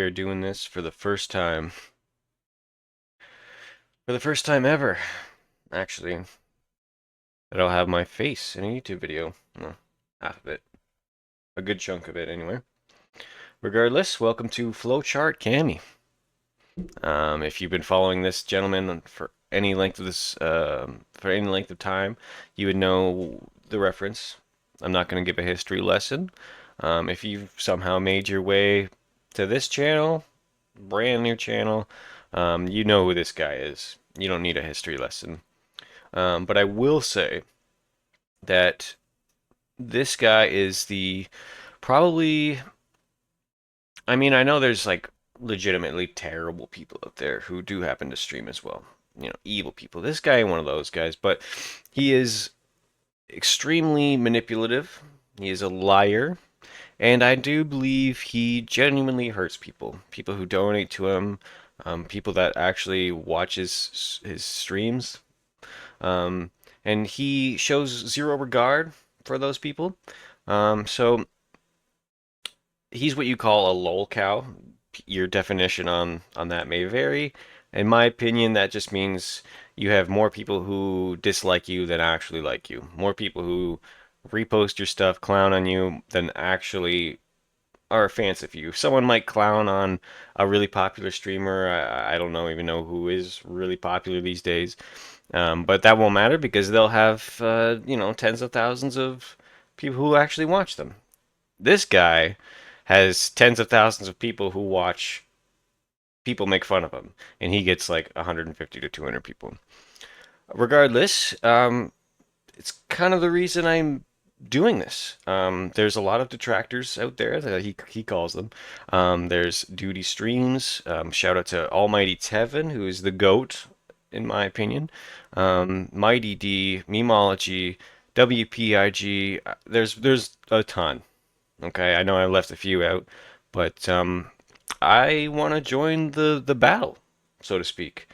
we are doing this for the first time. For the first time ever, actually, that I'll have my face in a YouTube video. Well, half of it. A good chunk of it, anyway. Regardless, welcome to Flowchart Cami. If you've been following this gentleman for any length of time, you would know the reference. I'm not going to give a history lesson. If you've somehow made your way to this channel, brand new channel, you know who this guy is. You don't need a history lesson. But I will say that this guy is probably, I mean, I know there's like legitimately terrible people out there who do happen to stream as well. You know, evil people. This guy ain't one of those guys, but he is extremely manipulative. He is a liar. And I do believe he genuinely hurts people. People who donate to him, people that actually watch his streams. Um, and he shows zero regard for those people. So he's what you call a lol cow. Your definition on that may vary. In my opinion, that just means you have more people who dislike you than actually like you. More people who repost your stuff, clown on you, than actually are fans of you. Someone might clown on a really popular streamer. I don't know even know who is really popular these days. But that won't matter because they'll have tens of thousands of people who actually watch them. This guy has tens of thousands of people who watch people make fun of him, and he gets like 150 to 200 people. Regardless, it's kind of the reason I'm doing this. There's a lot of detractors out there that he calls them. There's Duty Streams. Shout out to Almighty Tevin, who is the GOAT in my opinion. Mighty D, Memology, WPIG. There's a ton. Okay, I know I left a few out, but I want to join the battle, so to speak.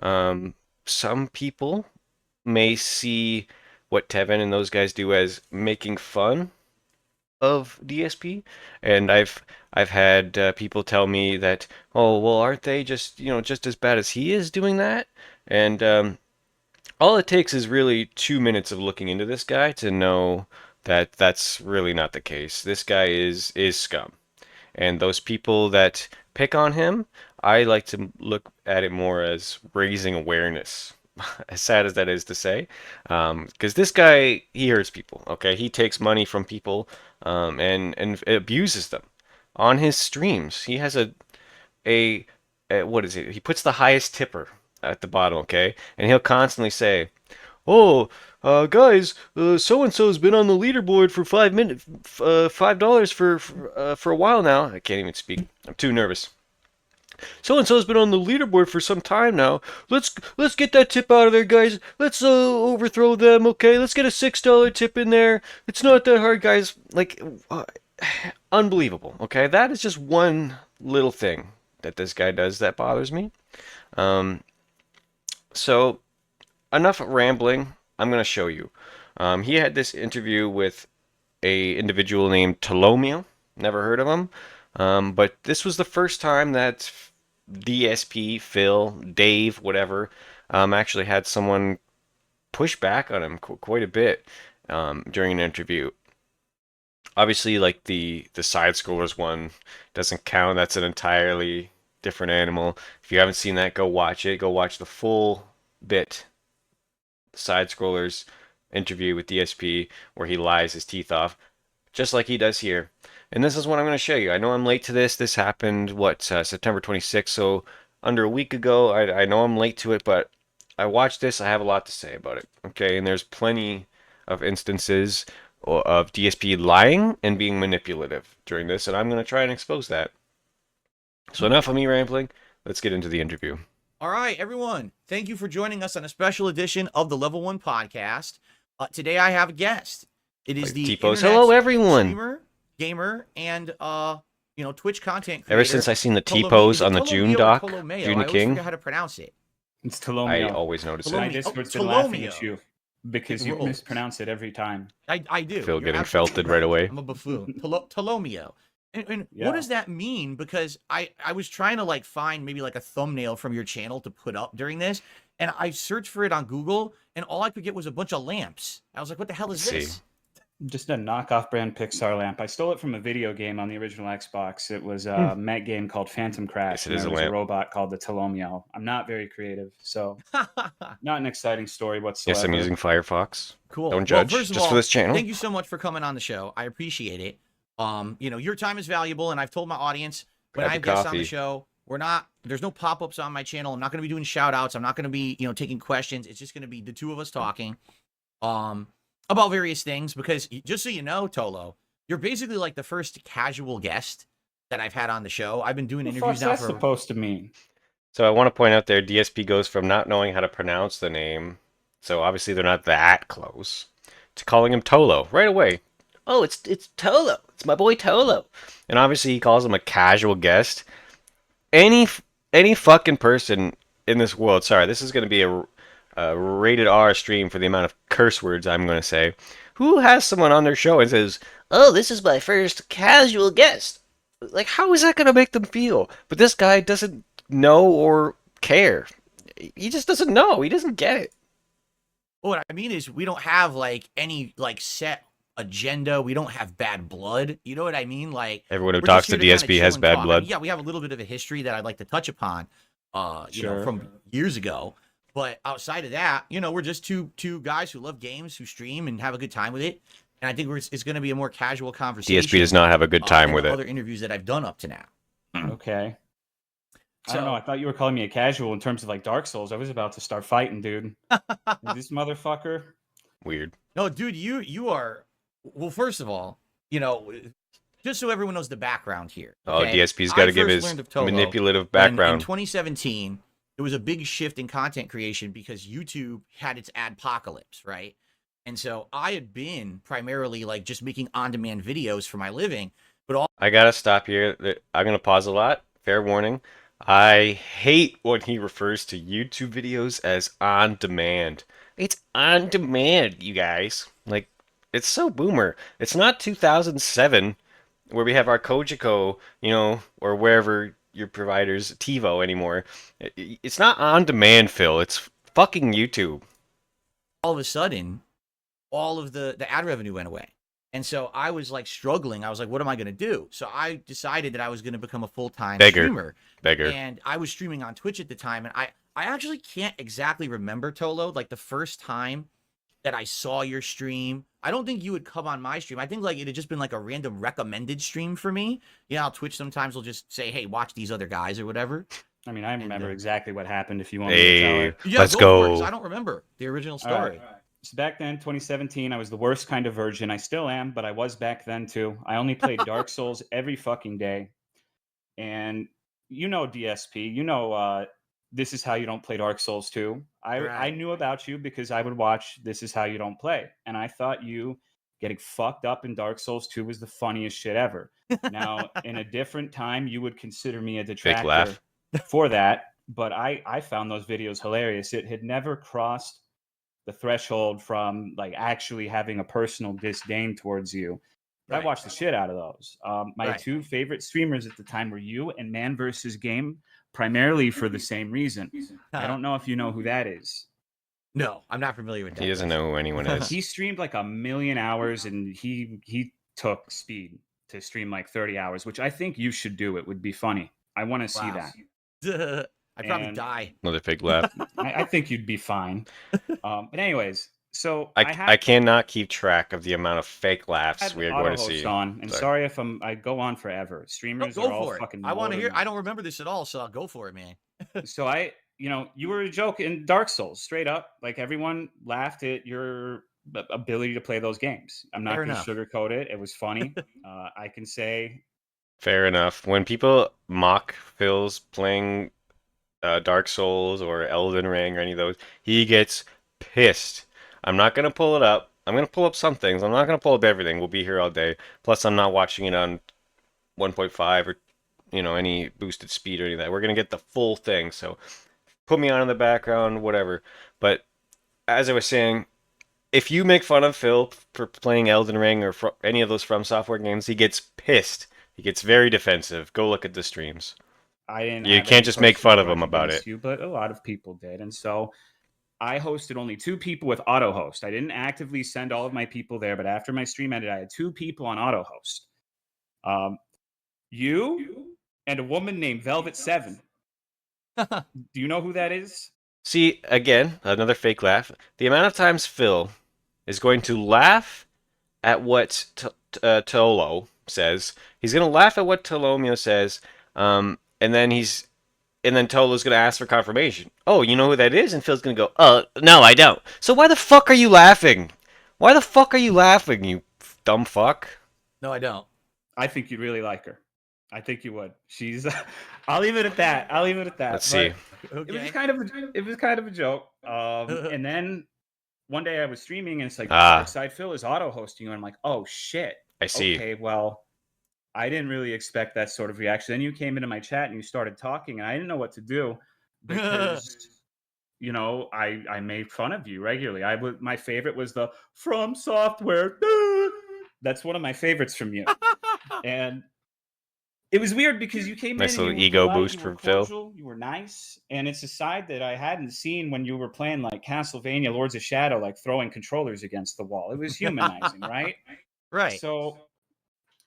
Some people may see what Tevin and those guys do as making fun of DSP, and I've had people tell me that, oh well, aren't they just just as bad as he is doing that? And all it takes is really 2 minutes of looking into this guy to know that that's really not the case. This guy is scum, and those people that pick on him, I like to look at it more as raising awareness. As sad as that is to say, because this guy, he hurts people. Okay, he takes money from people, and abuses them on his streams. He has a what is it? He puts the highest tipper at the bottom. Okay, and he'll constantly say, "Oh, guys, so and so's been on the leaderboard for 5 minutes, $5 for a while now." I can't even speak. I'm too nervous. So and so's been on the leaderboard for some time now. Let's get that tip out of there, guys. Let's overthrow them, okay? Let's get a $6 tip in there. It's not that hard, guys. Like, unbelievable. Okay, that is just one little thing that this guy does that bothers me. Um, so enough rambling. I'm gonna show you. He had this interview with a individual named Tolomeo. Never heard of him. But this was the first time that DSP, Phil, Dave, whatever, actually had someone push back on him quite a bit during an interview. Obviously, like the side scrollers one doesn't count. That's an entirely different animal. If you haven't seen that, go watch it. Go watch the full bit side scrollers interview with DSP where he lies his teeth off, just like he does here. And this is what I'm going to show you. I know I'm late to this. This happened, September 26th, so under a week ago. I know I'm late to it, but I watched this. I have a lot to say about it. Okay, and there's plenty of instances of DSP lying and being manipulative during this, and I'm going to try and expose that. So enough of me rambling. Let's get into the interview. All right, everyone. Thank you for joining us on a special edition of the Level 1 podcast. Today I have a guest. It is the T-pose. Hello, everyone. Streamer, gamer, and Twitch content creator. Ever since I seen the T-pose on the June doc, June the King. I always forget how to pronounce it. It's Tolomeo. I always notice it. My Discord's been laughing at you because you mispronounce it every time. I do. Phil getting felted right away. I'm a buffoon. Tolomeo. And Yeah. what does that mean? Because I was trying to like find maybe like a thumbnail from your channel to put up during this, and I searched for it on Google, and all I could get was a bunch of lamps. I was like, what the hell is Let's see. this? Just a knockoff brand Pixar lamp. I stole it from a video game on the original Xbox. It was a Met game called Phantom Crash, Yes, it and is there a was a lamp. robot called the Tolomeo. I'm not very creative, so not an exciting story whatsoever. Yes, I'm using Firefox. Cool. Don't judge. Well, first of just all, for this channel. thank you so much for coming on the show. I appreciate it. You know, your time is valuable, and I've told my audience when Grab I have your guests on the coffee. show, there's no pop-ups on my channel. I'm not going to be doing shout-outs. I'm not going to be, taking questions. It's just going to be the two of us talking about various things, because just so you know, Tolo, you're basically like the first casual guest that I've had on the show. I've been doing What the interviews fuck's now that for supposed to mean? So I want to point out there, DSP goes from not knowing how to pronounce the name, so obviously they're not that close, to calling him Tolo right away. Oh, it's Tolo. It's my boy Tolo. And obviously he calls him a casual guest. Any any fucking person in this world, sorry, this is going to be a rated R stream for the amount of curse words I'm going to say, who has someone on their show and says, "Oh, this is my first casual guest." Like, how is that going to make them feel? But this guy doesn't know or care. He just doesn't know. He doesn't get it. What I mean is, we don't have like any like set agenda. We don't have bad blood. You know what I mean? Like, Everyone who we're talks just to here to kinda DSP chill has and bad talk. I blood. mean, yeah, we have a little bit of a history that I'd like to touch upon, Sure. from years ago. But outside of that, we're just two guys who love games, who stream and have a good time with it. And I think it's going to be a more casual conversation. DSP does not have a good time than with the it. other interviews that I've done up to now. Okay. I don't So- know. I thought you were calling me a casual in terms of like Dark Souls. I was about to start fighting, dude. This motherfucker. Weird. No, dude, you are. Well, first of all, just so everyone knows the background here. Oh, okay? DSP's got to I give first his learned of Tolo manipulative when, background. in 2017, there was a big shift in content creation because YouTube had its adpocalypse, right? And so I had been primarily like just making on-demand videos for my living, but all I gotta stop here. I'm gonna pause a lot. Fair warning. I hate when he refers to YouTube videos as on demand. It's on demand, you guys. Like, it's so boomer. It's not 2007 where we have our Kojiko, or wherever your provider's TiVo anymore. It's not on demand, Phil. It's fucking YouTube. of a sudden, all of the ad revenue went away. And so I was like struggling. I was like, what am I going to do? So I decided that I was going to become a full-time Beggar. streamer. Beggar. And I was streaming on Twitch at the time. And I actually can't exactly remember, Tolo, like the first time that I saw your stream. I don't think you would come on my stream. I think like it had just been like a random recommended stream for me. You know how Twitch sometimes will just say, hey, watch these other guys or whatever. I mean, I remember And, exactly what happened if you want me to tell Hey, it. Yeah, let's go for it, go. 'cause I don't remember the original All right. story. So back then, 2017, I was the worst kind of virgin. I still am, but I was back then too. I only played Dark Souls every fucking day. And DSP, this is how you don't play Dark Souls 2. I Right. knew about you because I would watch This Is How You Don't Play. And I thought you getting fucked up in Dark Souls 2 was the funniest shit ever. Now, in a different time, you would consider me a detractor laugh. for that. But I found those videos hilarious. It had never crossed the threshold from like actually having a personal disdain towards you. But Right. I watched the shit out of those. My Right. two favorite streamers at the time were you and Man vs. Game, primarily for the same reason. I don't know if you know who that is. No, I'm not familiar with that. He doesn't know who anyone is. He streamed like 1,000,000 hours, and he took speed to stream like 30 hours, which I think you should do. It would be funny. I want to see Wow. that. I'd probably And- die. Another fake laugh. I think you'd be fine. But anyways, so I cannot keep track of the amount of fake laughs we are going to see. On, and sorry if I go on forever. No, Streamers go are all for it. fucking. I want to hear. loaded. I don't remember this at all, so I'll go for it, man. So you were a joke in Dark Souls, straight up. Like everyone laughed at your ability to play those games. I'm not Fair going to enough. sugarcoat it. It was funny. I can say Fair enough. When people mock Phil's playing Dark Souls or Elden Ring or any of those, he gets pissed. I'm not going to pull it up. I'm going to pull up some things. I'm not going to pull up everything. We'll be here all day. Plus, I'm not watching it on 1.5 or, any boosted speed or any of that. We're going to get the full thing. So put me on in the background, whatever. But as I was saying, if you make fun of Phil for playing Elden Ring or any of those From Software games, he gets pissed. He gets very defensive. Go look at the streams. I didn't You have can't any just make personal fun of him grudge about against it. you, but a lot of people did. And so I hosted only 2 people with auto host. I didn't actively send all of my people there, but after my stream ended, I had 2 people on auto host. You and a woman named Velvet Seven. Do you know who that is? See, again, another fake laugh. The amount of times Phil is going to laugh at what Tolo says. He's going to laugh at what Tolomeo says, and then Tolo's going to ask for confirmation. Oh, you know who that is? And Phil's going to go, no, I don't. So why the fuck are you laughing? Why the fuck are you laughing, you dumb fuck? No, I don't. I think you'd really like her. I think you would. She's. I'll leave it at that. I'll leave it at that. Let's see. It was kind of a joke. And then one day I was streaming and it's like Darksydephil is auto hosting you, and I'm like, oh shit. I see. Okay, well, I didn't really expect that sort of reaction. Then you came into my chat and you started talking, and I didn't know what to do because I made fun of you regularly. My favorite was the From Software. That's one of my favorites from you. And it was weird because you came Nice in and little you were ego polite, boost you were from Phil. cordial, you were nice, and it's a side that I hadn't seen when you were playing like Castlevania Lords of Shadow, like throwing controllers against the wall. It was humanizing, right? Right. So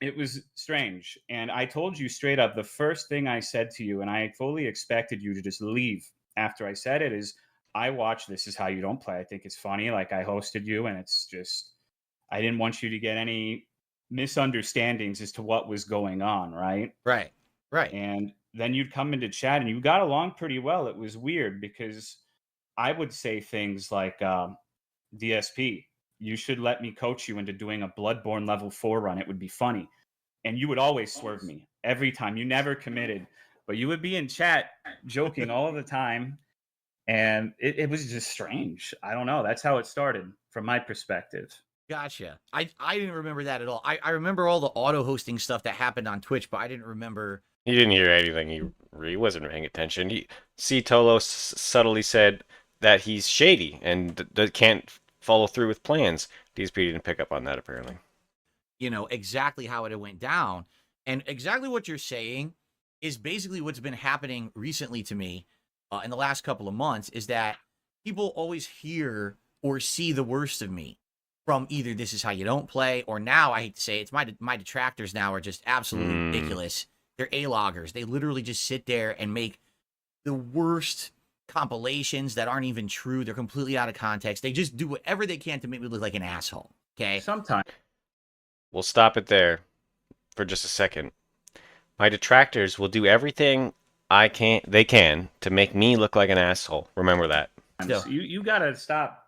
it was strange. And I told you straight up, the first thing I said to you, and I fully expected you to just leave after I said it, is I watch This Is How You Don't Play. I think it's funny. Like, I hosted you, and it's just, I didn't want you to get any misunderstandings as to what was going on, right? Right. And then you'd come into chat and you got along pretty well. It was weird because I would say things like, DSP, you should let me coach you into doing a Bloodborne level 4 run. It would be funny. And you would always swerve me every time. You never committed, but you would be in chat joking all the time. And it was just strange. I don't know. That's how it started from my perspective. Gotcha. I didn't remember that at all. I remember all the auto hosting stuff that happened on Twitch, but I didn't remember. He didn't hear anything. He wasn't paying attention. Tolo subtly said that he's shady and can't follow through with plans. DSP didn't pick up on that, apparently. Exactly how it went down. And exactly what you're saying is basically what's been happening recently to me in the last couple of months, is that people always hear or see the worst of me from either This Is How You Don't Play, or now, I hate to say it, it's my detractors now are just absolutely ridiculous. They're A-loggers. They literally just sit there and make the worst compilations that aren't even true. They're completely out of context. They just do whatever they can to make me look like an asshole. Okay? Sometimes. We'll stop it there for just a second. My detractors will do everything they can to make me look like an asshole. Remember that. Yeah. You gotta stop.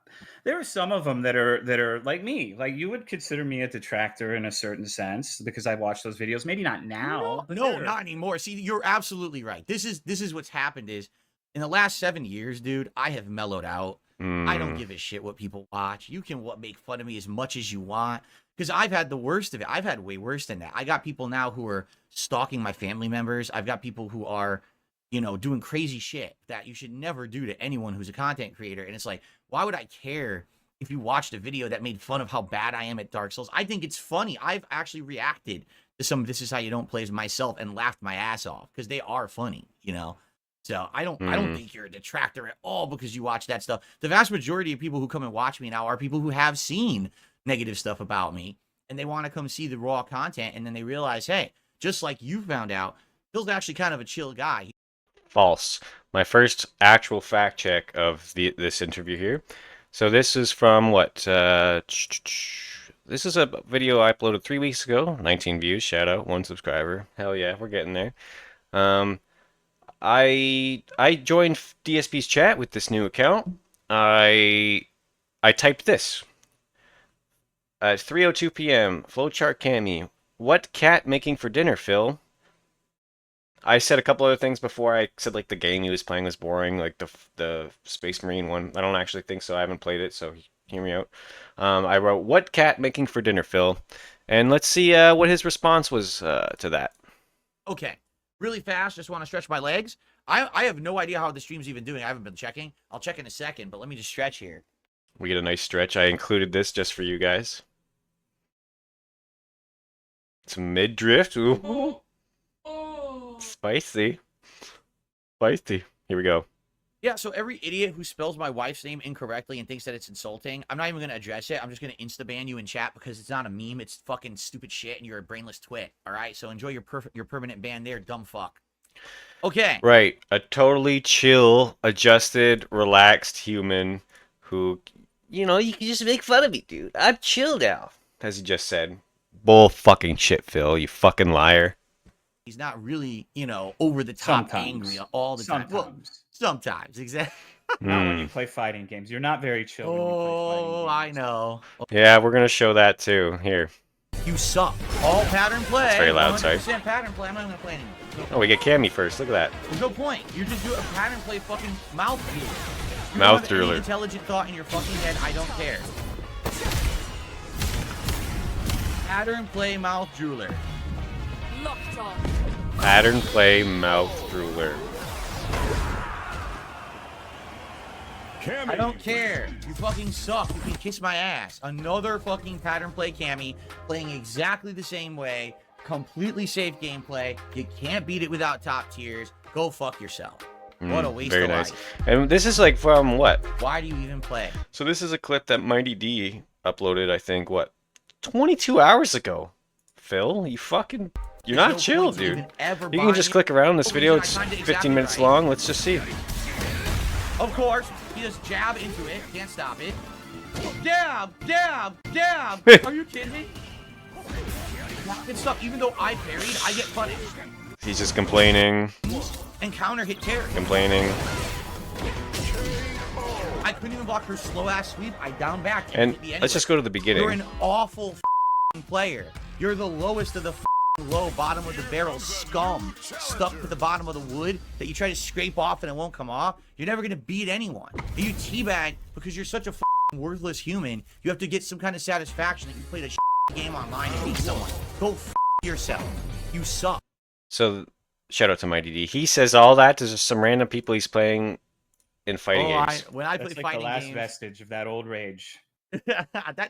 There are some of them that are like me. Like, you would consider me a detractor in a certain sense because I watch those videos. Maybe not now. No, not anymore. See, you're absolutely right. This is what's happened is in the last 7 years, dude, I have mellowed out. I don't give a shit what people watch. You can make fun of me as much as you want because I've had the worst of it. I've had way worse than that. I got people now who are stalking my family members. I've got people who are, doing crazy shit that you should never do to anyone who's a content creator. And it's like, why would I care if you watched a video that made fun of how bad I am at Dark Souls? I think it's funny. I've actually reacted to some of This Is How You Don't Plays myself and laughed my ass off because they are funny, So I don't think you're a detractor at all because you watch that stuff. The vast majority of people who come and watch me now are people who have seen negative stuff about me and they want to come see the raw content, and then they realize, hey, just like you found out, Phil's actually kind of a chill guy. False. My first actual fact check of this interview here. So this is from what? This is a video I uploaded 3 weeks ago. 19 views. Shout out, 1 subscriber. Hell yeah, we're getting there. I joined DSP's chat with this new account. I typed this at 3:02 p.m. Flowchart Cammy. What cat making for dinner, Phil? I said a couple other things before. I said like the game he was playing was boring, like the Space Marine one. I don't actually think so. I haven't played it, so hear me out. I wrote, "What cat making for dinner, Phil?" And let's see what his response was to that. Okay, really fast. Just want to stretch my legs. I have no idea how the stream's even doing. I haven't been checking. I'll check in a second, but let me just stretch here. We get a nice stretch. I included this just for you guys. Some mid drift. Ooh, spicy. Spicy. Here we go. Yeah, so every idiot who spells my wife's name incorrectly and thinks that it's insulting, I'm not even going to address it. I'm just going to insta-ban you in chat because it's not a meme. It's fucking stupid shit and you're a brainless twit. All right? So enjoy your permanent ban there, dumb fuck. Okay. Right. A totally chill, adjusted, relaxed human who, you know, you can just make fun of me, dude. I'm chill now, as he just said. Bull fucking shit, Phil. You fucking liar. He's not really, you know, over the top Sometimes. angry all the time. Well, sometimes, exactly. Not when you play fighting games. You're not very chill when you play fighting games. Oh, I know. Yeah, we're gonna show that too. Here. You suck. All pattern play. That's very loud, sorry. 100% pattern play. I'm not going to play anymore. Oh, we get Cammy first. Look at that. There's no point. You're just doing a pattern play fucking mouth drooler. Mouth You don't have any drooler. intelligent thought in your fucking head. I don't care. Pattern play mouth drooler. Locked on. Pattern play mouth drooler. I don't care. You fucking suck. You can kiss my ass. Another fucking pattern play Cammy playing exactly the same way. Completely safe gameplay. You can't beat it without top tiers. Go fuck yourself. What a waste Very of nice. life. And this is like from what? Why do you even play? So this is a clip that Mighty D uploaded, I think, what? 22 hours ago. Phil, you fucking... You're There's not no chill, point to dude. even ever You can buying just it. click around this Oh, video. I It's timed it 15 exactly minutes right. long. Let's just see. Of course, he just jab into it. Can't stop it. Dab, dab, dab. Are you kidding me? Good stuff. Even though I parried, I get punished. He's just complaining, And counter hit carry. complaining. I couldn't even block her slow ass sweep. I down back. And let's just go to the You're beginning. an awful player. You're the lowest of the low bottom of the barrel scum stuck to the bottom of the wood that you try to scrape off and it won't come off. You're never gonna beat anyone. You teabag because you're such a worthless human. You have to get some kind of satisfaction that you played a game online and beat someone. Go yourself. You suck. So, shout out to Mighty D. He says all that to just some random people he's playing in fighting games. When I play That's like fighting the last games, vestige of that old rage.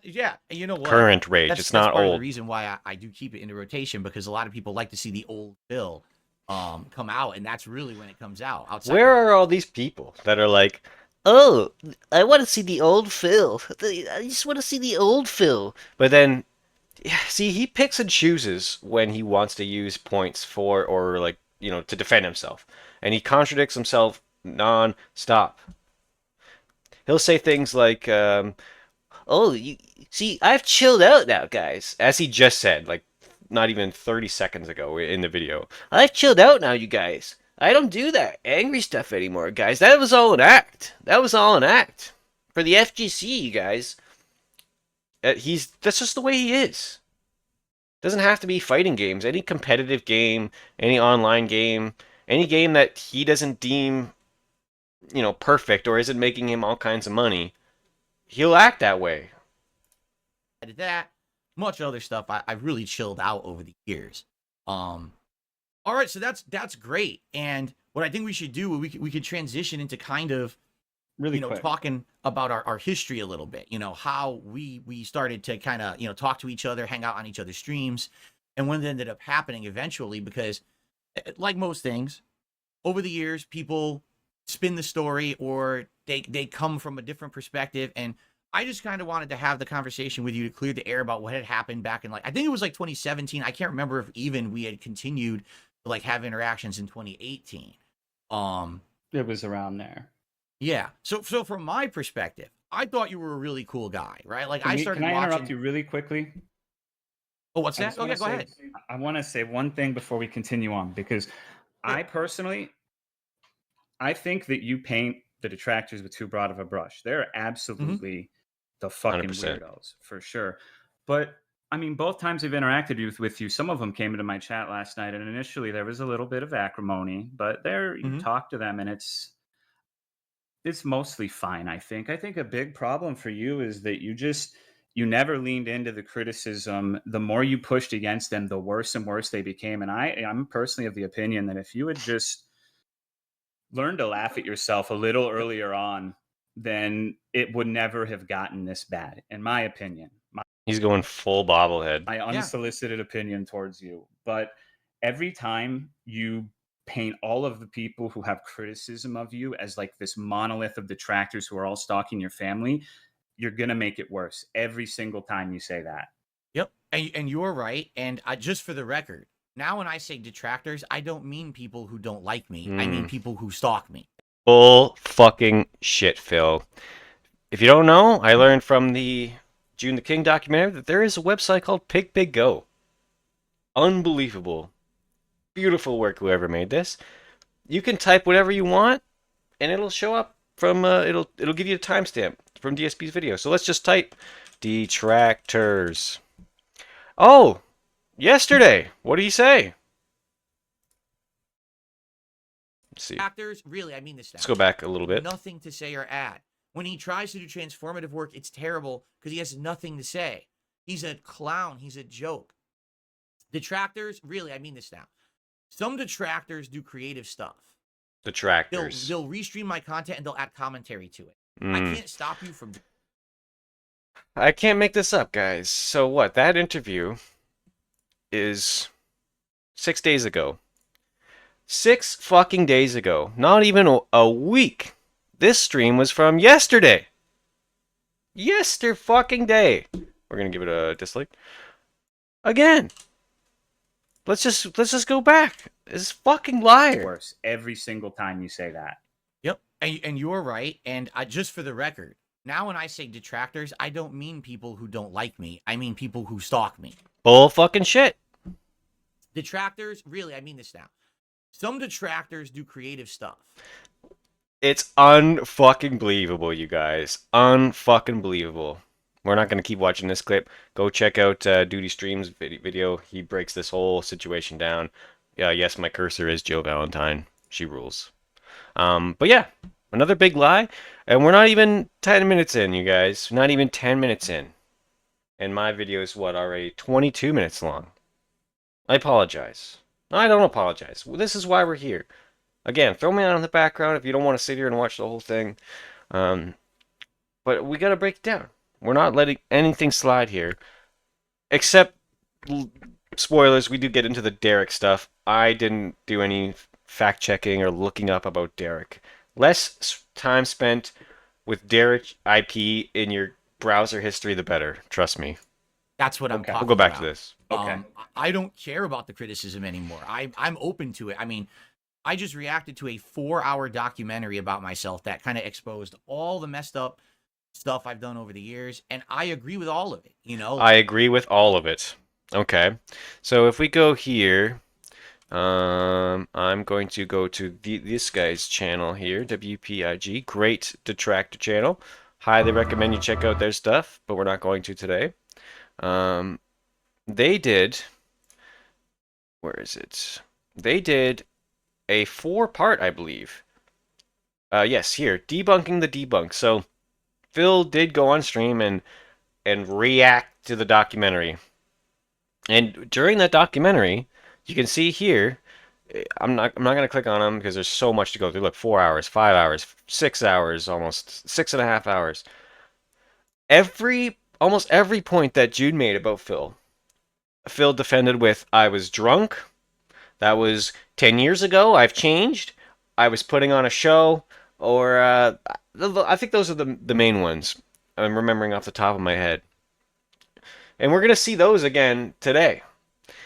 yeah, and you know what? Current rage. That's It's not part of old. the reason why I do keep it into rotation because a lot of people like to see the old Phil come out, and that's really when it comes out. Outside Where are all these people that are like, oh, I want to see the old Phil. I just want to see the old Phil. But then, yeah, see, he picks and chooses when he wants to use points for, or like, you know, to defend himself. And he contradicts himself non-stop. He'll say things like, oh, you see, I've chilled out now, guys. As he just said, like, not even 30 seconds ago in the video. I've chilled out now, you guys. I don't do that angry stuff anymore, guys. That was all an act. That was all an act. For the FGC, you guys. That's just the way he is. Doesn't have to be fighting games. Any competitive game, any online game, any game that he doesn't deem, you know, perfect or isn't making him all kinds of money, he'll act that way. I did that, much other stuff. I've really chilled out over the years. All right, so that's great. And what I think we should do, we could transition into kind of Really quick. Talking about our history a little bit, how we started to kind of, talk to each other, hang out on each other's streams, and when it ended up happening eventually, because like most things, over the years, people spin the story or they come from a different perspective. And I just kind of wanted to have the conversation with you to clear the air about what had happened back in I think it was 2017. I can't remember if even we had continued to have interactions in 2018. It was around there. Yeah. So from my perspective, I thought you were a really cool guy, right? I started Can I watching. interrupt you really quickly? Oh, what's I that? just wanna Okay, go say- ahead. I want to say one thing before we continue on, because I personally, I think that you paint the detractors with too broad of a brush. They're absolutely the fucking 100%. weirdos, for sure. But I mean, both times I've interacted with you, some of them came into my chat last night, and initially there was a little bit of acrimony, but there you Mhm. talk to them, and it's mostly fine. I think a big problem for you is that you never leaned into the criticism. The more you pushed against them, the worse and worse they became. And I'm personally of the opinion that if you had just learned to laugh at yourself a little earlier on, then it would never have gotten this bad, in my opinion. He's going full bobblehead. my unsolicited opinion towards you, but every time you paint all of the people who have criticism of you as like this monolith of detractors who are all stalking your family, you're gonna make it worse every single time you say that. Yep. And you're right. And just for the record, now when I say detractors, I don't mean people who don't like me. I mean people who stalk me. Bull fucking shit, Phil. If you don't know, I learned from the June the King documentary that there is a website called Pig Go. Unbelievable. Beautiful work, whoever made this. You can type whatever you want, and it'll show up from, it'll give you a timestamp from DSP's video. So let's just type detractors. Oh, yesterday. What did he say? Let's see. Detractors, really, I mean this now. Let's go back a little bit. Nothing to say or add. When he tries to do transformative work, it's terrible because he has nothing to say. He's a clown. He's a joke. Detractors, really, I mean this now. Some detractors do creative stuff. Detractors. They'll restream my content and they'll add commentary to it. Mm. I can't stop you from. I can't make this up, guys. So what? That interview is 6 days ago. 6 fucking days ago. Not even a week. This stream was from yesterday. Yester fucking day. We're gonna give it a dislike. Again. Let's just go back. This fucking liar. Worse every single time you say that. Yep. And you're right. And just for the record, now when I say detractors, I don't mean people who don't like me. I mean people who stalk me. Bull fucking shit. Detractors, really, I mean this now. Some detractors do creative stuff. It's unfucking believable, you guys. Unfucking believable. We're not going to keep watching this clip. Go check out Duty Stream's video. He breaks this whole situation down. Yeah, yes, my cursor is Jill Valentine. She rules. But yeah, another big lie. And we're not even 10 minutes in, you guys. Not even 10 minutes in. And my video is, what, already 22 minutes long. I apologize. I don't apologize. This is why we're here. Again, throw me on in the background if you don't want to sit here and watch the whole thing. But we got to break it down. We're not letting anything slide here. Except, spoilers, we do get into the Derek stuff. I didn't do any fact-checking or looking up about Derek. Less time spent with Derek IP in your browser history, the better. Trust me. That's what I'm talking about. We'll go back to this. Okay. I don't care about the criticism anymore. I'm open to it. I mean, I just reacted to a 4-hour documentary about myself that kind of exposed all the messed up stuff I've done over the years, and I agree with all of it, you know? I agree with all of it. Okay. So if we go here, I'm going to go to this guy's channel here, WPIG. Great detractor channel. Highly recommend you check out their stuff, but we're not going to today. They did, where is it? They did a 4-part, I believe. Yes, here, debunking the debunk. So Phil did go on stream and react to the documentary. And during that documentary, you can see here, I'm not gonna click on them because there's so much to go through. Look, 4 hours, 5 hours, 6 hours, almost 6.5 hours. Almost every point that Jude made about Phil defended with, I was drunk. That was 10 years ago. I've changed. I was putting on a show. Or, I think those are the main ones I'm remembering off the top of my head. And we're going to see those again today.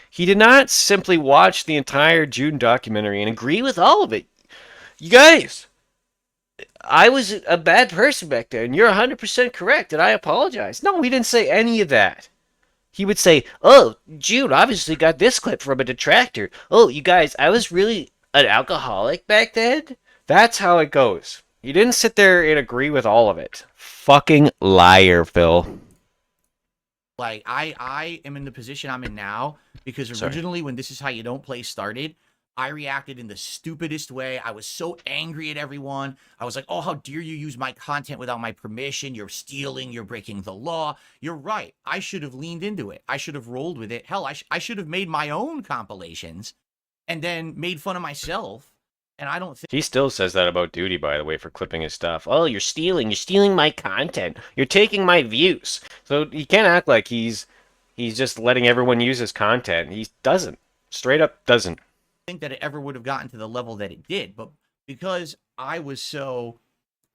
He did not simply watch the entire June documentary and agree with all of it. You guys, I was a bad person back there, and you're 100% correct, and I apologize. No, he didn't say any of that. He would say, oh, June obviously got this clip from a detractor. Oh, you guys, I was really an alcoholic back then. That's how it goes. You didn't sit there and agree with all of it. Fucking liar, Phil. Like, I am in the position I'm in now because originally when This Is How You Don't Play started, I reacted in the stupidest way. I was so angry at everyone. I was like, oh, how dare you use my content without my permission? You're stealing. You're breaking the law. You're right. I should have leaned into it. I should have rolled with it. Hell, I should have made my own compilations and then made fun of myself And I don't think He still says that about Duty, by the way, for clipping his stuff. Oh, you're stealing my content. You're taking my views. So he can't act like he's just letting everyone use his content. He doesn't. Straight up doesn't. that it ever would have gotten to the level that it did. But because I was so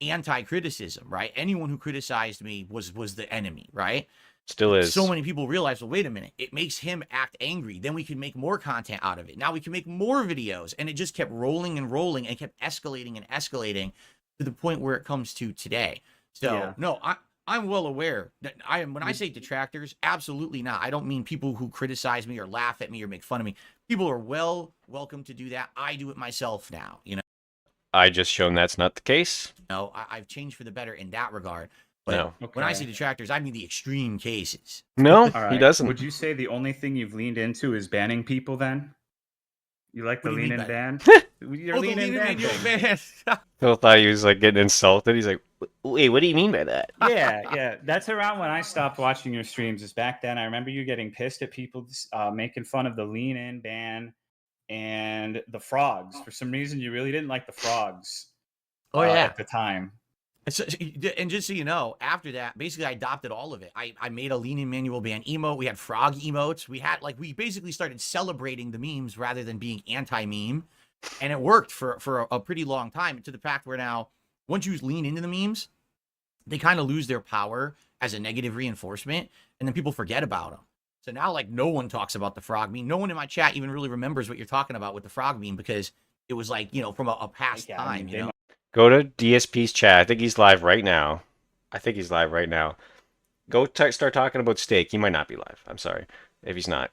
anti-criticism, right? Anyone who criticized me was the enemy, right? Still is. So many people realize, well, wait a minute, it makes him act angry. Then we can make more content out of it. Now we can make more videos. And it just kept rolling and rolling and kept escalating and escalating to the point where it comes to today. So, Yeah. no, I'm well aware that when I say detractors, absolutely not. I don't mean people who criticize me or laugh at me or make fun of me. People are welcome to do that. I do it myself now, you know. I just shown that's not the case. No, I've changed for the better in that regard. But No. when I say detractors, I mean the extreme cases. No, All right. he doesn't. Would you say the only thing you've leaned into is banning people then? You like the What do you lean mean in by ban? Your Oh, the lean in lean ban in your thing. ban. Phil thought he was like getting insulted. He's like, wait, what do you mean by that? Yeah. That's around when I stopped watching your streams. Is back then. I remember you getting pissed at people making fun of the lean in ban and the frogs. For some reason, you really didn't like the frogs. Oh, yeah. At the time. And just so you know, after that, basically I adopted all of it. I made a lean in manual ban emote. We had frog emotes. We basically started celebrating the memes rather than being anti-meme. And it worked for a pretty long time, to the fact where now, once you lean into the memes, they kind of lose their power as a negative reinforcement, and then people forget about them. So now, like, no one talks about the frog meme. No one in my chat even really remembers what you're talking about with the frog meme, because it was like, you know, from a past Yeah, time, you know? Go to DSP's chat. I think he's live right now. Go start talking about steak. He might not be live. I'm sorry if he's not.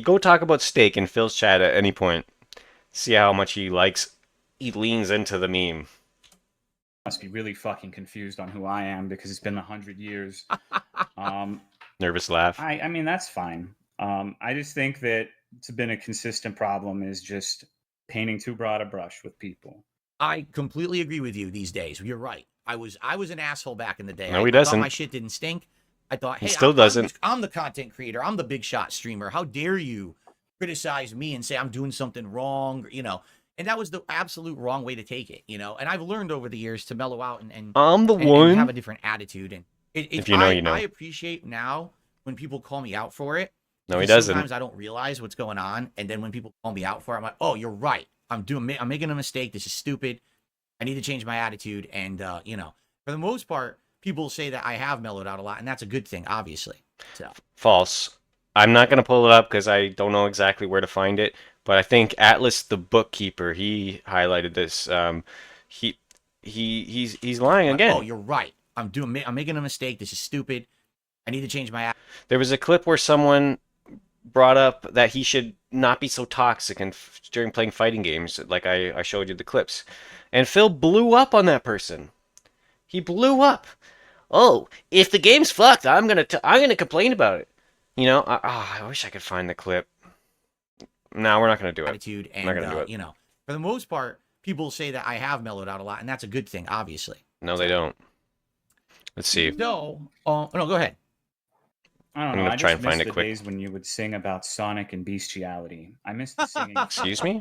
Go talk about steak in Phil's chat at any point. See how much he leans into the meme. Must be really fucking confused on who I am because it's been 100 years. Nervous laugh. I mean, that's fine. I just think that it's been a consistent problem is just painting too broad a brush with people. I completely agree with you these days. You're right. I was an asshole back in the day. No, he I thought doesn't. my shit didn't stink. I thought, hey, still doesn't. I'm the content creator. I'm the big shot streamer. How dare you criticize me and say I'm doing something wrong, you know? And that was the absolute wrong way to take it, you know? And I've learned over the years to mellow out and I'm the one. and have a different attitude. And If you know, you know. I appreciate now when people call me out for it. No, he because doesn't. Sometimes I don't realize what's going on, and then when people call me out for it, I'm like, oh, you're right. I'm making a mistake. This is stupid. I need to change my attitude. And, you know, for the most part, people say that I have mellowed out a lot, and that's a good thing, obviously. So False. I'm not going to pull it up because I don't know exactly where to find it. But I think Atlas, the bookkeeper, he highlighted this. He's lying again. Oh, you're right. I'm making a mistake. This is stupid. I need to change my attitude. There was a clip where someone brought up that he should not be so toxic during playing fighting games. Like I showed you the clips. And Phil blew up on that person. He blew up. Oh, if the game's fucked, I'm gonna complain about it. You know, I wish I could find the clip. No, we're not gonna do it. Attitude, and I'm not gonna do it. you know, for the most part, people say that I have mellowed out a lot, and that's a good thing, obviously. No, they don't. Let's see. No, no, go ahead. I don't I'm know. gonna I try just and find miss it the quick. days when you would sing about Sonic and bestiality. I miss the singing. Excuse me?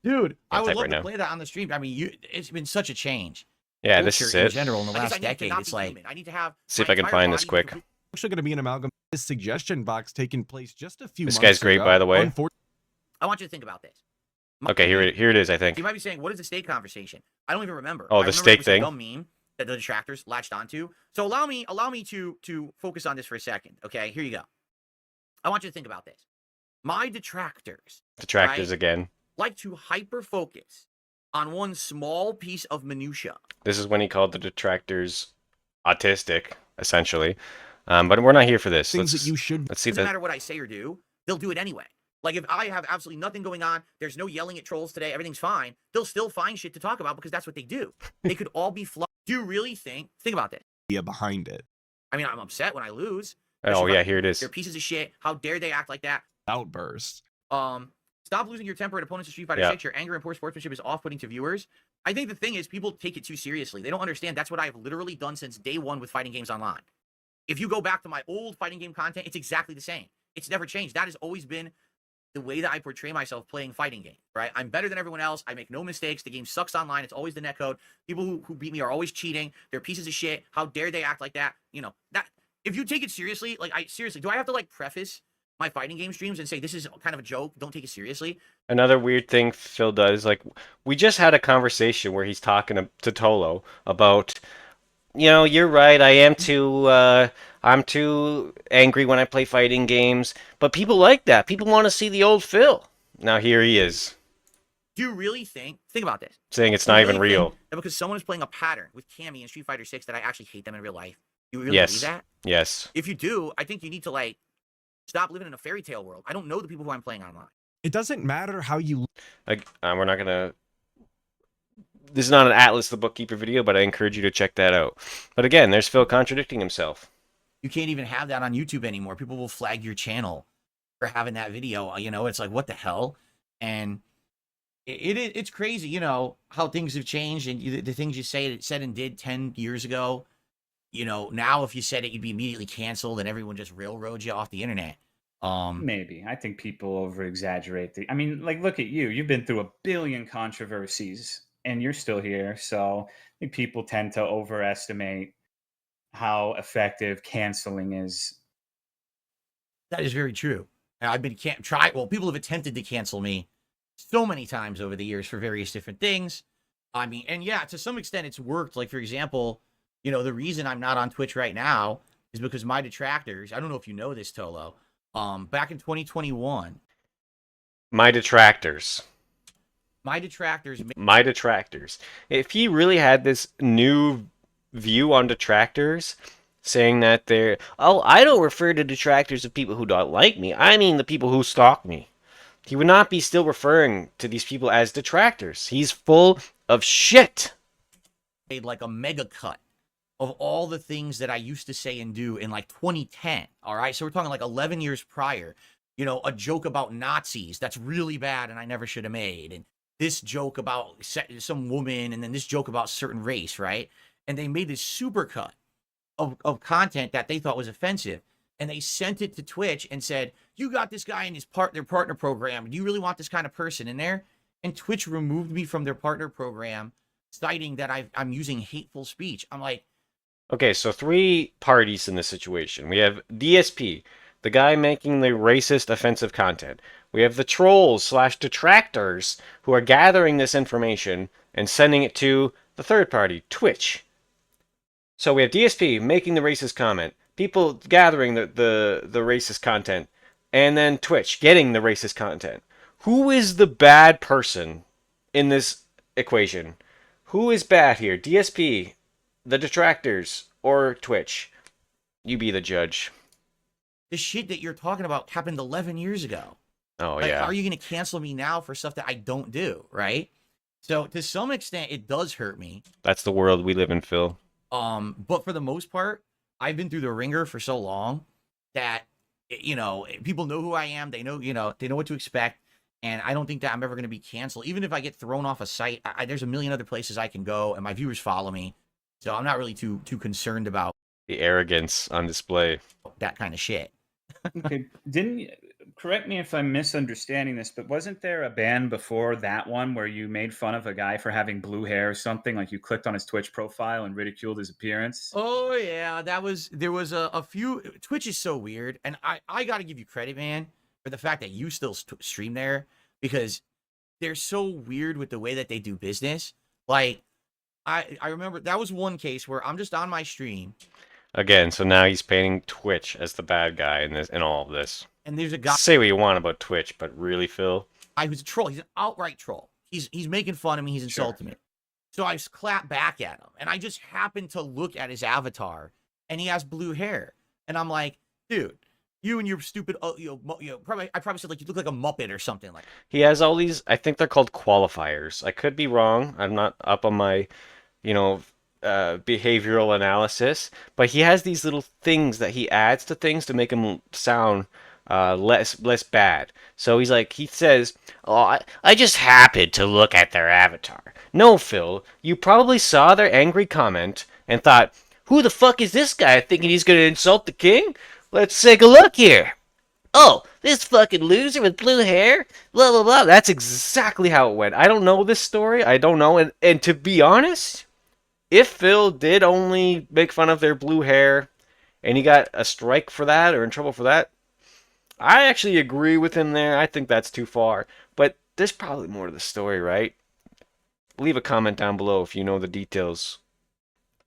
Dude, I I'll would type love right to now. play that on the stream. I mean, it's been such a change. Yeah, this Culture is in it. general in the I guess last I need to decade. not It's be like human. I need to have See if my I can entire find this body quick. complete- Actually going to be an amalgam. This suggestion box taking place just a few This months guy's great, ago. by the way. I want you to think about this. Okay, here it is, I think. You might be saying, what is the steak conversation? I don't even remember. Oh, I the remember steak it was a thing. dumb meme that the detractors latched onto. So allow me to focus on this for a second. Okay, here you go. I want you to think about this. My detractors Detractors right? again. like to hyper focus on one small piece of minutia. This is when he called the detractors autistic, essentially. But we're not here for this. Things that you should. Let's see Doesn't the. matter what I say or do, they'll do it anyway. Like if I have absolutely nothing going on, there's no yelling at trolls today, everything's fine, they'll still find shit to talk about because that's what they do. They could all be Do you really think about this? Idea behind it. I mean, I'm upset when I lose. Oh yeah, here it is. They're pieces of shit. How dare they act like that? Outburst. Stop losing your temper at opponents in Street Fighter 6. Your anger and poor sportsmanship is off-putting to viewers. I think the thing is people take it too seriously. They don't understand that's what I've literally done since day one with fighting games online. If you go back to my old fighting game content, it's exactly the same. It's never changed. That has always been the way that I portray myself playing fighting games, right? I'm better than everyone else. I make no mistakes. The game sucks online. It's always the netcode. People who beat me are always cheating. They're pieces of shit. How dare they act like that? You know, that if you take it seriously, like seriously, do I have to like preface my fighting game streams and say this is kind of a joke? Don't take it seriously. Another weird thing Phil does, like, we just had a conversation where he's talking to Tolo about, you know, you're right, I'm too angry when I play fighting games, but people like that. People want to see the old Phil. Now here he is, Do you really think about this? saying it's Do you not even really think real. that because someone is playing a pattern with Cammy in Street Fighter 6 that I actually hate them in real life? You really Yes. believe that? Yes. If you do, I think you need to like stop living in a fairy tale world. I don't know the people who I'm playing online. It doesn't matter how you Like, we're not gonna. This is not an Atlas the Bookkeeper video, but I encourage you to check that out. But again, there's Phil contradicting himself. You can't even have that on YouTube anymore. People will flag your channel for having that video. You know, it's like, what the hell? And it's crazy, you know, how things have changed and the things you said and did 10 years ago. You know, now if you said it, you'd be immediately canceled and everyone just railroads you off the internet. Maybe. I think people over exaggerate. I mean, like, look at you. You've been through a billion controversies and you're still here. So I think people tend to overestimate how effective canceling is. That is very true. I've been well, people have attempted to cancel me so many times over the years for various different things. I mean, and yeah, to some extent it's worked. Like, for example, you know, the reason I'm not on Twitch right now is because my detractors, I don't know if you know this, Tolo, back in 2021, My detractors. my detractors My detractors. If he really had this new view on detractors, saying that I don't refer to detractors of people who don't like me. I mean the people who stalk me. He would not be still referring to these people as detractors. He's full of shit. made like a mega cut of all the things that I used to say and do in like 2010. All right. So we're talking like 11 years prior. You know, a joke about Nazis that's really bad and I never should have made. And this joke about some woman and then this joke about certain race, right? And they made this super cut of content that they thought was offensive. And they sent it to Twitch and said, you got this guy in their partner program. Do you really want this kind of person in there? And Twitch removed me from their partner program, citing that I'm using hateful speech. I'm like, Okay, so 3 parties in this situation. We have DSP, the guy making the racist, offensive content. We have the trolls / detractors who are gathering this information and sending it to the third party, Twitch. So we have DSP making the racist comment, people gathering the racist content, and then Twitch getting the racist content. Who is the bad person in this equation? Who is bad here? DSP, the detractors, or Twitch? You be the judge. the shit that you're talking about happened 11 years ago. Oh, Like, yeah. are you going to cancel me now for stuff that I don't do, right? So to some extent, it does hurt me. That's the world we live in, Phil. But for the most part, I've been through the ringer for so long that, you know, people know who I am. They know, they know what to expect. And I don't think that I'm ever going to be canceled. Even if I get thrown off a site, there's a million other places I can go, and my viewers follow me. So I'm not really too concerned about The arrogance on display. that kind of shit. Okay, correct me if I'm misunderstanding this, but wasn't there a ban before that one where you made fun of a guy for having blue hair or something? Like you clicked on his Twitch profile and ridiculed his appearance? Oh yeah, there was a few. Twitch is so weird, and I got to give you credit, man, for the fact that you still stream there, because they're so weird with the way that they do business. Like I remember that was one case where I'm just on my stream, Again, so now he's painting Twitch as the bad guy in all of this. and there's a guy Say what you want about Twitch, but really, Phil? who's a troll. He's an outright troll. He's making fun of me. He's insulting me. So I clap back at him, and I just happen to look at his avatar, and he has blue hair, and I'm like, dude, you and your stupid, probably I probably said like you look like a Muppet or something like. He has all these, I think they're called qualifiers. I could be wrong. I'm not up on my, behavioral analysis, but he has these little things that he adds to things to make them sound less bad. So he says, "Oh, I just happened to look at their avatar." No, Phil, you probably saw their angry comment and thought, "Who the fuck is this guy thinking he's going to insult the king? Let's take a look here. Oh, this fucking loser with blue hair, blah blah blah. That's exactly how it went. I don't know this story. I don't know, and to be honest, if Phil did only make fun of their blue hair, and he got a strike for that or in trouble for that, I actually agree with him there. I think that's too far. But there's probably more to the story, right? Leave a comment down below if you know the details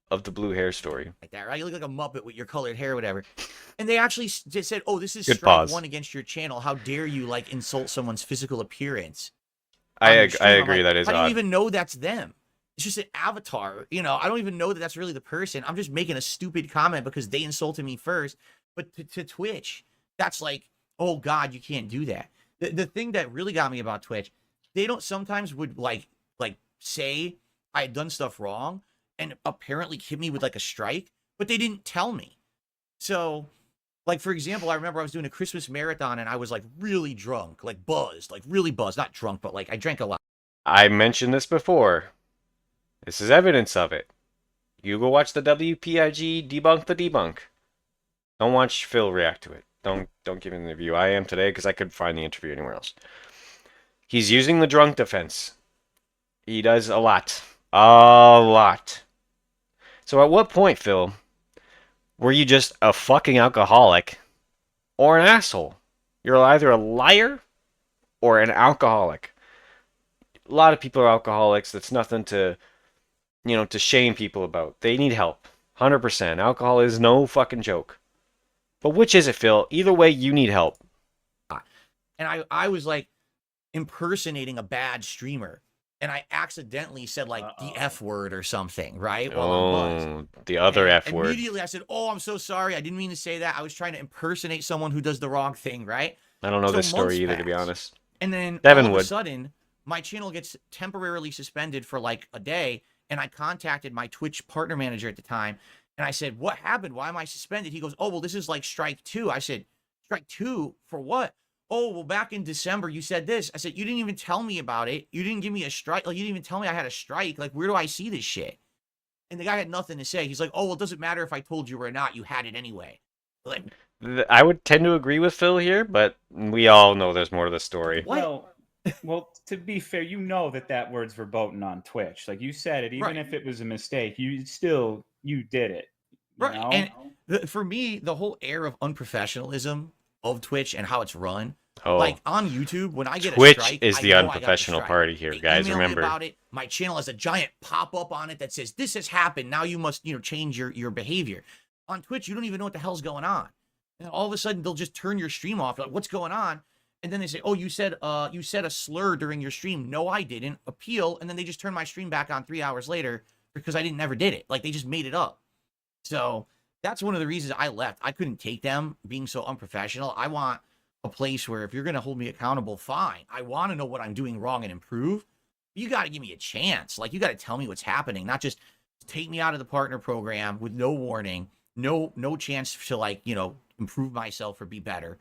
of the blue hair story. Like that, right? You look like a Muppet with your colored hair, or whatever. And they actually just said, "Oh, this is Good strike pause. 1 against your channel. How dare you like insult someone's physical appearance?" I on your stream?" I'm agree like, that is I don't odd. even know that's them. It's just an avatar. You know, I don't even know that that's really the person. I'm just making a stupid comment because they insulted me first. But to Twitch, that's like, oh God, you can't do that. The thing that really got me about Twitch, they don't sometimes would like say I had done stuff wrong and apparently hit me with like a strike, but they didn't tell me. So, like for example, I remember I was doing a Christmas marathon and I was like really drunk, like buzzed, like really buzzed, not drunk, but like I drank a lot. I mentioned this before. This is evidence of it. You go watch the WPIG debunk the debunk. Don't watch Phil react to it. Don't give him the review. I am today because I could find the interview anywhere else. He's using the drunk defense. He does a lot. A lot. So at what point, Phil, were you just a fucking alcoholic or an asshole? You're either a liar or an alcoholic. A lot of people are alcoholics. That's nothing to, to shame people about. They need help. 100%. Alcohol is no fucking joke. But which is it, Phil? Either way, you need help. And I was like impersonating a bad streamer. And I accidentally said like the F word or something, right? While I'm buzzed. Oh, the other And F word. Immediately I said, "Oh, I'm so sorry. I didn't mean to say that. I was trying to impersonate someone who does the wrong thing," right? I don't know So this story months either, to be pass. honest. And then Devin all of would. a sudden, my channel gets temporarily suspended for like a day. And I contacted my Twitch partner manager at the time. And I said, "What happened? Why am I suspended?" He goes, "Oh, well, this is like strike 2. I said, "Strike 2 for what?" "Oh, well, back in December, you said this." I said, "You didn't even tell me about it. You didn't give me a strike. Like, you didn't even tell me I had a strike. Like, where do I see this shit?" And the guy had nothing to say. He's like, "Oh, well, it doesn't matter if I told you or not. You had it anyway." Like, I would tend to agree with Phil here, but we all know there's more to the story. what? Well, to be fair, you know that word's verboten on Twitch. Like you said it, even Right. if it was a mistake, you did it. You Right. know? And for me, the whole air of unprofessionalism of Twitch and how it's run, Oh, like on YouTube, when I get Twitch a strike, is I the know I got unprofessional strike. party here, They guys. email me Remember. about it. My channel has a giant pop-up on it that says, "This has happened. Now you must, change your behavior." On Twitch, you don't even know what the hell's going on. And all of a sudden, they'll just turn your stream off. Like, what's going on? And then they say, "Oh, you said a slur during your stream." "No, I didn't." Appeal, and then they just turn my stream back on 3 hours later because I never did it. Like, they just made it up. So that's one of the reasons I left. I couldn't take them being so unprofessional. I want a place where if you're going to hold me accountable, fine. I want to know what I'm doing wrong and improve. You got to give me a chance. Like, you got to tell me what's happening, not just take me out of the partner program with no warning, no chance to like, improve myself or be better.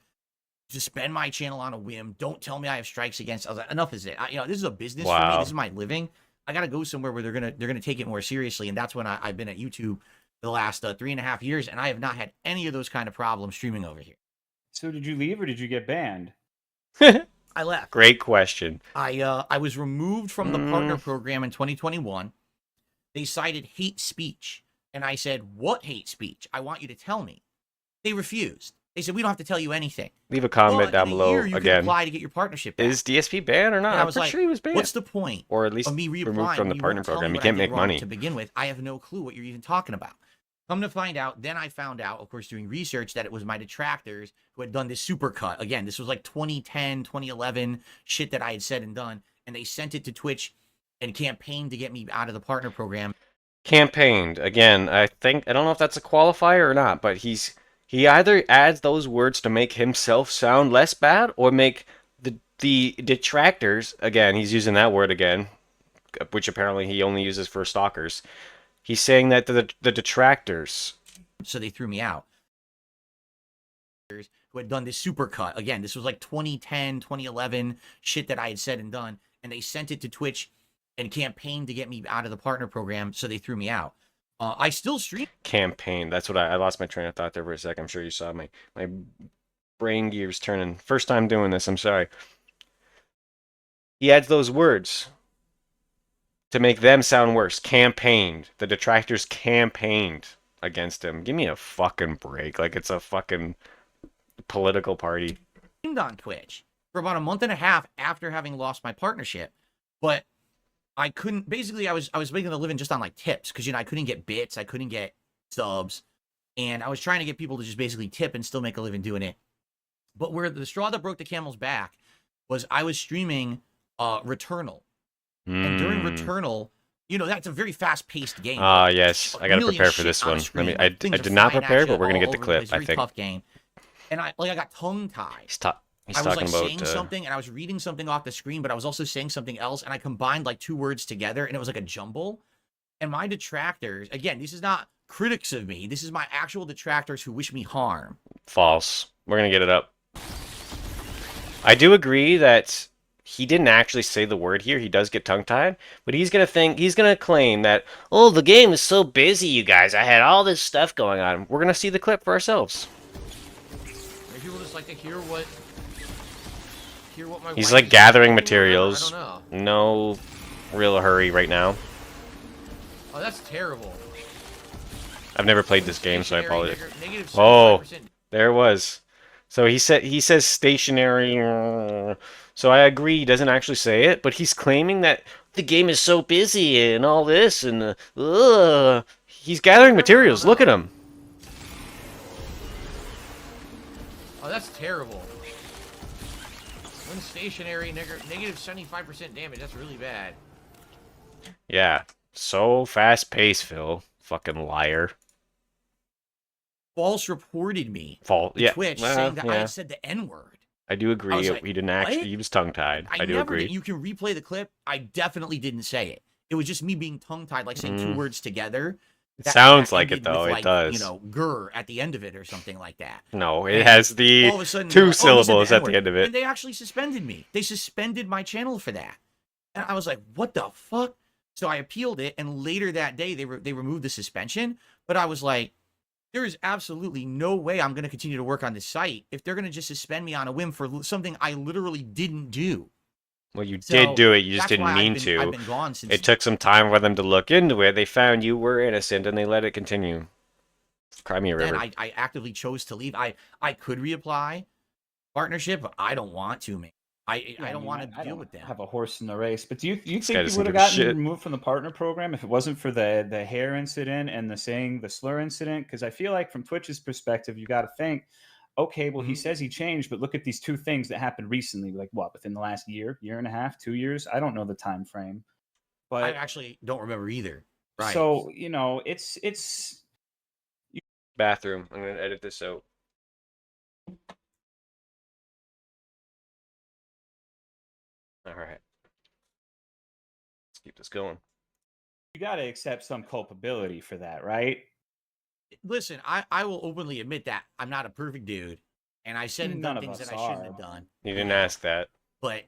Suspend my channel on a whim. Don't tell me I have strikes against. I was like, enough is it. This is a business for me. Wow. This is my living. I got to go somewhere where they're gonna take it more seriously. And that's when I've been at YouTube the last 3.5 years, and I have not had any of those kind of problems streaming over here. So did you leave or did you get banned? I left. Great question. I was removed from the partner program in 2021. They cited hate speech, and I said, "What hate speech? I want you to tell me." They refused. They said, "We don't have to tell you anything." Leave a comment Well, down in a below year, you can again. apply to get your partnership back. Is DSP banned or not? And I I'm was pretty like, sure he was banned. what's the point Or at least of me removed reapplying from the when you partner won't tell program. me You what I can't did make wrong money. to begin with? I have no clue what you're even talking about. Come to find out, then I found out, of course, doing research, that it was my detractors who had done this supercut. Again, this was like 2010, 2011 shit that I had said and done, and they sent it to Twitch and campaigned to get me out of the partner program. Campaigned. Again, I don't know if that's a qualifier or not, but he either adds those words to make himself sound less bad or make the detractors, again, he's using that word again, which apparently he only uses for stalkers. He's saying that the detractors. So they threw me out. Who had done this supercut. Again, this was like 2010, 2011 shit that I had said and done, and they sent it to Twitch and campaigned to get me out of the partner program, so they threw me out. I still stream. Campaign. That's what I lost my train of thought there for a sec. I'm sure you saw my brain gears turning. First time doing this, I'm sorry. He adds those words to make them sound worse. Campaigned. The detractors campaigned against him. Give me a fucking break. Like it's a fucking political party. On Twitch for about a month and a half after having lost my partnership, but I couldn't. Basically, I was making a living just on like tips because I couldn't get bits, I couldn't get subs, and I was trying to get people to just basically tip and still make a living doing it. But where the straw that broke the camel's back was I was streaming Returnal, and during Returnal, that's a very fast-paced game. Yes, I gotta prepare for this one. I did not prepare, but we're gonna get the clip. I think. Tough game. And I got tongue-tied. He's I was talking about saying something, and I was reading something off the screen, but I was also saying something else, and I combined like two words together, and it was like a jumble. And my detractors, again, this is not critics of me. This is my actual detractors who wish me harm. False. We're gonna get it up. I do agree that he didn't actually say the word here. He does get tongue-tied, but he's gonna claim that, oh, the game is so busy, you guys. I had all this stuff going on. We're gonna see the clip for ourselves. Maybe people just like to hear what my He's wife like is gathering saying, materials. I don't know. No real hurry right now. Oh, that's terrible. I've never played this game, so I apologize. Negative Oh, 75%. there it was. So he says stationary. So I agree, he doesn't actually say it, but he's claiming that the game is so busy and all this, and he's gathering materials. Look at him. Oh, that's terrible. When stationary, negative 75% damage. That's really bad. Yeah, so fast paced, Phil. Fucking liar. False reported me. Yeah. Twitch saying that I had said the N-word. I do agree. Like, he didn't actually. what? He was tongue tied. I do agree. You can replay the clip. I definitely didn't say it. It was just me being tongue tied, like saying two words together. It sounds like it though. With, it does. Gur at the end of it or something like that. No, it has the all of a sudden, two syllables at the end of it. And they actually suspended me. They suspended my channel for that. And I was like, what the fuck? So I appealed it, and later that day they removed the suspension. But I was like, there is absolutely no way I'm going to continue to work on this site if they're going to just suspend me on a whim for something I literally didn't do. Well, you did do it. You just didn't mean I've to. been gone since. It took some time for them to look into it. They found you were innocent, and they let it continue. Cry me a river. Then I actively chose to leave. I could reapply partnership, but I don't want to, man. I don't want to deal with them. Have a horse in the race, but do you think guy you doesn't would have give a gotten shit. removed from the partner program if it wasn't for the hair incident and the slur incident? Because I feel like from Twitch's perspective, you got to think, okay, well, he says he changed, but look at these two things that happened recently, like what, within the last year and a half, 2 years? I don't know the time frame, but I actually don't remember either. Right. So it's Bathroom. I'm gonna edit this out. All right. Let's keep this going. you got to accept some culpability for that, right? Listen, I will openly admit that I'm not a perfect dude, and I said and None done of things us that I shouldn't are. have done. You didn't ask that. But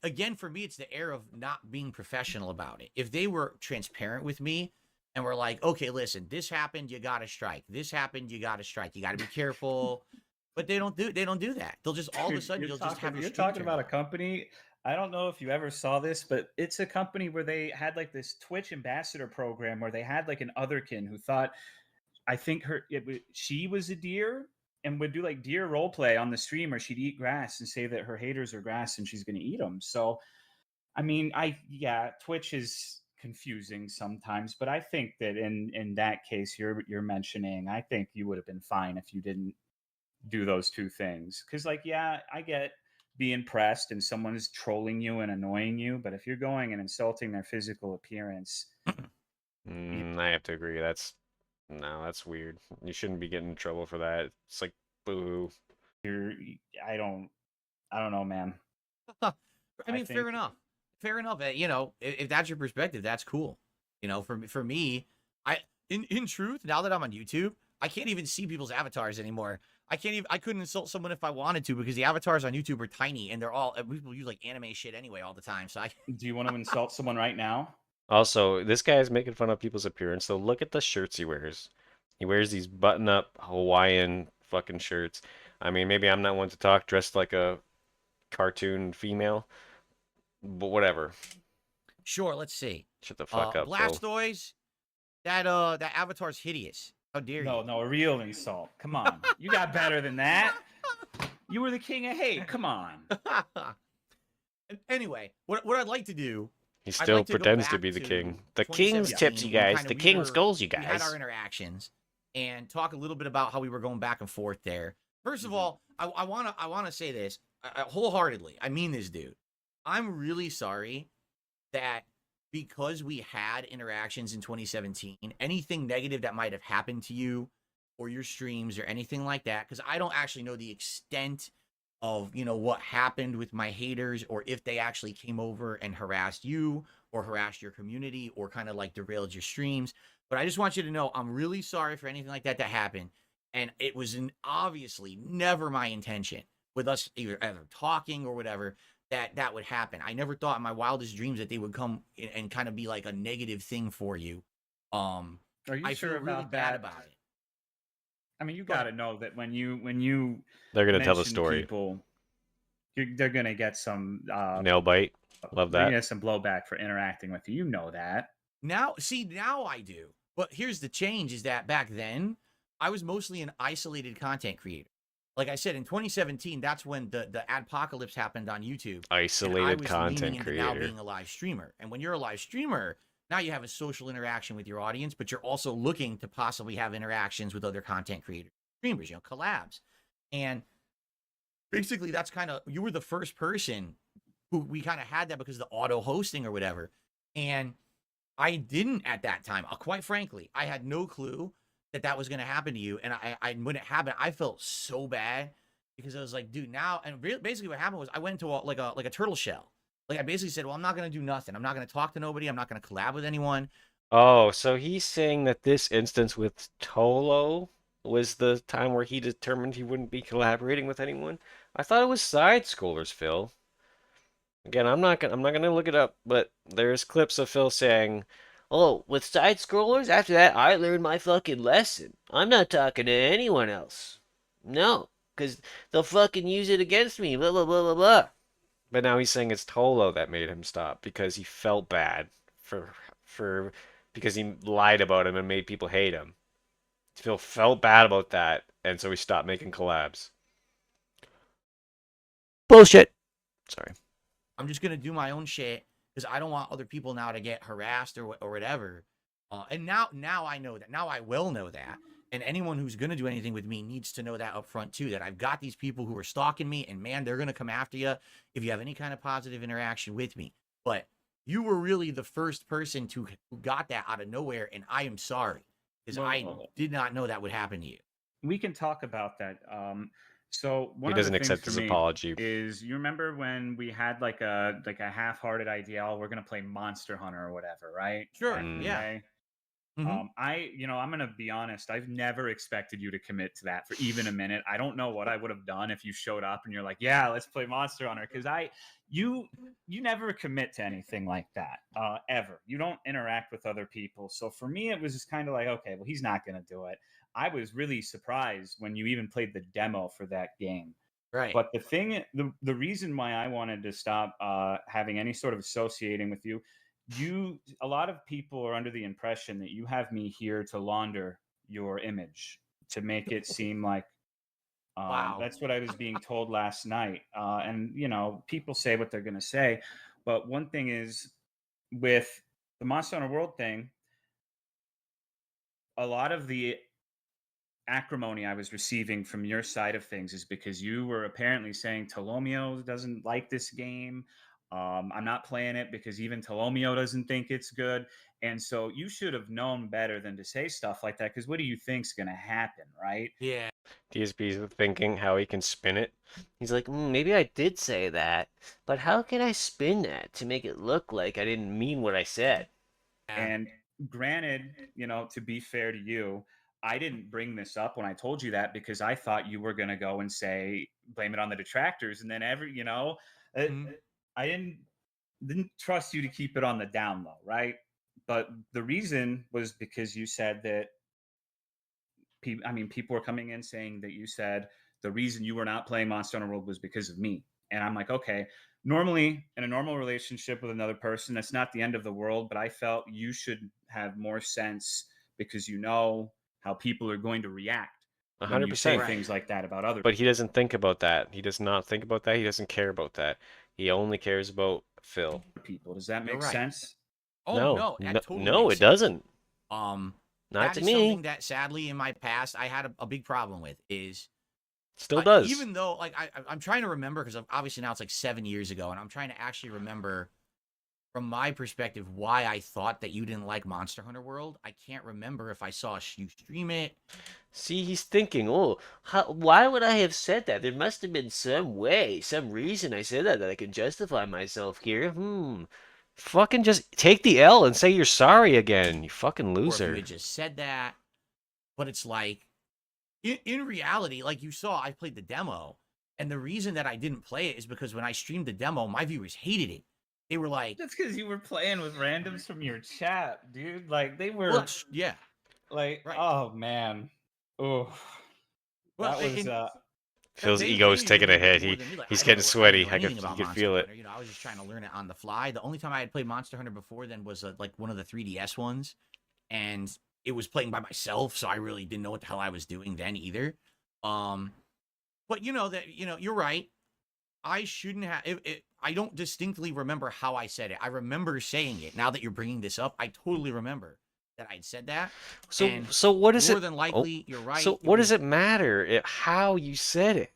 again, for me, it's the air of not being professional about it. If they were transparent with me and were like, okay, listen, this happened, you got to strike. This happened, you got to strike. You got to be careful. But they don't do that. They'll just all of a sudden you'll just have your You're stream talking turned about a on. company. I don't know if you ever saw this, but it's a company where they had like this Twitch ambassador program where they had like an otherkin who thought, I think she was a deer and would do like deer role play on the stream, or she'd eat grass and say that her haters are grass and she's going to eat them. So, I mean, Twitch is confusing sometimes, but I think that in that case you're mentioning, I think you would have been fine if you didn't do those two things. Because I get being pressed and someone is trolling you and annoying you, but if you're going and insulting their physical appearance, I have to agree. That's weird. You shouldn't be getting in trouble for that. It's like boo. I don't know, man. I mean, I fair think- enough. Fair enough. If that's your perspective, that's cool. For me, in truth, now that I'm on YouTube, I can't even see people's avatars anymore. I couldn't insult someone if I wanted to because the avatars on YouTube are tiny and they're all people use like anime shit anyway all the time. So Do you want to insult someone right now? Also, this guy is making fun of people's appearance. So look at the shirts he wears. He wears these button-up Hawaiian fucking shirts. I mean, maybe I'm not one to talk dressed like a cartoon female, but whatever. Sure, let's see. Shut the fuck up, Phil. Blastoise, that avatar's hideous. How dare you? No, a real insult. Come on. You got better than that. You were the king of hate. Come on. Anyway, what I'd like to do, He I'd still like to go pretends to back be the to king. The king's 2017 tips, you when guys. kinda The we king's were- goals, you We had guys. our interactions and talk a little bit about how we were going back and forth there. First of all, I wanna say this wholeheartedly. I mean this, dude. I'm really sorry that because we had interactions in 2017, anything negative that might have happened to you or your streams or anything like that, because I don't actually know the extent of what happened with my haters, or if they actually came over and harassed you or harassed your community or kind of like derailed your streams. But I just want you to know I'm really sorry for anything like that happened, and it was obviously never my intention with us either talking or whatever that would happen. I never thought in my wildest dreams that they would come and kind of be like a negative thing for you. Are you I sure feel really about bad that? about it. I mean, you Go got ahead. to know that when you They're gonna tell the mention story. people, they're gonna get some Nail bite. Love they're gonna that. get some blowback for interacting with you. You know that. Now I do. But here's the change is that back then, I was mostly an isolated content creator. Like I said, in 2017, that's when the adpocalypse happened on YouTube. And I Isolated was content leaning into now creator. being a live streamer. And when you're a live streamer, now you have a social interaction with your audience, but you're also looking to possibly have interactions with other content creators, streamers, collabs. And basically, that's kind of, you were the first person who we kind of had that because of the auto hosting or whatever. And I didn't at that time. Quite frankly, I had no clue that was going to happen to you. And when it happened, I felt so bad because I was like, dude, now, and basically what happened was I went into like a turtle shell. Like I basically said, well, I'm not going to do nothing. I'm not going to talk to nobody. I'm not going to collab with anyone. Oh, so he's saying that this instance with Tolo was the time where he determined he wouldn't be collaborating with anyone? I thought it was side scrollers, Phil. Again, I'm not gonna look it up, but there's clips of Phil saying, "Oh, with side scrollers, after that I learned my fucking lesson. I'm not talking to anyone else. No, 'cause they'll fucking use it against me, blah blah blah blah blah." But now he's saying it's Tolo that made him stop because he felt bad for because he lied about him and made people hate him. Phil felt bad about that, and so he stopped making collabs. Bullshit. Sorry. I'm just going to do my own shit because I don't want other people now to get harassed or whatever. And now I know that. Now I will know that. And anyone who's going to do anything with me needs to know that up front too, that I've got these people who are stalking me, and man, they're going to come after you if you have any kind of positive interaction with me. But you were really the first person who got that out of nowhere, and I am sorry because I did not know that would happen to you. We can talk about that. So one He of doesn't the things accept for his me apology. is, you remember when we had like a half-hearted idea, oh, we're gonna play Monster Hunter or whatever, right? Sure. Back in the Yeah. day? Mhm. I'm gonna be honest. I've never expected you to commit to that for even a minute. I don't know what I would have done if you showed up and you're like, "Yeah, let's play Monster Hunter," because you never commit to anything like that ever. You don't interact with other people. So for me, it was just kind of like, okay, well, he's not gonna do it. I was really surprised when you even played the demo for that game. Right. But the reason why I wanted to stop having any sort of associating with you, a lot of people are under the impression that you have me here to launder your image, to make it seem like Wow. that's what I was being told last night. And people say what they're going to say, but one thing is, with the Monster Hunter World thing, a lot of the acrimony I was receiving from your side of things is because you were apparently saying Tolomeo doesn't like this game. I'm not playing it because even Tolomeo doesn't think it's good. And so you should have known better than to say stuff like that, because what do you think's going to happen, right? Yeah. DSP's thinking how he can spin it. He's like, maybe I did say that, but how can I spin that to make it look like I didn't mean what I said? And granted, to be fair to you, I didn't bring this up when I told you that because I thought you were going to go and say, blame it on the detractors. And then I didn't trust you to keep it on the down low, right? But the reason was because you said that I mean, people were coming in saying that you said the reason you were not playing Monster Hunter World was because of me. And I'm like, okay, normally in a normal relationship with another person, that's not the end of the world, but I felt you should have more sense because you know how people are going to react when you say 100%. things like that about other But he doesn't think about that. He does not think about that. He doesn't care about that. He only cares about Phil. people. Does that You're make right. sense? Oh No, no, no, that totally no, makes it sense. doesn't. Um, Not that to is me. something that sadly in my past I had a big problem with. Is Still does. even though like I'm trying to remember because obviously now it's like 7 years ago, and I'm trying to actually remember from my perspective why I thought that you didn't like Monster Hunter World. I can't remember if I saw you stream it. See, he's thinking, oh, why would I have said that? There must have been some way, some reason I said that I can justify myself here. Fucking just take the L and say you're sorry again, you fucking Or if you loser. had just said that. But it's like, in reality, like you saw, I played the demo. And the reason that I didn't play it is because when I streamed the demo, my viewers hated it. They were like, That's because you were playing with randoms from your chat, dude. Like they were well, yeah. like, right. oh man, oh, Well, that was Phil's they ego's knew taking a you hit. more than me. Like, He's I getting didn't sweaty. know I anything could, about you could Monster feel it. Hunter. You know, I was just trying to learn it on the fly. The only time I had played Monster Hunter before then was like one of the 3DS ones, and it was playing by myself, so I really didn't know what the hell I was doing then either. But you're right. I shouldn't have. I don't distinctly remember how I said it. I remember saying it. Now that you're bringing this up, I totally remember that I'd said that. So what is it? More than likely, you're right. So what does it matter how you said it?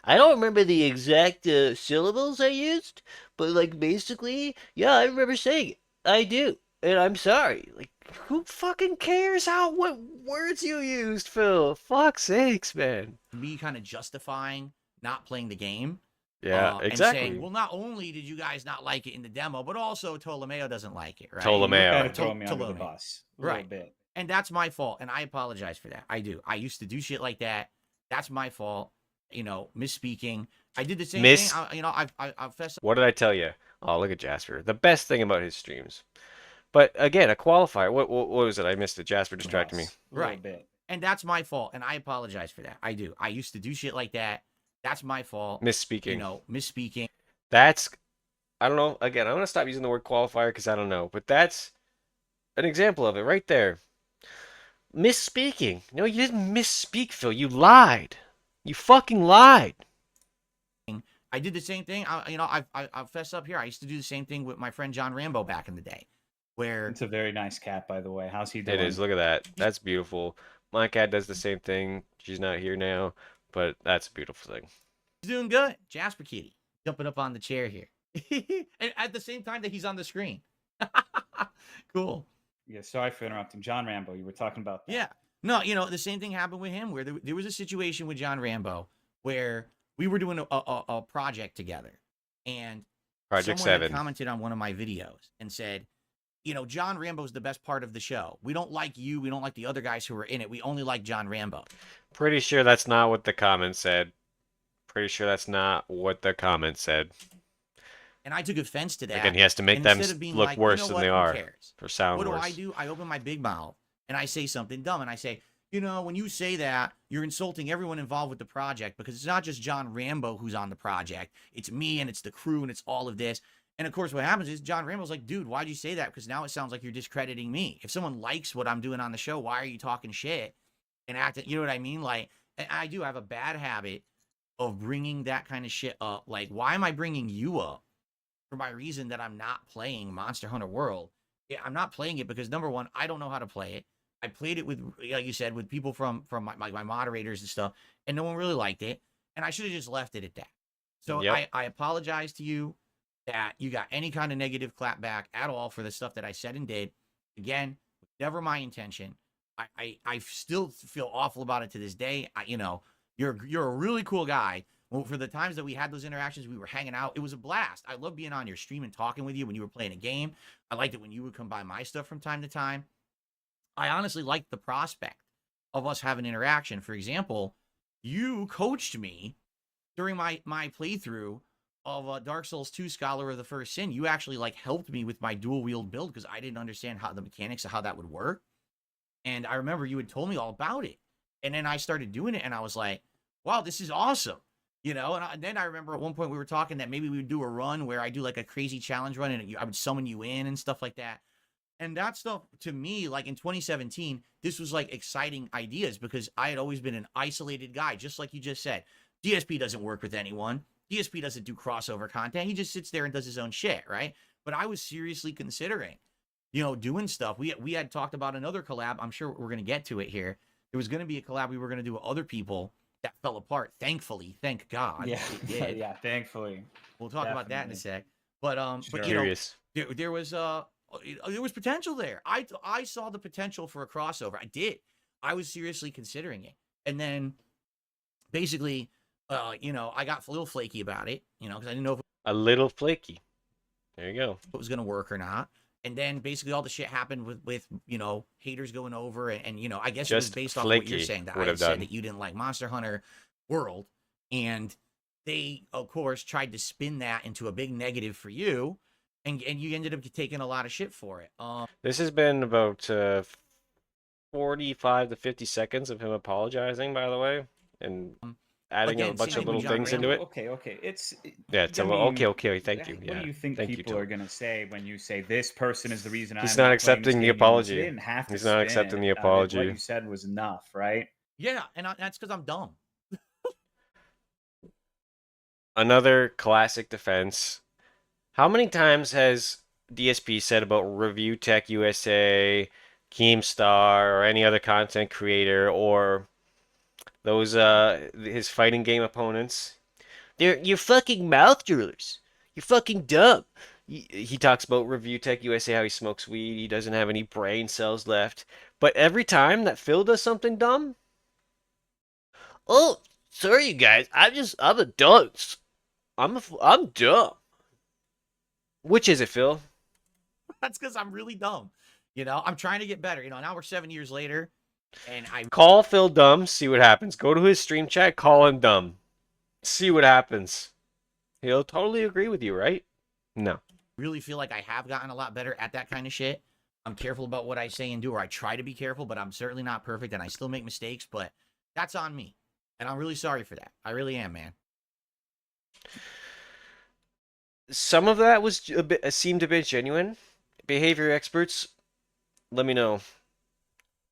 I don't remember the exact syllables I used, but like basically, yeah, I remember saying it. I do, and I'm sorry. Like, who fucking cares what words you used, Phil? Fuck's sakes, man. Me kind of justifying not playing the game. Yeah, And saying, exactly. well, not only did you guys not like it in the demo, but also Tolomeo doesn't like it, right? Tolomeo. kind of throw me under the Tolomeo. bus a Right. little bit. And that's my fault, and I apologize for that. I do. I used to do shit like that. That's my fault. Misspeaking. I did the same thing. I've fessed. What did I tell you? Oh, look at Jasper. The best thing about his streams. But again, a qualifier. What was it? I missed it. Jasper distracted me. A little Right. bit. And that's my fault, and I apologize for that. I do. I used to do shit like that. That's my fault. Misspeaking. Misspeaking. That's, I don't know. Again, I'm going to stop using the word qualifier because I don't know. But that's an example of it right there. Misspeaking. No, you didn't misspeak, Phil. You lied. You fucking lied. I did the same thing. I've fessed up here. I used to do the same thing with my friend John Rambo back in the day, where It's a very nice cat, by the way. How's he doing? It is. Look at that. That's beautiful. My cat does the same thing. She's not here now, but that's a beautiful thing. he's doing good. Jasper Kitty jumping up on the chair here, and at the same time that he's on the screen. Cool. Yeah, sorry for interrupting. John Rambo, you were talking about that. Yeah. No, the same thing happened with him where there was a situation with John Rambo where we were doing a project together, and Project someone had 7. commented on one of my videos and said, John Rambo's the best part of the show. We don't like you. We don't like the other guys who are in it. We only like John Rambo. Pretty sure that's not what the comment said. Pretty sure that's not what the comment said. And I took offense to that. Again, he has to make And them instead of being look like, worse you know than what? they Who are cares? for sound What worse. do? I open my big mouth and I say something dumb, and I say, when you say that, you're insulting everyone involved with the project, because it's not just John Rambo who's on the project. It's me, and it's the crew, and it's all of this. And of course, what happens is John Rambo's like, dude, why'd you say that? Because now it sounds like you're discrediting me. If someone likes what I'm doing on the show, why are you talking shit and acting? You know what I mean? Like, I do have a bad habit of bringing that kind of shit up. Like, why am I bringing you up for my reason that I'm not playing Monster Hunter World? Yeah, I'm not playing it because, number one, I don't know how to play it. I played it with, like you said, with people from my moderators and stuff, and no one really liked it. And I should have just left it at that. So Yep. I apologize to you that you got any kind of negative clapback at all for the stuff that I said and did. Again, never my intention. I still feel awful about it to this day. You're a really cool guy. Well, for the times that we had those interactions, we were hanging out. It was a blast. I love being on your stream and talking with you when you were playing a game. I liked it when you would come by my stuff from time to time. I honestly liked the prospect of us having interaction. For example, you coached me during my playthrough of Dark Souls 2 Scholar of the First Sin. You actually helped me with my dual wield build because I didn't understand how the mechanics of how that would work. And I remember you had told me all about it. And then I started doing it, and I was like, wow, this is awesome. You know, and then I remember at one point we were talking that maybe we would do a run where I do like a crazy challenge run and I would summon you in and stuff like that. And that stuff to me, like in 2017, this was like exciting ideas because I had always been an isolated guy, just like you just said. DSP doesn't work with anyone. DSP doesn't do crossover content. He just sits there and does his own shit, right? But I was seriously considering, you know, doing stuff. We had talked about another collab. I'm sure we're going to get to it here. There was going to be a collab we were going to do with other people that fell apart. Thankfully, thank God. Yeah, it did. yeah. Thankfully, We'll talk about that in a Definitely. sec. But Sure. you know, Curious. there was potential there. I saw the potential for a crossover. I did. I was seriously considering it. And then basically, you know, I got a little flaky about it, you know, because I didn't know if A little flaky. There you go. it was going to work or not. And then basically all the shit happened with you know, haters going over and you know, I guess it was Just based off of what you're flaky saying that would I have said done. that you didn't like Monster Hunter World, and they of course tried to spin that into a big negative for you, and you ended up taking a lot of shit for it. This has been about 45 to 50 seconds of him apologizing, by the way, and adding a Again, bunch same of thing little with John things into Randall. it. Okay. It's Yeah, it's a I little, mean, okay. Thank you. What Yeah, do you think thank you, people Tom. are gonna say when you say this person is the reason He's I'm not not playing accepting this the game anymore? So apology. they didn't have to He's not spin accepting it. the What apology. you said was enough, right? Yeah, and that's because I'm dumb. Another classic defense. How many times has DSP said about Review Tech USA, Keemstar, or any other content creator, or those his fighting game opponents? You're fucking mouth droolers. You're fucking dumb. He talks about Review Tech USA, how he smokes weed, he doesn't have any brain cells left. But every time that Phil does something dumb, oh, sorry you guys, I'm a dunce. I'm dumb. Which is it, Phil? That's because I'm really dumb. You know, I'm trying to get better. You know, now we're 7 years later, and I Call Phil dumb, see what happens. Go to his stream chat, call him dumb. See what happens. He'll totally agree with you, right? No. really feel like I have gotten a lot better at that kind of shit. I'm careful about what I say and do, or I try to be careful, but I'm certainly not perfect, and I still make mistakes, but that's on me. And I'm really sorry for that. I really am, man. Some of that was seemed a bit genuine. Behavior experts, let me know.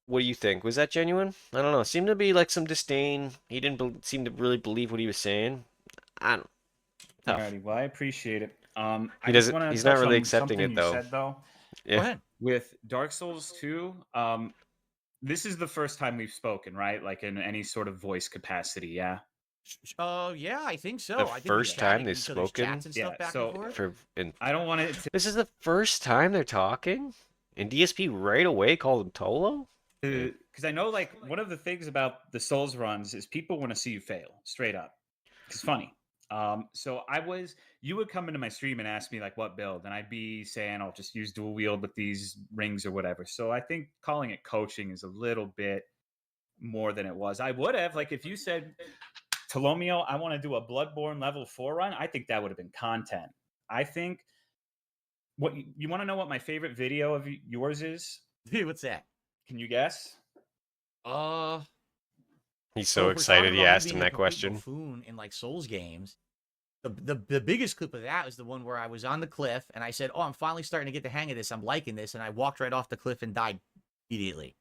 What do you think? Was that genuine? I don't know. It seemed to be like some disdain. He didn't seem to really believe what he was saying. I don't. Tough. Alrighty, well, I appreciate it. I He just doesn't. want to He's touch not really on accepting something it you though. said though. Go Yeah. ahead. With Dark Souls 2, this is the first time we've spoken, right? Like in any sort of voice capacity, yeah. Yeah, I think so. The I think we first time chatted they've each other's spoken? chats and stuff Yeah, back so- and forth. For and I don't want it to this is the first time they're talking, and DSP right away called him Tolo. because I know like one of the things about the Souls runs is people want to see you fail straight up. It's funny. So you would come into my stream and ask me like what build, and I'd be saying I'll just use dual wield with these rings or whatever. So I think calling it coaching is a little bit more than it was. I would have like if you said Tolomeo, I want to do a Bloodborne level 4 run. I think that would have been content. I think what you want to know what my favorite video of yours is? Dude, what's that? Can you guess? He's So so if we're excited talking he about me asked being him a that complete question. buffoon in like Souls games. The biggest clip of that is the one where I was on the cliff and I said, "Oh, I'm finally starting to get the hang of this. I'm liking this," and I walked right off the cliff and died immediately.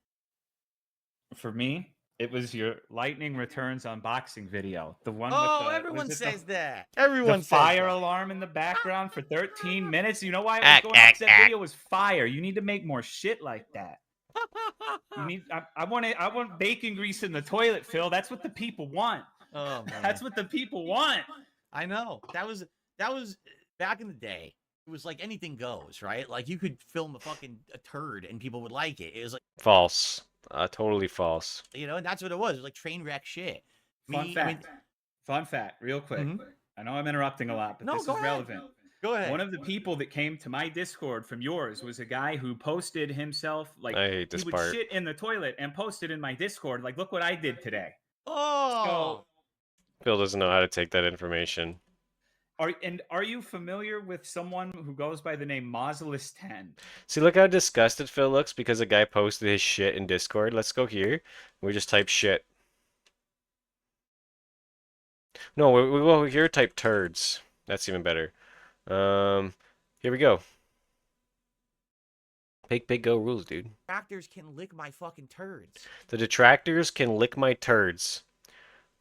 For me, it was your Lightning Returns unboxing video. The one Oh, with the everyone was it says the, that. the Everyone says fire that. alarm in the background for 13 minutes. You know why it was Ack, going off? 'Cause ack, that ack. video was fire. You need to make more shit like that. You need. I want bacon grease in the toilet, Phil. That's what the people want. Oh man, That's what the people want. I know. That was back in the day. It was like anything goes, right? Like you could film a turd and people would like it. It was like, False. Totally false. you know, and that's what it was. It was like train wreck shit. Fun fact, real quick. Mhm. I know I'm interrupting a lot, but No, this is go ahead. relevant. Go ahead. One of the people that came to my Discord from yours was a guy who posted himself like I hate this he would part. shit in the toilet and posted in my Discord like, look what I did today. Oh, Phil doesn't know how to take that information. Are you familiar with someone who goes by the name Mausolus10? See, look how disgusted Phil looks because a guy posted his shit in Discord. Let's go here. We just type shit. No, we go here. Type turds. That's even better. Here we go. Pig go rules, dude. Detractors can lick my fucking turds. The detractors can lick my turds.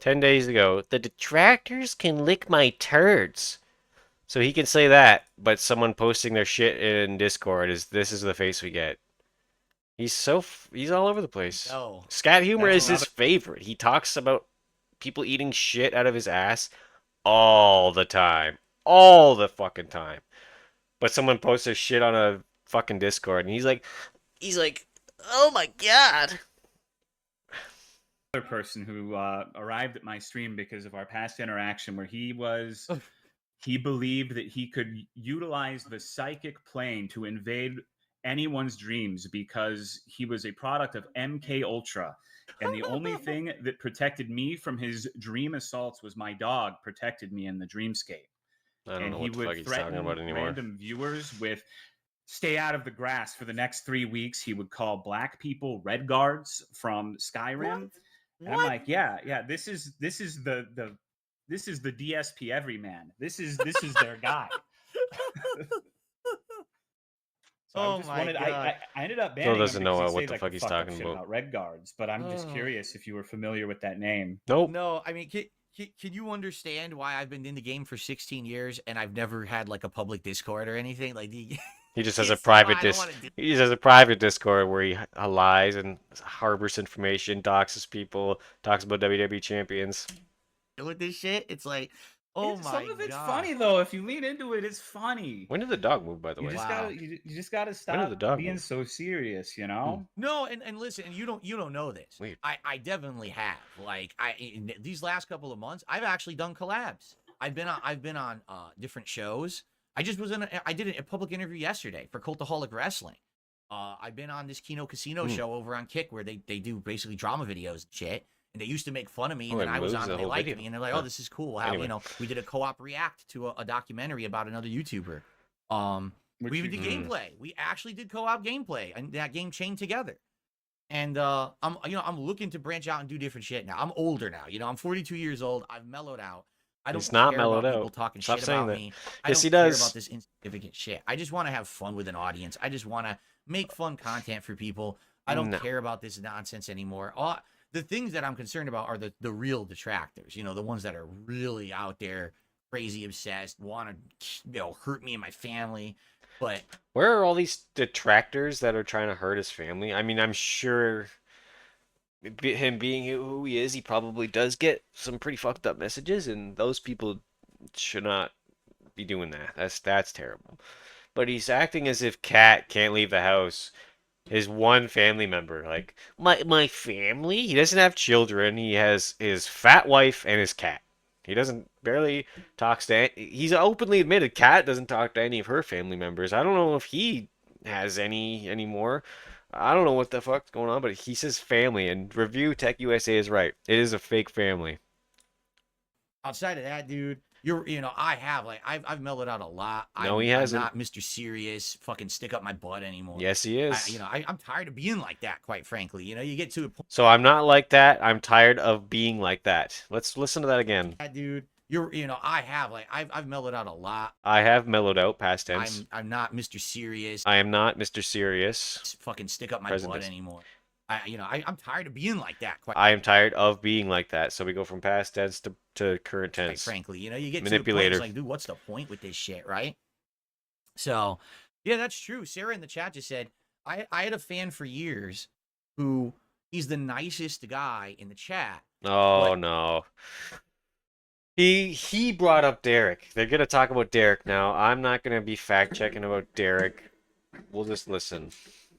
10 days ago, the detractors can lick my turds. So he can say that, but someone posting their shit in Discord is this is the face we get. He's all over the place. No. Scat humor That's is his favorite. He talks about people eating shit out of his ass all the time. All the fucking time. But someone posts their shit on a fucking Discord and he's like, oh my god. Another person who arrived at my stream because of our past interaction where he believed that he could utilize the psychic plane to invade anyone's dreams because he was a product of MK Ultra. And the only thing that protected me from his dream assaults was my dog protected me in the dreamscape. I don't And know he what the fuck would he's talking threaten about anymore. random viewers with stay out of the grass for the next 3 weeks. He would call black people red guards from Skyrim. And I'm like, yeah, this is the DSP everyman. This is their guy. So Oh I just my wanted, God. I ended up Phil banning doesn't him know because he what says the I fuck could he's fuck up talking shit about. red guards, but I'm just Oh. curious if you were familiar with that name. Nope. No, I mean, can you understand why I've been in the game for 16 years and I've never had like a public Discord or anything? Like, He just has a Yes, private I don't wanna do- he just has a private Discord where he lies and harbors information, doxes people, talks about WWE champions. with this shit, it's like, oh my Some of it's God. funny though. If you lean into it, it's funny. When did the dog move, by the You way? just Wow. gotta you just gotta did the stop dog being move? so serious, you know? No, and listen, and you don't know this. Weird. I definitely have. Like in these last couple of months, I've actually done collabs. I've been on different shows. I did a public interview yesterday for Cultaholic Wrestling. I've been on this Kino Casino show over on Kick where they do basically drama videos and shit. And they used to make fun of me, and Oh, then it I was moves on, the and they whole liked video. me, and they're like, Huh. "Oh, this is cool." How Anyway. we did a co-op react to a documentary about another YouTuber. Which We you- even did gameplay. We actually did co-op gameplay, and that game chained together. And I'm looking to branch out and do different shit now. I'm older now. I'm 42 years old. I've mellowed out. I don't He's not care mellowed about people out. talking Stop shit saying about that. me. Yes, he I don't care does. about this insignificant shit. I just want to have fun with an audience. I just want to make fun content for people. I don't No. care about this nonsense anymore. The things that I'm concerned about are the real detractors. The ones that are really out there, crazy obsessed, want to hurt me and my family. But Where are all these detractors that are trying to hurt his family? I mean, I'm sure him being who he is, he probably does get some pretty fucked up messages, and those people should not be doing that. That's terrible. But he's acting as if Cat can't leave the house. His one family member, like my family. He doesn't have children. He has his fat wife and his cat. He doesn't barely talks to. He's openly admitted Cat doesn't talk to any of her family members. I don't know if he has any anymore. I don't know what the fuck's going on, but he says family, and Review Tech USA is right. It is a fake family. outside of that, dude, I've mellowed out a lot. No, he hasn't. I'm not Mr. Serious, fucking stick up my butt anymore. Yes, he is. I'm tired of being like that, quite frankly. You get to a point, So I'm not like that. I'm tired of being like that. Let's listen to that again. dude. I've mellowed out a lot. I have mellowed out, past tense. I'm not Mr. Serious, I am not Mr. Serious. fucking stick up my Present butt tense. anymore. I'm tired of being like that, quite I am tired of being like that. So we go from past tense to current tense. frankly. You get to a point, Manipulator. it's like, dude, what's the point with this shit, right? So, yeah, that's true. Sarah in the chat just said, I had a fan for years who he's the nicest guy in the chat. Oh What? no. He brought up Derek. They're gonna talk about Derek now. I'm not gonna be fact checking about Derek. We'll just listen.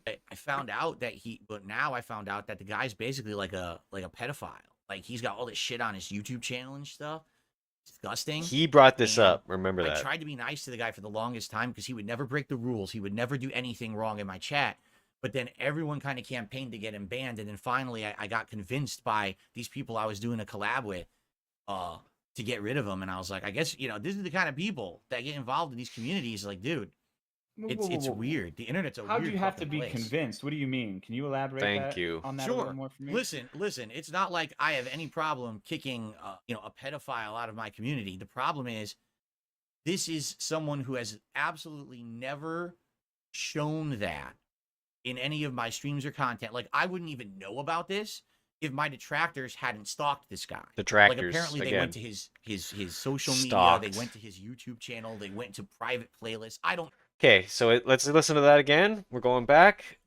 I found out that now I found out that the guy's basically like a pedophile. Like he's got all this shit on his YouTube channel and stuff. Disgusting. He brought this And up. Remember I that. tried to be nice to the guy for the longest time because he would never break the rules. He would never do anything wrong in my chat. But then everyone kind of campaigned to get him banned. And then finally I got convinced by these people I was doing a collab with to get rid of him. And I was like, I guess, this is the kind of people that get involved in these communities. Like, dude, It's weird. The internet's a How weird do you have to fucking be place. convinced? What do you mean? Can you elaborate Thank you. on that a little more for me? Listen. It's not like I have any problem kicking, a pedophile out of my community. The problem is, this is someone who has absolutely never shown that in any of my streams or content. Like, I wouldn't even know about this if my detractors hadn't stalked this guy. Detractors, Like, apparently they again. went to his social media, Stalked. they went to his YouTube channel, they went to private playlists. I don't Okay, so let's listen to that again. We're going back.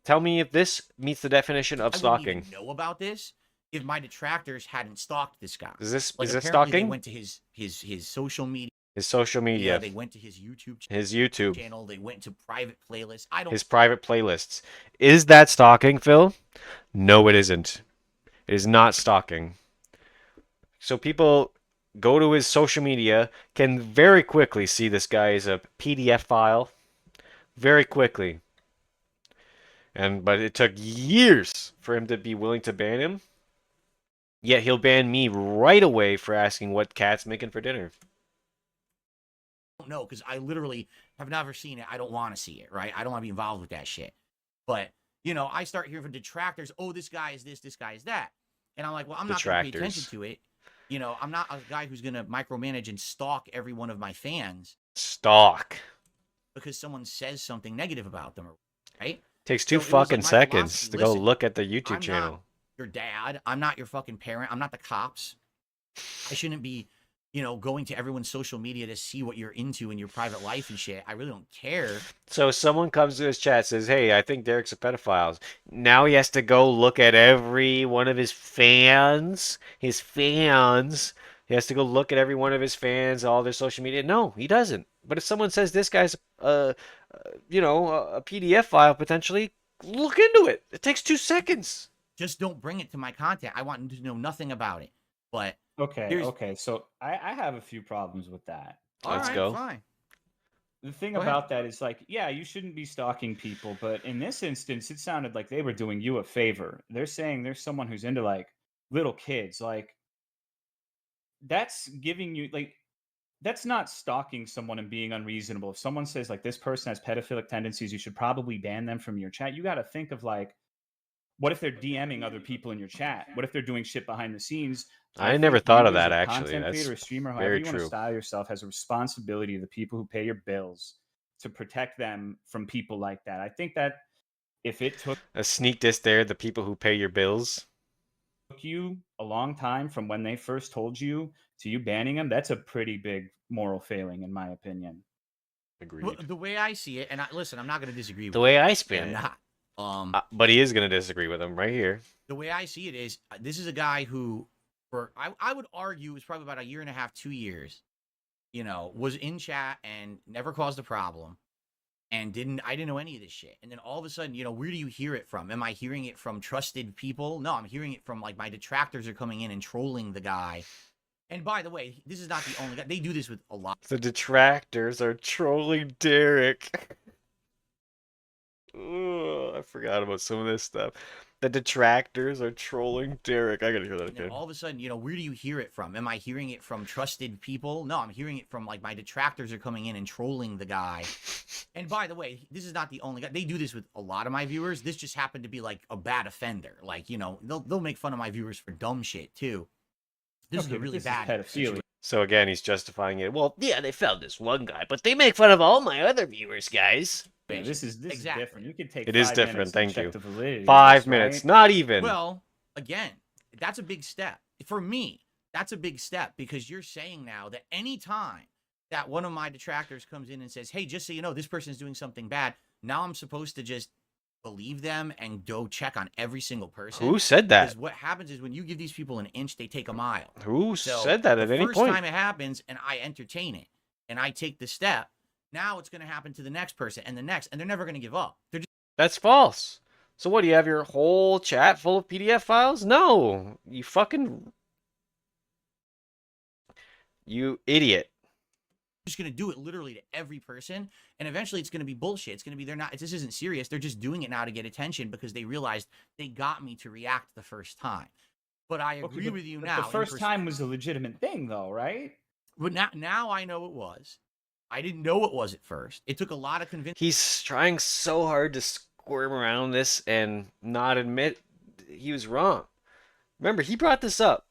Tell me if this meets the definition of I stalking. wouldn't even know about this if my detractors hadn't stalked this guy. Is this Like, is this apparently stalking? They went to his social media. His social media. They went to his YouTube His YouTube. channel. They went to private playlists. His private playlists. Is that stalking, Phil? No, it isn't. It is not stalking. So people go to his social media, can very quickly see this guy is a PDF file. Very quickly. But it took years for him to be willing to ban him. Yet he'll ban me right away for asking what Cat's making for dinner. don't know, because I literally have never seen it. I don't want to see it, right? I don't want to be involved with that shit. But, I start hearing from detractors, oh, this guy is this guy is that. And I'm like, well, I'm not going to pay attention to it. I'm not a guy who's going to micromanage and stalk every one of my fans. Stalk. Because someone says something negative about them, right? Takes two So it was fucking like my seconds philosophy. to go Listen, look at the YouTube I'm channel. not your dad. I'm not your fucking parent. I'm not the cops. I shouldn't be, going to everyone's social media to see what you're into in your private life and shit. I really don't care. So someone comes to his chat, says, hey, I think Derek's a pedophile. Now he has to go look at every one of his fans. He has to go look at every one of his fans, all their social media. No, he doesn't. But if someone says this guy's, a PDF file potentially, look into it. It takes 2 seconds. Just don't bring it to my content. I want to know nothing about it. But Okay. So I have a few problems with that. Let's go. Fine. The thing Go ahead. about that is yeah, you shouldn't be stalking people, but in this instance, it sounded like they were doing you a favor. They're saying there's someone who's into little kids. That's giving you that's not stalking someone and being unreasonable. If someone says this person has pedophilic tendencies, you should probably ban them from your chat. You got to think of what if they're DMing other people in your chat? What if they're doing shit behind the scenes? I never thought of you as that, a actually. Content That's creator, or streamer, however very you want to true. style yourself, has a responsibility to the people who pay your bills to protect them from people like that. I think that if it took A sneak diss there, the people who pay your bills. you a long time from when they first told you to you banning them, that's a pretty big moral failing, in my opinion. Agreed. Well, the way I see it, and listen, I'm not going to disagree with The way I you. spin I'm it. not. But he is going to disagree with him right here. The way I see it is, this is a guy who, I would argue, was probably about 1.5 years, 2 years, was in chat and never caused a problem, and I didn't know any of this shit. And then all of a sudden, where do you hear it from? Am I hearing it from trusted people? No, I'm hearing it from my detractors are coming in and trolling the guy. And by the way, this is not the only guy. They do this with a lot. The detractors are trolling Derek. Ugh, I forgot about some of this stuff. The detractors are trolling Derek. I gotta hear that And then again. all of a sudden, where do you hear it from? Am I hearing it from trusted people? No, I'm hearing it from my detractors are coming in and trolling the guy. And by the way, this is not the only guy. They do this with a lot of my viewers. This just happened to be a bad offender. They'll make fun of my viewers for dumb shit too. This is a really bad pedophilia. So again, he's justifying it. Well, yeah, they found this one guy, but they make fun of all my other viewers, guys. Yeah, this is Exactly. different. You can take It is 5 different, minutes to thank check you. the validity of 5 this, minutes, right? not even. Well, again, that's a big step. For me, that's a big step because you're saying now that any time that one of my detractors comes in and says, hey, just so you know, this person's doing something bad, now I'm supposed to just believe them and go check on every single person. Who said that? Because what happens is when you give these people an inch, they take a mile. Who So said that at any the point? first time it happens and I entertain it and I take the step, now it's going to happen to the next person and the next, and they're never going to give up. They're just That's false. So what, do you have your whole chat full of PDF files? No. You idiot. going to do it literally to every person, and eventually it's going to be bullshit. It's going to be this isn't serious. They're just doing it now to get attention because they realized they got me to react the first time. But I agree with you But now. the first time was a legitimate thing, though, right? But now I know it was. I didn't know it was at first. It took a lot of convincing He's trying so hard to squirm around this and not admit he was wrong. Remember, he brought this up.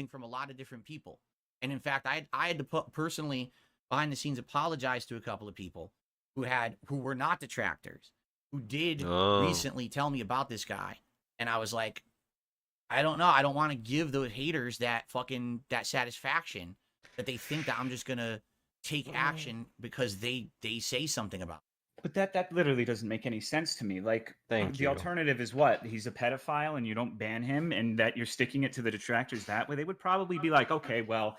from a lot of different people. And in fact, I had to personally behind the scenes apologize to a couple of people who were not detractors, who did recently tell me about this guy. And I was like, I don't know. I don't want to give the haters that satisfaction that they think that I'm just going to take action because they say something about it. But that literally doesn't make any sense to me. Like, the alternative is what? He's a pedophile and you don't ban him, and that you're sticking it to the detractors that way. They would probably be like, okay, well,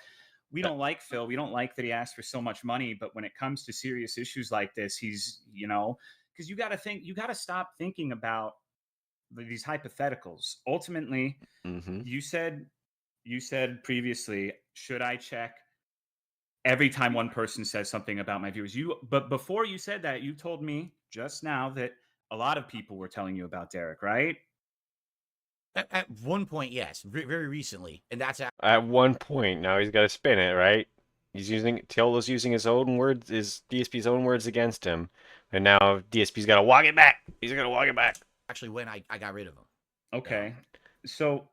we don't like Phil. We don't like that he asked for so much money. But when it comes to serious issues like this, he's, because you got to stop thinking about these hypotheticals. Ultimately, you said previously, should I check every time one person says something about my viewers? But before you said that, you told me just now that a lot of people were telling you about Derek, right? At one point, yes, very recently, and that's at one point. Now he's got to spin it, right? He's using Teolo's using his own words, his DSP's own words against him, and now DSP's got to walk it back. He's got to walk it back. Actually, when I got rid of him. Okay, so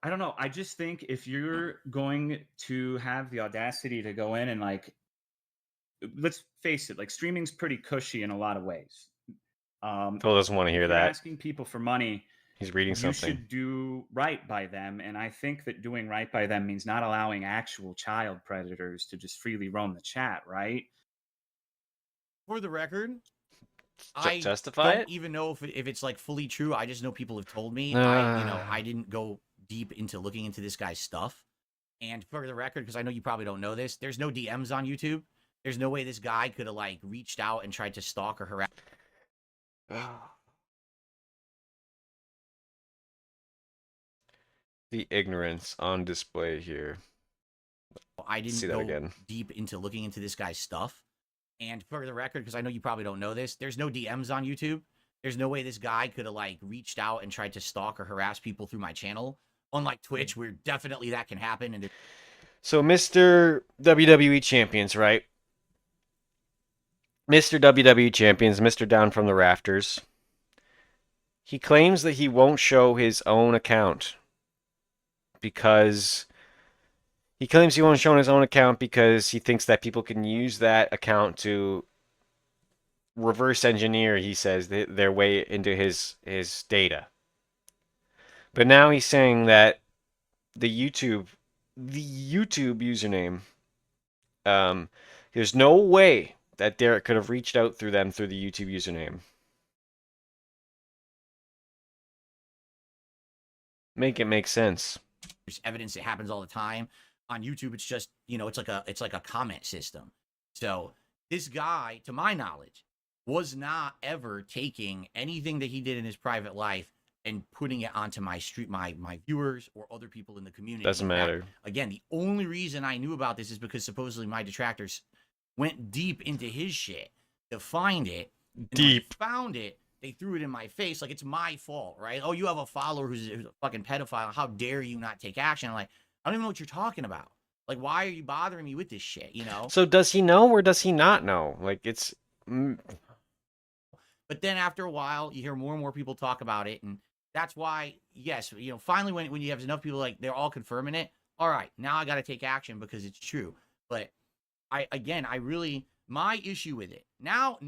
I don't know. I just think if you're going to have the audacity to go in and let's face it, streaming's pretty cushy in a lot of ways. Phil doesn't want to hear that. Asking people for money. He's reading something. You should do right by them, and I think that doing right by them means not allowing actual child predators to just freely roam the chat, right? For the record, justify I don't even know if it's fully true. I just know people have told me. I didn't go deep into looking into this guy's stuff. And for the record, because I know you probably don't know this, there's no DMs on YouTube. There's no way this guy could have reached out and tried to stalk or harass. The ignorance on display here. I didn't go deep into looking into this guy's stuff. And for the record, because I know you probably don't know this, there's no DMs on YouTube. There's no way this guy could have reached out and tried to stalk or harass people through my channel. Unlike Twitch, where definitely that can happen. And so Mr. WWE Champions, right? Mr. WWE Champions, Mr. Down from the Rafters. He claims that he won't show his own account because he thinks that people can use that account to reverse engineer, he says, their way into his data. But now he's saying that the YouTube username, there's no way that Derek could have reached out through them through the YouTube username. Make it make sense. There's evidence it happens all the time. On YouTube, it's just, it's like a comment system. So this guy, to my knowledge, was not ever taking anything that he did in his private life and putting it onto my street, my viewers or other people in the community. Doesn't matter. Again, the only reason I knew about this is because supposedly my detractors went deep into his shit to find it. Deep. Found it. They threw it in my face like it's my fault, right? Oh, you have a follower who's a fucking pedophile. How dare you not take action? I'm like, I don't even know what you're talking about. Like, why are you bothering me with this shit, So does he know or does he not know? It's... But then after a while, you hear more and more people talk about it. And that's why, yes, finally when you have enough people, they're all confirming it. All right, now I got to take action because it's true. But my issue with it, now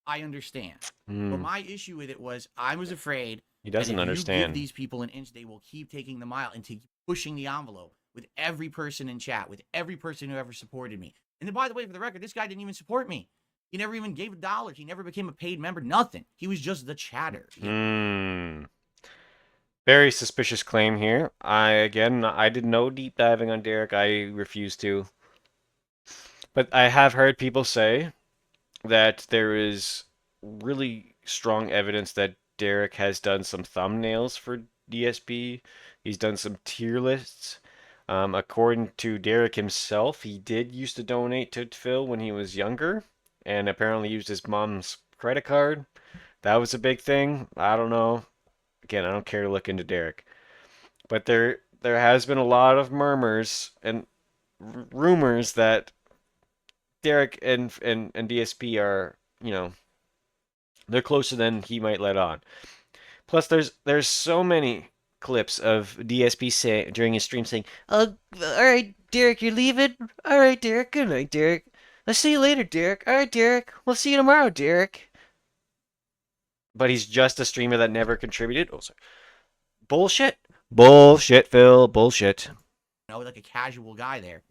I understand. But my issue with it was I was afraid he doesn't understand. You give these people an inch, they will keep taking the mile and keep pushing the envelope with every person in chat, with every person who ever supported me. And then, by the way, for the record, this guy didn't even support me. He never even gave $1. He never became a paid member. Nothing. He was just the chatter. Very suspicious claim here. I did no deep diving on Derek. I refuse to. But I have heard people say that there is really strong evidence that Derek has done some thumbnails for DSP. He's done some tier lists. According to Derek himself, he did used to donate to Phil when he was younger, and apparently used his mom's credit card. That was a big thing. I don't know. Again, I don't care to look into Derek. But there has been a lot of murmurs and rumors that Derek and DSP are, you know, they're closer than he might let on. Plus, there's so many clips of DSP saying during his stream saying, "Oh, all right, Derek, you're leaving. All right, Derek. Good night, Derek. I'll see you later, Derek. All right, Derek. We'll see you tomorrow, Derek." But he's just a streamer that never contributed. Oh, sorry. Bullshit. Bullshit, Phil. Bullshit. You know, like a casual guy there.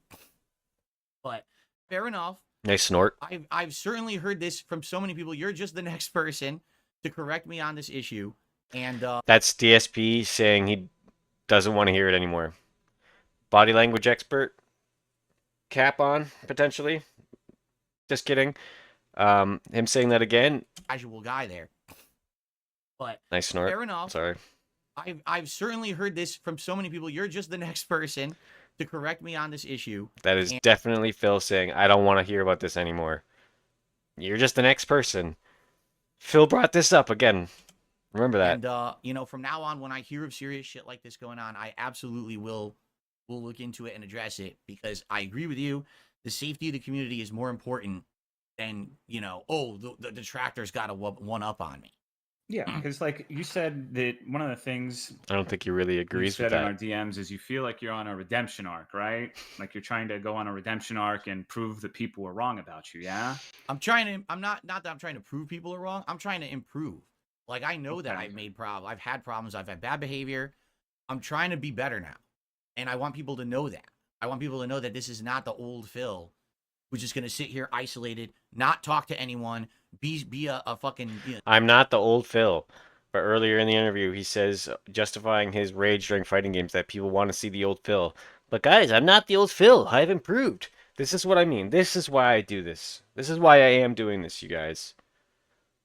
But fair enough. Nice snort. I've certainly heard this from so many people. You're just the next person to correct me on this issue. And That's DSP saying he doesn't want to hear it anymore. Body language expert. Cap on, potentially. Just kidding. Him saying that again. casual guy there. But Nice snort. fair enough. Sorry. I've certainly heard this from so many people. You're just the next person to correct me on this issue. That is definitely Phil saying, I don't want to hear about this anymore. You're just the next person. Phil brought this up again. Remember that. And you know, from now on, when I hear of serious shit like this going on, I absolutely will look into it and address it, because I agree with you. The safety of the community is more important than, you know, oh, the detractor's got a one up on me. Yeah, because like you said, that one of the things I don't think he really you agrees with said in our that. DMs is you feel like you're on a redemption arc, right? Like you're trying to go on a redemption arc and prove that people were wrong about you, yeah? I'm not that I'm trying to prove people are wrong. I'm trying to improve. Like, I know that Okay. I've made problems. I've had problems. I've had bad behavior. I'm trying to be better now. And I want people to know that. I want people to know that this is not the old Phil who's just going to sit here isolated, not talk to anyone, be a fucking, you know, I'm not the old Phil. But earlier in the interview, he says, justifying his rage during fighting games, that people want to see the old Phil. But guys, I'm not the old Phil. I've improved. This is what I mean. This is why I do this. This is why I am doing this, you guys.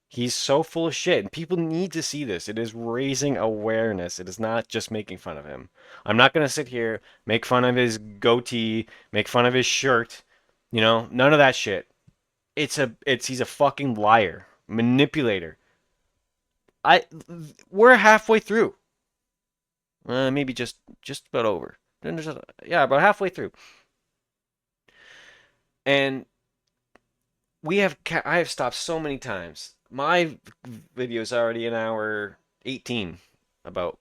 He's so full of shit, and people need to see this. It is raising awareness. It is not just making fun of him. I'm not going to sit here, make fun of his goatee, make fun of his shirt. You know, none of that shit. He's a fucking liar, manipulator. We're halfway through. Maybe just about over. Yeah, about halfway through. And I have stopped so many times. My video is already an hour 18 about.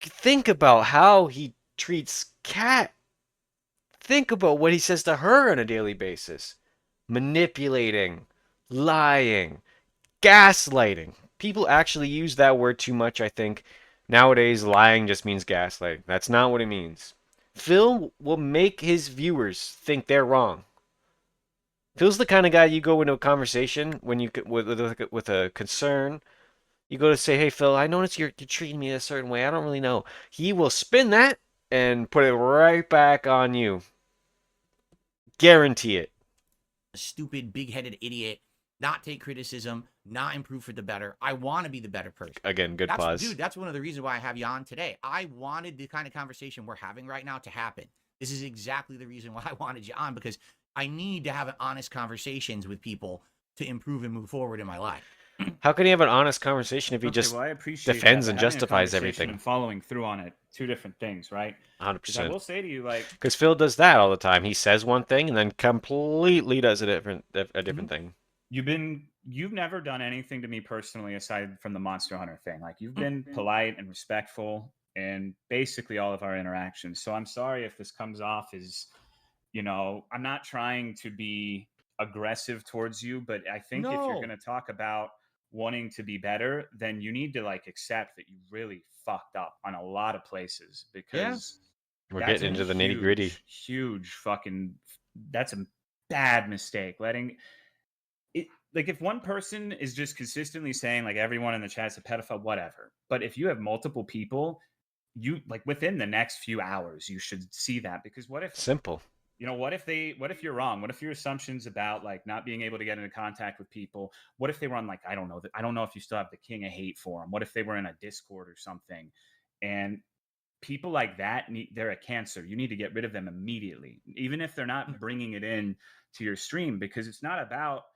Think about how he treats Kat. Think about what he says to her on a daily basis. Manipulating, lying, gaslighting. People actually use that word too much, I think. Nowadays, lying just means gaslighting. That's not what it means. Phil will make his viewers think they're wrong. Phil's the kind of guy you go into a conversation when you with a concern. You go to say, "Hey, Phil, I notice you're treating me a certain way. I don't really know." He will spin that and put it right back on you. Guarantee it. a stupid, big-headed idiot, not take criticism, not improve for the better. I want to be the better person. Again, good pause. Dude, that's one of the reasons why I have you on today. I wanted the kind of conversation we're having right now to happen. This is exactly the reason why I wanted you on, because I need to have honest conversations with people to improve and move forward in my life. How can he have an honest conversation if he just I appreciate defends that, and but having a justifies conversation everything? and following through on it, two different things, right? 'Cause I 100%. will say to you, like, Because Phil does that all the time. He says one thing and then completely does a different thing. you've never done anything to me personally aside from the Monster Hunter thing. Like, you've been polite and respectful in basically all of our interactions. So I'm sorry if this comes off as, you know, I'm not trying to be aggressive towards you, but I think if you're No. going to talk about wanting to be better, then you need to like accept that you really fucked up on a lot of places, because We're that's getting a into the nitty gritty. huge fucking, that's a bad mistake. Letting it, like, if one person is just consistently saying like everyone in the chat's a pedophile, whatever. But if you have multiple people, you like within the next few hours, you should see that, because what if, Simple. you know, what if you're wrong? What if your assumptions about like not being able to get into contact with people, what if they were on like, I don't know if you still have the King of Hate forum. What if they were in a Discord or something? And people like that, they're a cancer. You need to get rid of them immediately, even if they're not bringing it in to your stream, because it's not about,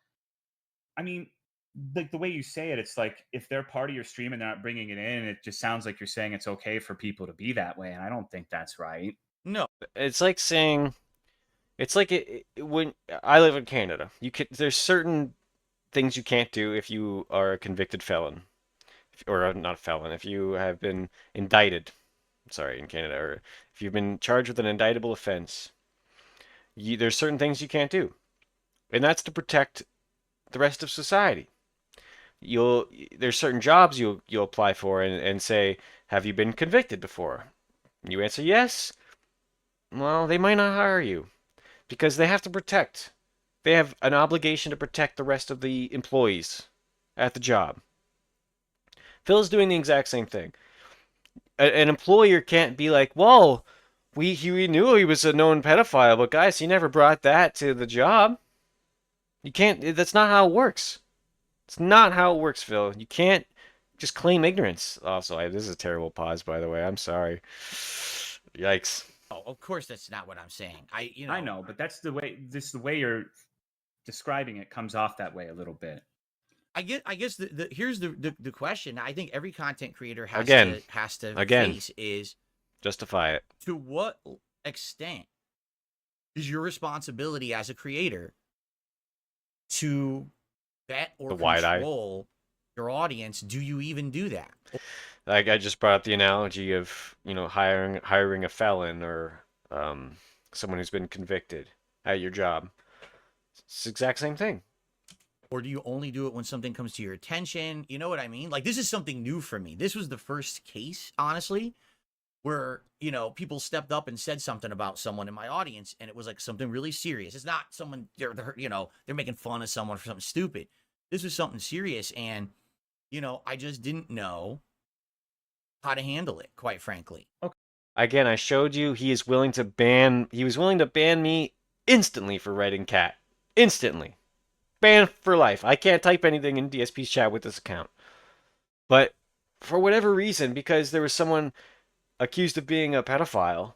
I mean, like the way you say it, it's like if they're part of your stream and they're not bringing it in, it just sounds like you're saying it's okay for people to be that way. And I don't think that's right. No. It's like saying It's like when I live in Canada, there's certain things you can't do if you are a convicted felon, or not a felon, if you have been indicted. Sorry, in Canada, or if you've been charged with an indictable offense, there's certain things you can't do, and that's to protect the rest of society. You'll There's certain jobs you'll apply for and say, have you been convicted before? You answer yes. Well, they might not hire you because they have an obligation to protect the rest of the employees at the job. Phil's doing the exact same thing. An employer can't be like, "Whoa, we knew he was a known pedophile, but guys, he never brought that to the job." You can't. That's not how it works. It's not how it works, Phil. You can't just claim ignorance. Also, this is a terrible pause, by the way. I'm sorry. Yikes. Oh, of course that's not what I'm saying. I know, but that's the way you're describing it comes off that way a little bit. I guess here's the question. I think every content creator has Again. to face is Justify it. to what extent is your responsibility as a creator to vet or The wide eye. control your audience? Do you even do that? Like I just brought up the analogy of, hiring a felon or someone who's been convicted at your job. It's the exact same thing. Or do you only do it when something comes to your attention? You know what I mean? Like, this is something new for me. This was the first case, honestly, where, people stepped up and said something about someone in my audience, and it was like something really serious. It's not someone, they're making fun of someone for something stupid. This was something serious, and, I just didn't know how to handle it, quite frankly. Okay. Again, I showed you he was willing to ban me instantly for writing cat. Instantly. Banned for life. I can't type anything in DSP's chat with this account. But for whatever reason, because there was someone accused of being a pedophile,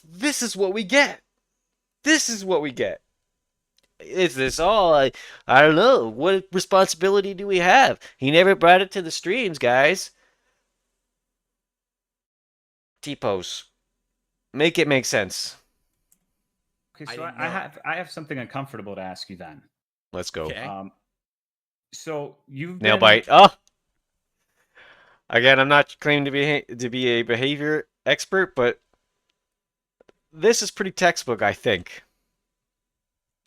this is what we get. This is what we get. Is this all? I don't know. What responsibility do we have? He never brought it to the streams, guys. T-pose. Make it make sense. Okay, so I have something uncomfortable to ask you then. Let's go. Okay. So you've Nail been, bite. Oh. Again, I'm not claiming to be a behavior expert, but this is pretty textbook, I think.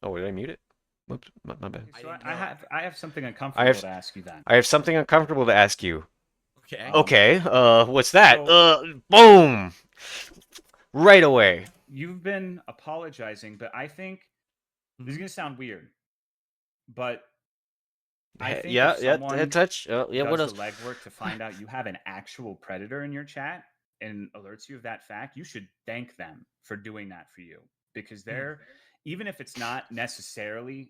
Oh, did I mute it? Whoops, my bad. So I have something uncomfortable to ask you then. I have something uncomfortable to ask you. Okay. Okay. What's that? Boom. Right away. You've been apologizing, but I think this is gonna sound weird, but I think if someone head touch. What does else? the legwork to find out you have an actual predator in your chat and alerts you of that fact, you should thank them for doing that for you, because they're, even if it's not necessarily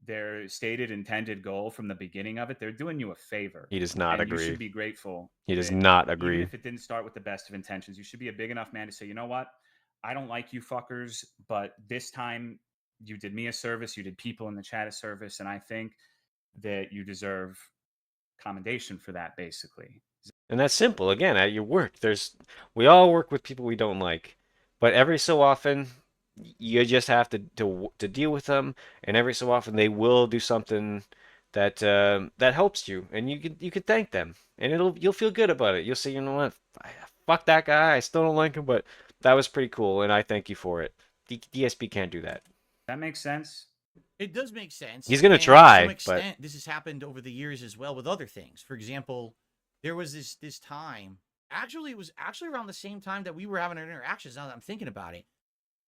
their stated intended goal from the beginning of it, they're doing you a favor. He does not and agree. You should be grateful. He does not Even agree. if it didn't start with the best of intentions, you should be a big enough man to say, you know what? I don't like you fuckers, but this time you did me a service, you did people in the chat a service, and I think that you deserve commendation for that, basically. And that's simple. Again, at your work, we all work with people we don't like, but every so often you just have to deal with them, and every so often they will do something that that helps you, and you could thank them, and you'll feel good about it. You'll say, you know what, fuck that guy, I still don't like him, but that was pretty cool, and I thank you for it. DSP can't do that. That makes sense. It does make sense. He's gonna and try, to some but extent, this has happened over the years as well with other things. For example, there was this time. Actually, it was around the same time that we were having our interactions. Now that I'm thinking about it,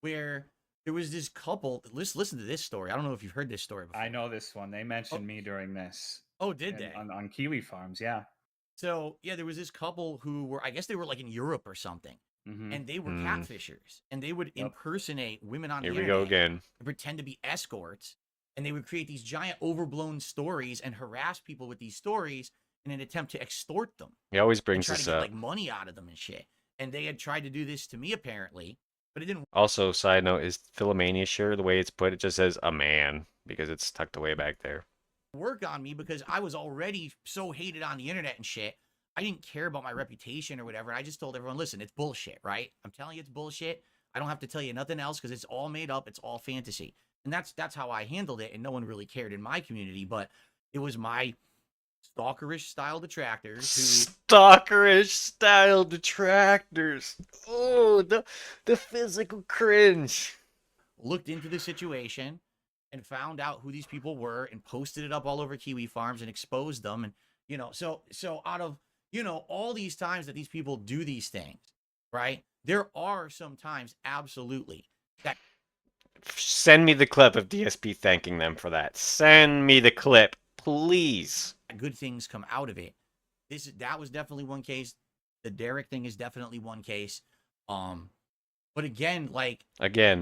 where there was this couple. Listen to this story. I don't know if you've heard this story before. I know this one. They mentioned me during this. Oh, did they? On Kiwi Farms, yeah. So yeah, there was this couple who were, I guess they were like in Europe or something, and they were catfishers, and they would impersonate women on the here we internet go again. and pretend to be escorts, and they would create these giant overblown stories and harass people with these stories in an attempt to extort them. He always And brings try to this get up. like money out of them and shit. And they had tried to do this to me apparently, but it didn't Also, side note, is Philomania shirt, the way it's put, it just says a man because it's tucked away back there. work on me because I was already so hated on the internet and shit. I didn't care about my reputation or whatever. I just told everyone, listen, it's bullshit, right? I'm telling you it's bullshit. I don't have to tell you nothing else because it's all made up. It's all fantasy. And that's how I handled it. And no one really cared in my community, but it was my stalkerish style detractors who Stalkerish style detractors. Oh, the physical cringe. looked into the situation and found out who these people were and posted it up all over Kiwi Farms and exposed them. And, so out of, all these times that these people do these things, right? There are some times, absolutely, that Send me the clip of DSP thanking them for that. Send me the clip, please. good things come out of it. That was definitely one case. The Derek thing is definitely one case. But again,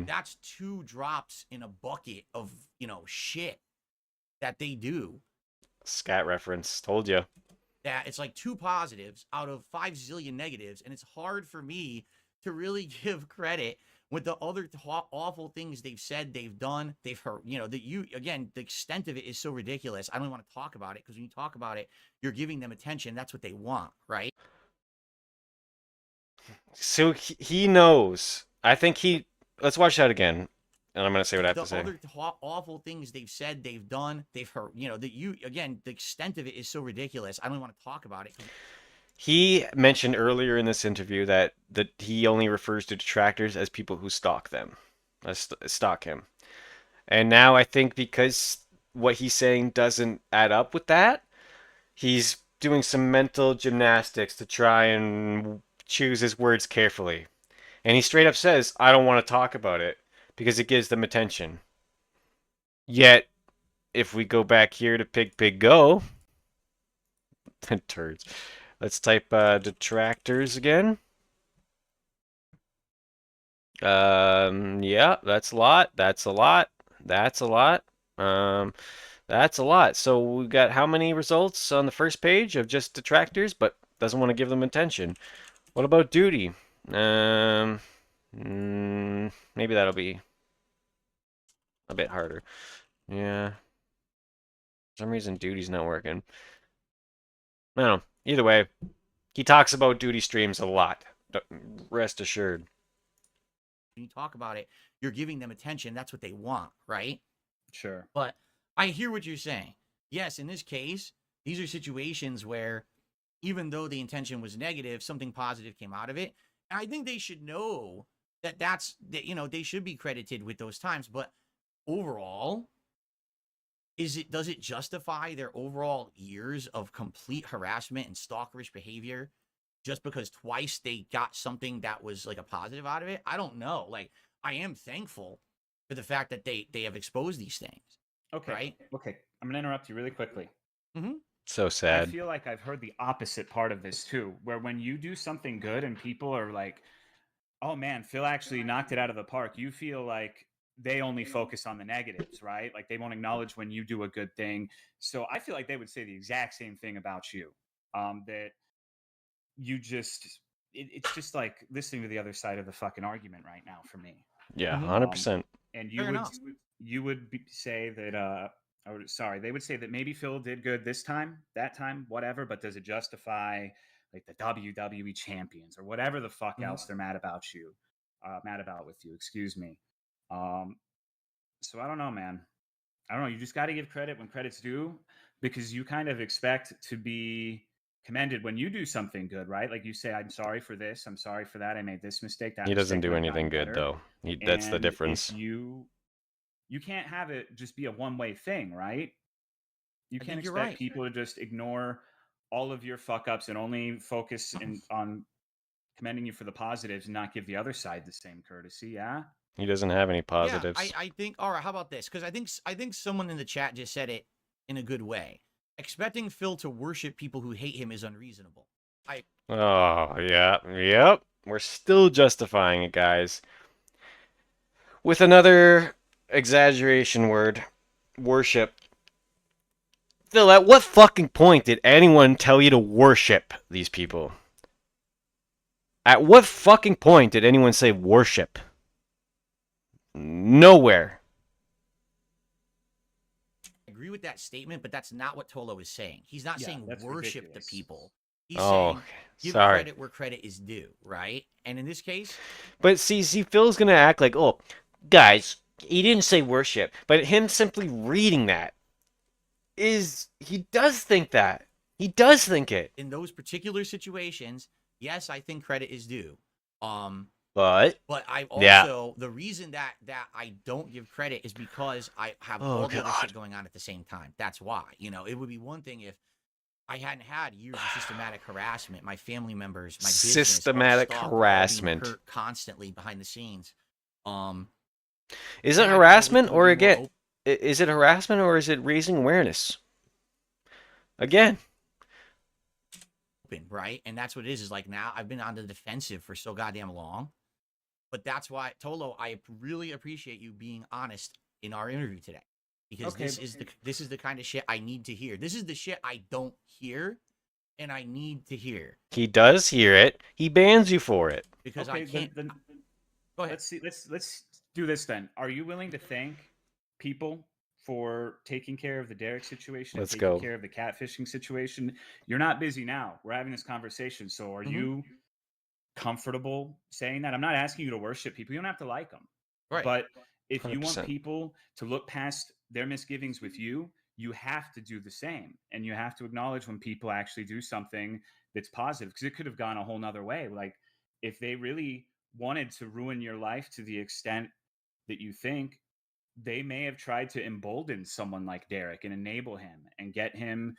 that's 2 drops in a bucket of, shit that they do. Scat reference. Told you. That it's like 2 positives out of 5 zillion negatives, and it's hard for me to really give credit with the other awful things they've said, they've done, they've heard. The extent of it is so ridiculous. I don't want to talk about it because when you talk about it, you're giving them attention. That's what they want, right? So he knows. I think he. Let's watch that again, and I'm gonna say what I have to say. The other awful things they've said, they've done, they've heard. The extent of it is so ridiculous. I don't want to talk about it. He mentioned earlier in this interview that he only refers to detractors as people who stalk them, stalk him. And now I think because what he's saying doesn't add up with that, he's doing some mental gymnastics to try and choose his words carefully. And he straight up says, I don't want to talk about it because it gives them attention. Yet, if we go back here to Pig Go, turds. Let's type detractors again. Yeah, that's a lot. That's a lot. That's a lot. That's a lot. So we got how many results on the first page of just detractors, but doesn't want to give them attention. What about duty? Maybe that'll be a bit harder. Yeah. For some reason, duty's not working. I don't know. Either way, he talks about duty streams a lot. Rest assured. When you talk about it, you're giving them attention. That's what they want, right? Sure. But I hear what you're saying. Yes, in this case, these are situations where even though the intention was negative, something positive came out of it. And I think they should know that they should be credited with those times. But overall, does it justify their overall years of complete harassment and stalkerish behavior just because twice they got something that was like a positive out of it? I don't know. Like, I am thankful for the fact that they have exposed these things. Okay. Right? Okay. I'm going to interrupt you really quickly. Mm-hmm. So sad. I feel like I've heard the opposite part of this too, where when you do something good and people are like, oh man, Phil actually knocked it out of the park, you feel like they only focus on the negatives, right? Like they won't acknowledge when you do a good thing. So I feel like they would say the exact same thing about you. That you just, it's just like listening to the other side of the fucking argument right now for me. Yeah, 100%. And Fair you would say that, they would say that maybe Phil did good this time, that time, whatever, but does it justify like the WWE champions or whatever the fuck else they're mad about with you, excuse me. So I don't know, man. I don't know. You just got to give credit when credit's due because you kind of expect to be commended when you do something good, right? Like you say, I'm sorry for this. I'm sorry for that. I made this mistake. That He doesn't mistake do might have anything gotten good, better. though. That's the And difference. if you can't have it just be a one-way thing, right? You can't expect people to just ignore all of your fuck-ups and only focus on commending you for the positives and not give the other side the same courtesy, yeah? He doesn't have any positives. Yeah, I think, all right, how about this? Because I think someone in the chat just said it in a good way. Expecting Phil to worship people who hate him is unreasonable. Oh, yeah. Yep. We're still justifying it, guys. With another exaggeration word, worship. Phil, at what fucking point did anyone tell you to worship these people? At what fucking point did anyone say worship? Nowhere. I agree with that statement, but that's not what Tolo is saying. He's not saying worship the people. He's Oh, saying okay. give Sorry. credit where credit is due, right? And in this case, But see, Phil's gonna act like, oh, guys, he didn't say worship, but him simply reading that he does think that. He does think it. in those particular situations, yes, I think credit is due. But But I yeah. also the reason that I don't give credit is because I have Oh, all the other God. shit going on at the same time. That's why. You know, it would be one thing if I hadn't had years of systematic harassment, my family members, my business, all the Systematic stuff, all being harassment. hurt constantly behind the scenes. Is it then I probably harassment could be or more again? Is it harassment or is it raising awareness? Again. open, right? And that's what it is like now I've been on the defensive for so goddamn long. But that's why, Tolo, I really appreciate you being honest in our interview today. Because Okay, this is the kind of shit I need to hear. This is the shit I don't hear and I need to hear. He does hear it. He bans you for it. Because okay, I can't then go ahead. let's see. Let's do this then. Are you willing to thank people for taking care of the Derek situation Let's and taking go. care of the catfishing situation? You're not busy now. We're having this conversation. So are you comfortable saying that? I'm not asking you to worship people. You don't have to like them. Right. But if you want 100%. people to look past their misgivings with you, you have to do the same. And you have to acknowledge when people actually do something that's positive, because it could have gone a whole nother way. Like if they really wanted to ruin your life to the extent that you think, they may have tried to embolden someone like Derek and enable him and get him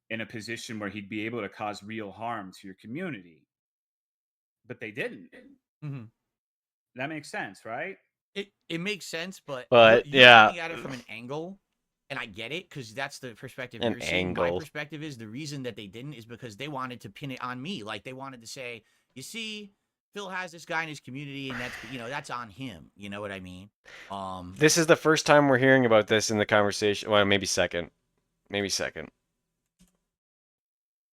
in a position where he'd be able to cause real harm to your community. But they didn't. Mm-hmm. That makes sense, right? It makes sense, but But, you're yeah. coming at it from an angle, and I get it because that's the perspective An you're seeing. My angle. perspective is the reason that they didn't is because they wanted to pin it on me. Like they wanted to say, you see, Phil has this guy in his community, and that's on him. You know what I mean? This is the first time we're hearing about this in the conversation. Well, maybe second. Maybe second.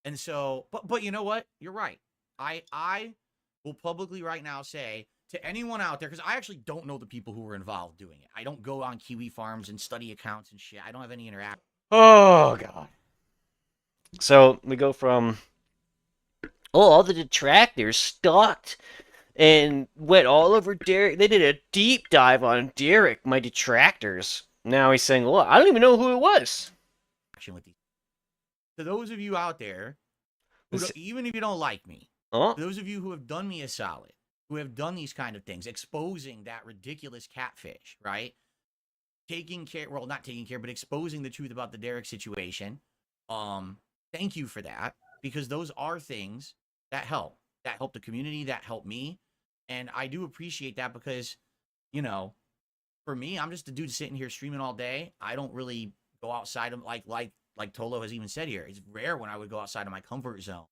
And so, but you know what? You're right. I will publicly right now say to anyone out there, because I actually don't know the people who were involved doing it. I don't go on Kiwi Farms and study accounts and shit. I don't have any interaction. Oh, God. So we go from, all the detractors stalked and went all over Derek. They did a deep dive on Derek, my detractors. Now he's saying, well, I don't even know who it was. With these. To those of you out there, even if you don't like me, Oh, to those of you who have done me a solid, who have done these kind of things, exposing that ridiculous catfish, right? Not taking care, but exposing the truth about the Derek situation. Thank you for that, because those are things that help the community, that help me. And I do appreciate that because, for me, I'm just a dude sitting here streaming all day. I don't really go outside of like Tolo has even said here. It's rare when I would go outside of my comfort zone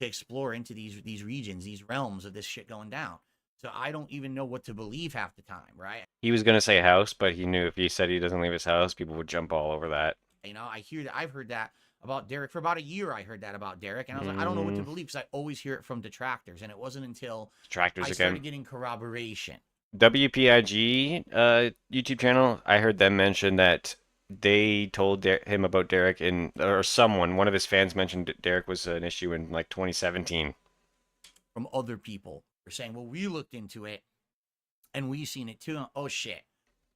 to explore into these regions, these realms of this shit going down. So I don't even know what to believe half the time, right? he was going to say house, but he knew if he said he doesn't leave his house, people would jump all over that. I hear that. I've heard that about Derek for about a year. I heard that about Derek, and I was like, I don't know what to believe because I always hear it from detractors, and it wasn't until Detractors I again. started getting corroboration. WPIG YouTube channel, I heard them mention that they told him about Derek, or one of his fans mentioned Derek was an issue in like 2017. From other people, they're saying, well, we looked into it, and we seen it too. Oh shit!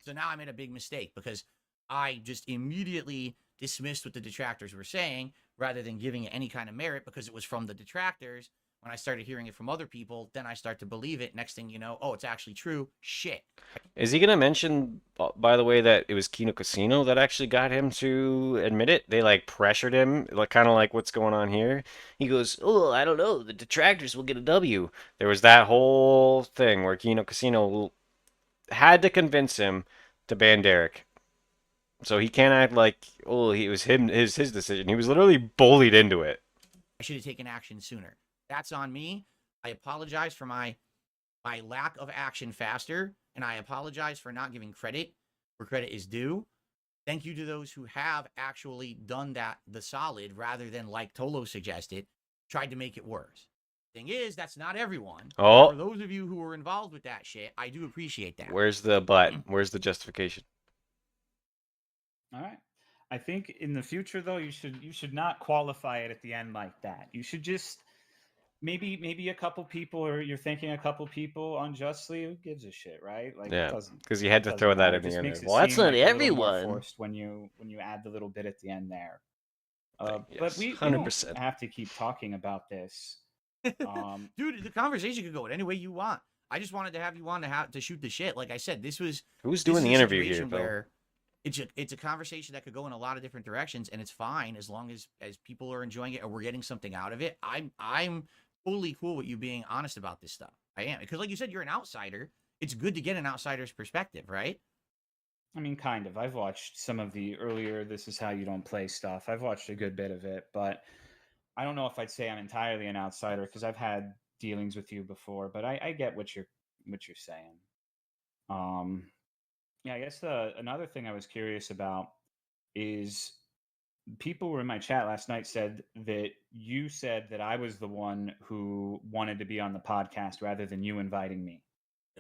So now I made a big mistake because I just immediately dismissed what the detractors were saying rather than giving it any kind of merit because it was from the detractors. When I started hearing it from other people, then I start to believe it. Next thing you know, oh, it's actually true. Shit. Is he going to mention, by the way, that it was Kino Casino that actually got him to admit it? They like pressured him, like kind of like what's going on here. He goes, oh, I don't know. The detractors will get a W. There was that whole thing where Kino Casino had to convince him to ban Derek. So he can't act like, oh, it was his decision. He was literally bullied into it. I should have taken action sooner. That's on me. I apologize for my lack of action faster, and I apologize for not giving credit where credit is due. Thank you to those who have actually done the solid rather than, like Tolo suggested, tried to make it worse. Thing is, that's not everyone. Oh. For those of you who were involved with that shit, I do appreciate that. Where's the but? Where's the justification? All right. I think in the future though, you should not qualify it at the end like that. You should just maybe a couple people, or you're thinking a couple people unjustly. Who gives a shit, right? Like, Yeah, it doesn't, because you had to throw that matter. in It the just end. makes it Well, that's seem not like a little more everyone. forced when you add the little bit at the end there. But Yes, we don't 100%. have to keep talking about this. Dude, the conversation could go any way you want. I just wanted to have you on to shoot the shit. Like I said, Who's this doing is the a interview here, situation Phil? where it's a conversation that could go in a lot of different directions, and it's fine as long as people are enjoying it or we're getting something out of it. I'm totally cool with you being honest about this stuff. I am, because like you said, you're an outsider. It's good to get an outsider's perspective, right? I mean, kind of. I've watched some of the earlier "This Is How You Don't Play" stuff. I've watched a good bit of it, but I don't know if I'd say I'm entirely an outsider because I've had dealings with you before. But I get what you're saying. Um, yeah, I guess another thing I was curious about is people were in my chat last night said that you said that I was the one who wanted to be on the podcast rather than you inviting me.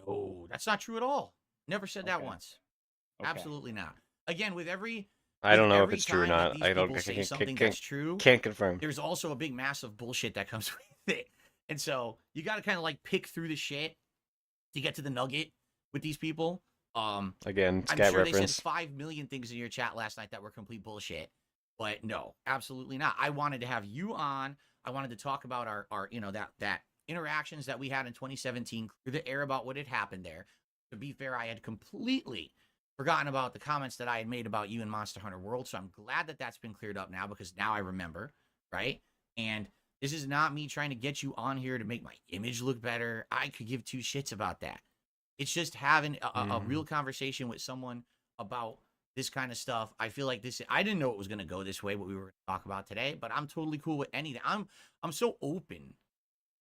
No, that's not true at all. Never said that Okay. once. Okay. Absolutely not. Again, with every I don't know if every it's true or time that not. these I don't. people say something Can't, that's true, can't confirm. there's also a big massive bullshit that comes with it. And so you got to kind of like pick through the shit to get to the nugget with these people. Again, I'm scat sure they reference. said 5 million things in your chat last night that were complete bullshit. But no, absolutely not. I wanted to have you on. I wanted to talk about our that interactions that we had in 2017, clear the air about what had happened there. To be fair, I had completely forgotten about the comments that I had made about you in Monster Hunter World. So I'm glad that that's been cleared up now, because now I remember, right? And this is not me trying to get you on here to make my image look better. I could give two shits about that. It's just having a real conversation with someone about this kind of stuff. I feel like I didn't know it was going to go this way, what we were going to talk about today, but I'm totally cool with anything. I'm so open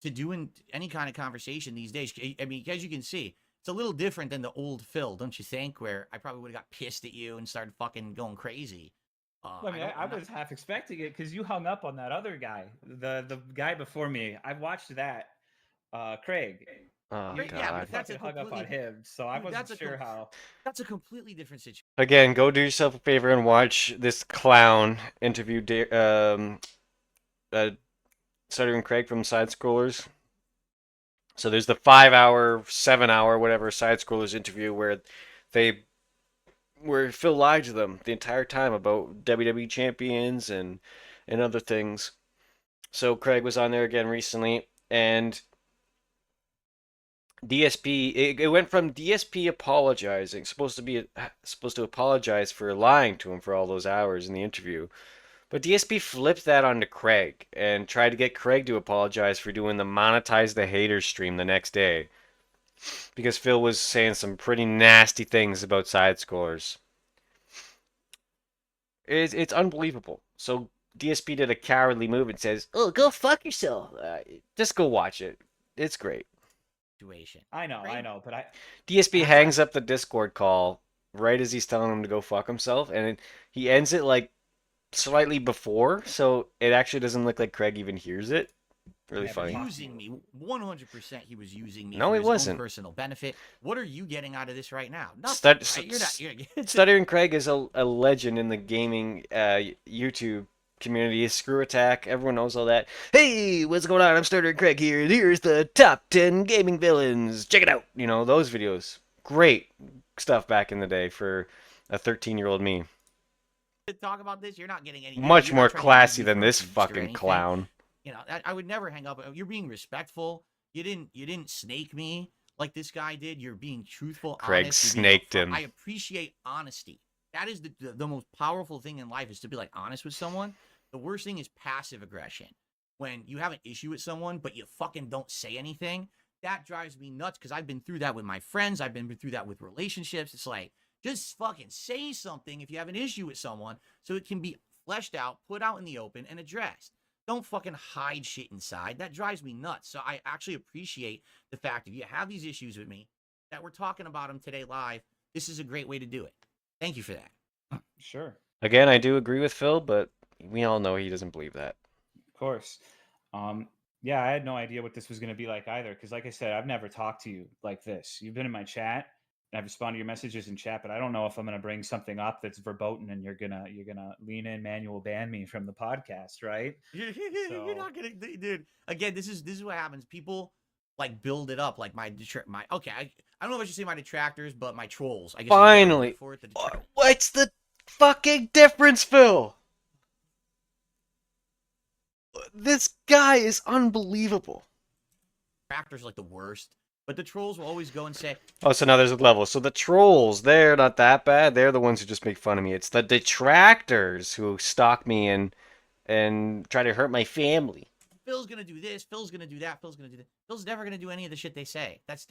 to doing any kind of conversation these days. I mean, as you can see, it's a little different than the old Phil, don't you think? Where I probably would have got pissed at you and started fucking going crazy. Well, I mean, I was half expecting it because you hung up on that other guy, the guy before me. I watched that, Craig. Oh, You, yeah, God. but that's a hung up on completely him, so I wasn't sure how. that's a completely different situation. Again, go do yourself a favor and watch this clown interview Stuttering Craig from Side Scrollers. So there's the 5-hour, 7-hour, whatever Side Scrollers interview where Phil lied to them the entire time about WWE champions and other things. So Craig was on there again recently, and DSP, it went from DSP apologizing, supposed to apologize for lying to him for all those hours in the interview, but DSP flipped that onto Craig and tried to get Craig to apologize for doing the monetize the haters stream the next day, because Phil was saying some pretty nasty things about side scores. It's unbelievable. So DSP did a cowardly move and says, "Oh, go fuck yourself." Just go watch it. It's great. I know, Right? but DSP hangs up the Discord call right as he's telling him to go fuck himself, and he ends it like slightly before, so it actually doesn't look like Craig even hears it. Really Yeah, but funny. Using me 100%. He was using me No, for he his wasn't. own personal benefit. What are you getting out of this right now? Nothing. Right? You're not. Stuttering Craig is a legend in the gaming YouTube community. Screw Attack, everyone knows all that. Hey, what's going on? I'm Stuttering Craig here. Here's the top 10 gaming villains. Check it out. You know, those videos. Great stuff back in the day for a 13-year-old me. Talk about this. You're not getting any. Much you're more not trying to classy use me than for a this boost or fucking anything. clown. You know, I would never hang up. You're being respectful. You didn't snake me like this guy did. You're being truthful. Craig honest. snaked him. I appreciate honesty. That is the most powerful thing in life, is to be like honest with someone. The worst thing is passive aggression. When you have an issue with someone, but you fucking don't say anything, that drives me nuts, because I've been through that with my friends. I've been through that with relationships. It's like, just fucking say something if you have an issue with someone, so it can be fleshed out, put out in the open, and addressed. Don't fucking hide shit inside. That drives me nuts. So I actually appreciate the fact, if you have these issues with me, that we're talking about them today live. This is a great way to do it. Thank you for that. sure. Again, I do agree with Phil, but we all know he doesn't believe that. Of course. Yeah, I had no idea what this was going to be like either. Because, like I said, I've never talked to you like this. You've been in my chat, I've responded to your messages in chat, but I don't know if I'm gonna bring something up that's verboten and you're gonna lean in, manual ban me from the podcast, right? You're not gonna, dude. Again, this is what happens. People like build it up, like my okay. I don't know if I should say my detractors, but my trolls. I guess is a better word Finally. for it. What's the fucking difference, Phil? This guy is unbelievable. Detractors are like the worst, but the trolls will always go and say, Oh, so now there's a level. So the trolls, they're not that bad. They're the ones who just make fun of me. It's the detractors who stalk me and try to hurt my family. Phil's gonna do this, Phil's gonna do that, Phil's gonna do that. Phil's never gonna do any of the shit they say. That's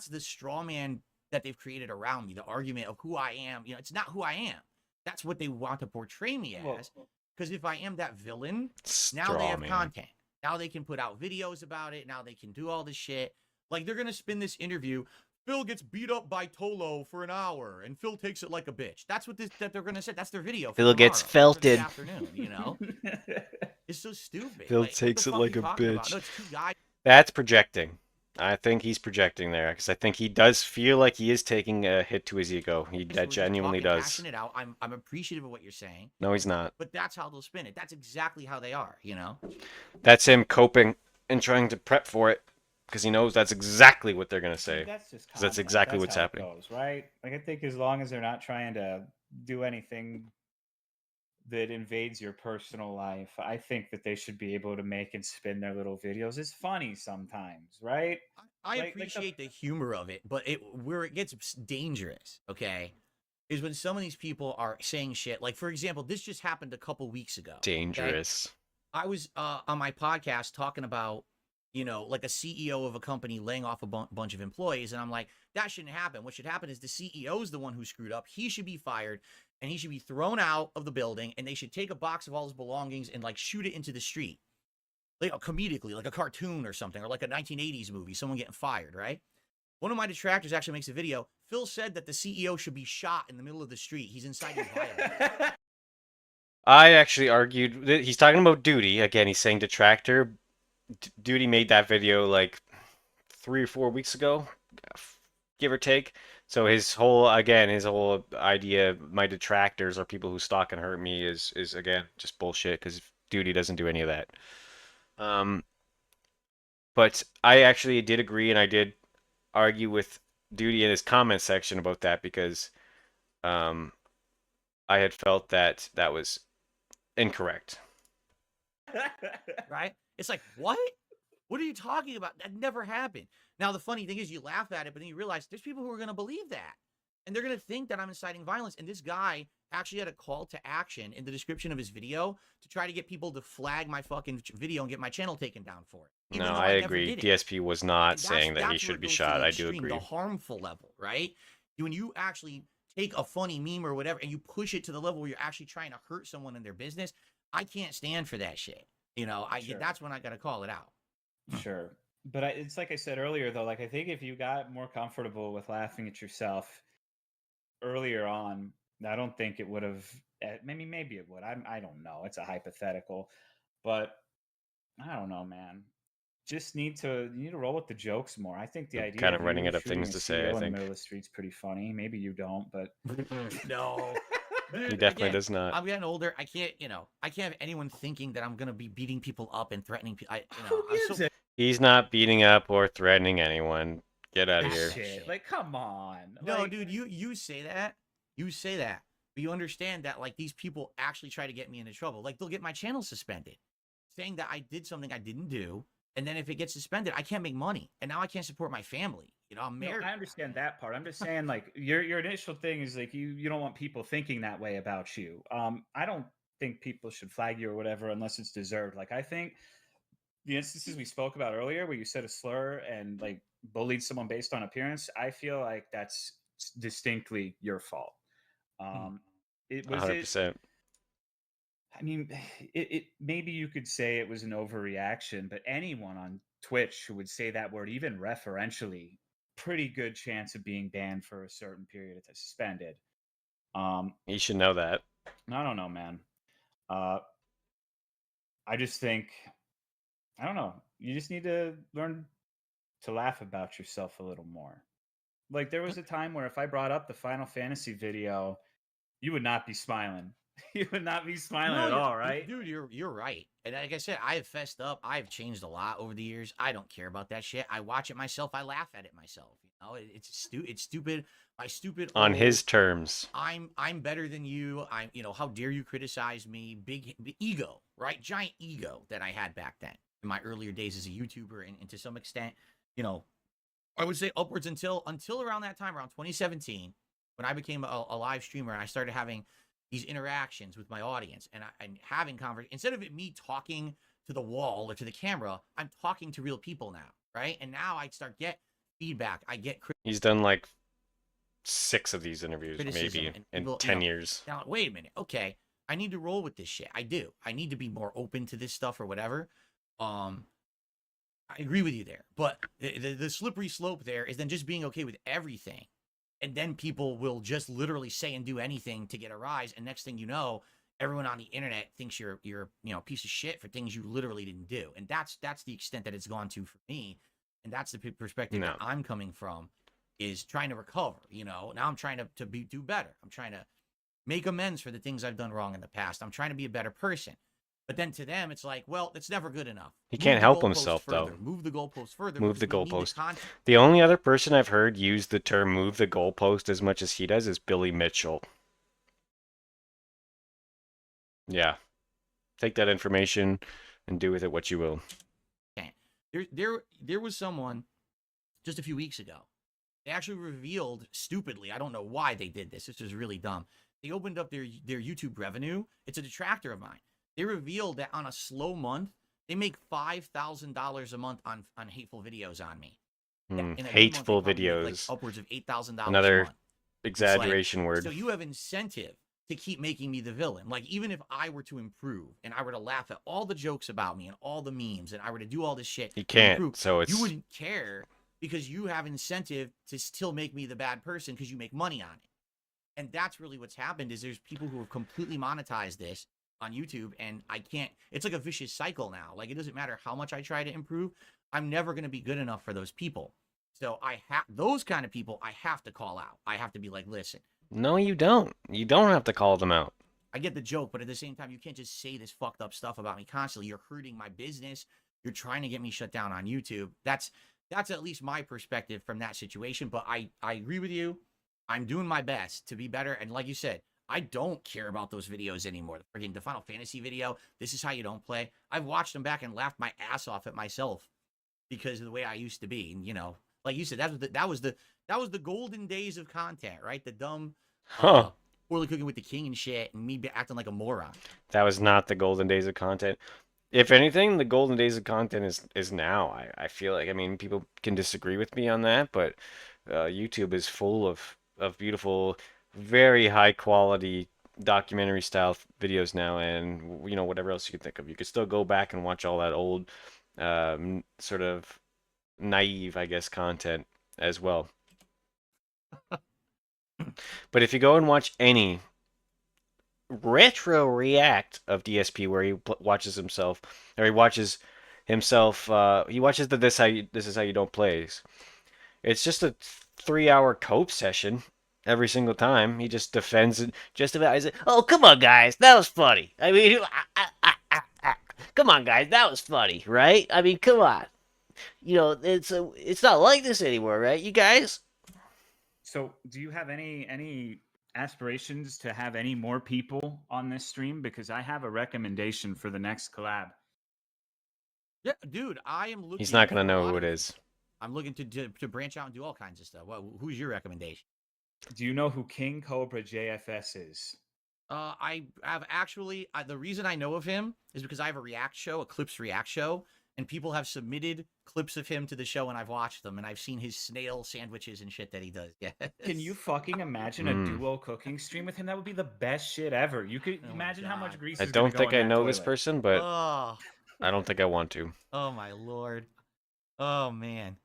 the straw man that they've created around me. The argument of who I am. You know, it's not who I am. That's what they want to portray me as. Because if I am that villain, now they have content. Now they can put out videos about it. Now they can do all this shit. Like they're gonna spin this interview. Phil gets beat up by Tolo for an hour, and Phil takes it like a bitch. That's what that they're gonna say. That's their video. Phil gets felted. Afternoon, you know. It's so stupid. Phil like, takes it like a bitch. No, it's two guys. That's projecting. I think he's projecting there because I think he does feel like he is taking a hit to his ego. That genuinely does. Hashing it out. I'm appreciative of what you're saying. No, he's not. But that's how they'll spin it. That's exactly how they are. You know. That's him coping and trying to prep for it because he knows that's exactly what they're gonna say. That's just that's exactly what's happening. Goes, right? Like I think as long as they're not trying to do anything that invades your personal life, I think that they should be able to make and spin their little videos. It's funny sometimes, right? I appreciate the humor of it, but where it gets dangerous, okay, is when some of these people are saying shit. Like, for example, this just happened a couple weeks ago. Dangerous. Okay? I was on my podcast talking about, you know, like a CEO of a company laying off a bunch of employees. And I'm like, that shouldn't happen. What should happen is the CEO is the one who screwed up. He should be fired and he should be thrown out of the building and they should take a box of all his belongings and like shoot it into the street. Like comedically, like a cartoon or something, or like a 1980s movie, someone getting fired, right? One of my detractors actually makes a video. Phil said that the CEO should be shot in the middle of the street. He's inciting violence. I actually argued that he's talking about Duty. Again, he's saying detractor. Duty made that video like 3 or 4 weeks ago, give or take. So his whole idea, my detractors are people who stalk and hurt me, is again just bullshit because Duty doesn't do any of that. But I actually did agree, and I did argue with Duty in his comment section about that because I had felt that that was incorrect. Right? It's like, what? What are you talking about? That never happened. Now, the funny thing is you laugh at it, but then you realize there's people who are going to believe that. And they're going to think that I'm inciting violence. And this guy actually had a call to action in the description of his video to try to get people to flag my fucking video and get my channel taken down for it. No, I agree. DSP was not saying that he should be shot. I do agree. The harmful level, right? When you actually take a funny meme or whatever and you push it to the level where you're actually trying to hurt someone in their business, I can't stand for that shit. You know, that's when I got to call it out. Sure. But it's like I said earlier, though, like I think if you got more comfortable with laughing at yourself earlier on, I don't think it would have, maybe it would. I don't know. It's a hypothetical. But I don't know, man. You need to roll with the jokes more. I think the idea kind of running out of things to say. I think in the middle of the street's pretty funny. Maybe you don't, but no. Dude, he definitely does not. I'm getting older. I can't have anyone thinking that I'm gonna be beating people up and threatening people. He's not beating up or threatening anyone. Get out of here. Shit. Like, come on. No, like, dude, you say that. You say that. But you understand that like these people actually try to get me into trouble. Like they'll get my channel suspended, saying that I did something I didn't do. And then if it gets suspended, I can't make money. And now I can't support my family. You know, I'm married. No, I understand that part. I'm just saying, like, your initial thing is like you don't want people thinking that way about you. I don't think people should flag you or whatever unless it's deserved. Like, I think the instances we spoke about earlier where you said a slur and like bullied someone based on appearance, I feel like that's distinctly your fault. It was 100%. I mean, it maybe you could say it was an overreaction, but anyone on Twitch who would say that word, even referentially, pretty good chance of being banned for a certain period of time, suspended. You should know that. I don't know, man. I just think, I don't know. You just need to learn to laugh about yourself a little more. Like there was a time where if I brought up the Final Fantasy video, you would not be smiling. You would not be smiling at all, right? Dude, you're right. And like I said, I have fessed up. I've changed a lot over the years. I don't care about that shit. I watch it myself. I laugh at it myself. You know, it's stupid. My stupid On old, his terms. I'm better than you. How dare you criticize me? Big ego, right? Giant ego that I had back then in my earlier days as a YouTuber, and to some extent, I would say upwards until around that time, around 2017, when I became a live streamer and I started having these interactions with my audience and having conversation. Instead of me talking to the wall or to the camera, I'm talking to real people now, right? And now I start get feedback. I get He's done like 6 of these interviews, criticism maybe, and people, in 10 years. Now, wait a minute. Okay, I need to roll with this shit. I do. I need to be more open to this stuff or whatever. I agree with you there, but the slippery slope there is then just being okay with everything. And then people will just literally say and do anything to get a rise. And next thing you know, everyone on the internet thinks you're a piece of shit for things you literally didn't do. And that's the extent that it's gone to for me. And that's the perspective that I'm coming from, is trying to recover. Now I'm trying to do better. I'm trying to make amends for the things I've done wrong in the past. I'm trying to be a better person. But then to them, it's like, well, it's never good enough. He can't help himself, though. Move the goalpost further. Move the goalpost. The only other person I've heard use the term move the goalpost as much as he does is Billy Mitchell. Yeah. Take that information and do with it what you will. Okay. There was someone just a few weeks ago. They actually revealed, stupidly, I don't know why they did this. This is really dumb. They opened up their YouTube revenue. It's a detractor of mine. They revealed that on a slow month, they make $5,000 a month on hateful videos on me. Hateful videos. Like upwards of $8,000. Another exaggeration word. So you have incentive to keep making me the villain. Like, even if I were to improve and I were to laugh at all the jokes about me and all the memes and I were to do all this shit, you can't. Improve, so it's you wouldn't care because you have incentive to still make me the bad person because you make money on it. And that's really what's happened. Is there's people who have completely monetized this on YouTube, and I can't. It's like a vicious cycle now. Like, it doesn't matter how much I try to improve, I'm never going to be good enough for those people. So those kind of people I have to call out. I have to be like, listen. No, you don't. You don't have to call them out. I get the joke, but at the same time, you can't just say this fucked up stuff about me constantly. You're hurting my business. You're trying to get me shut down on YouTube. That's at least my perspective from that situation. But I agree with you. I'm doing my best to be better. And like you said, I don't care about those videos anymore. The Final Fantasy video, this is how you don't play. I've watched them back and laughed my ass off at myself because of the way I used to be. And, like you said, that was the golden days of content, right? The dumb, poorly cooking with the king and shit, and me acting like a moron. That was not the golden days of content. If anything, the golden days of content is now. I feel like, I mean, people can disagree with me on that, but YouTube is full of beautiful, very high quality documentary style videos now, and whatever else you can think of. You could still go back and watch all that old sort of naive, I guess, content as well. But if you go and watch any retro react of DSP where he watches himself, or he watches the this is how you don't plays, it's just a 3-hour cope session every single time. He just defends it, justifies it. Oh, come on, guys, that was funny. I mean, come on, guys, that was funny, right? I mean, come on. It's not like this anymore, right, you guys? So, do you have any aspirations to have any more people on this stream? Because I have a recommendation for the next collab. Yeah, dude, I am looking. He's not gonna know who it is. I'm looking to branch out and do all kinds of stuff. Well, who's your recommendation? Do you know who King Cobra JFS is? I have actually. The reason I know of him is because I have a Clips React show, and people have submitted clips of him to the show, and I've watched them, and I've seen his snail sandwiches and shit that he does. Yeah. Can you fucking imagine a duo cooking stream with him? That would be the best shit ever. You could imagine how much grease. I don't think I know this person, but Oh, I don't think I want to. oh my lord. Oh man.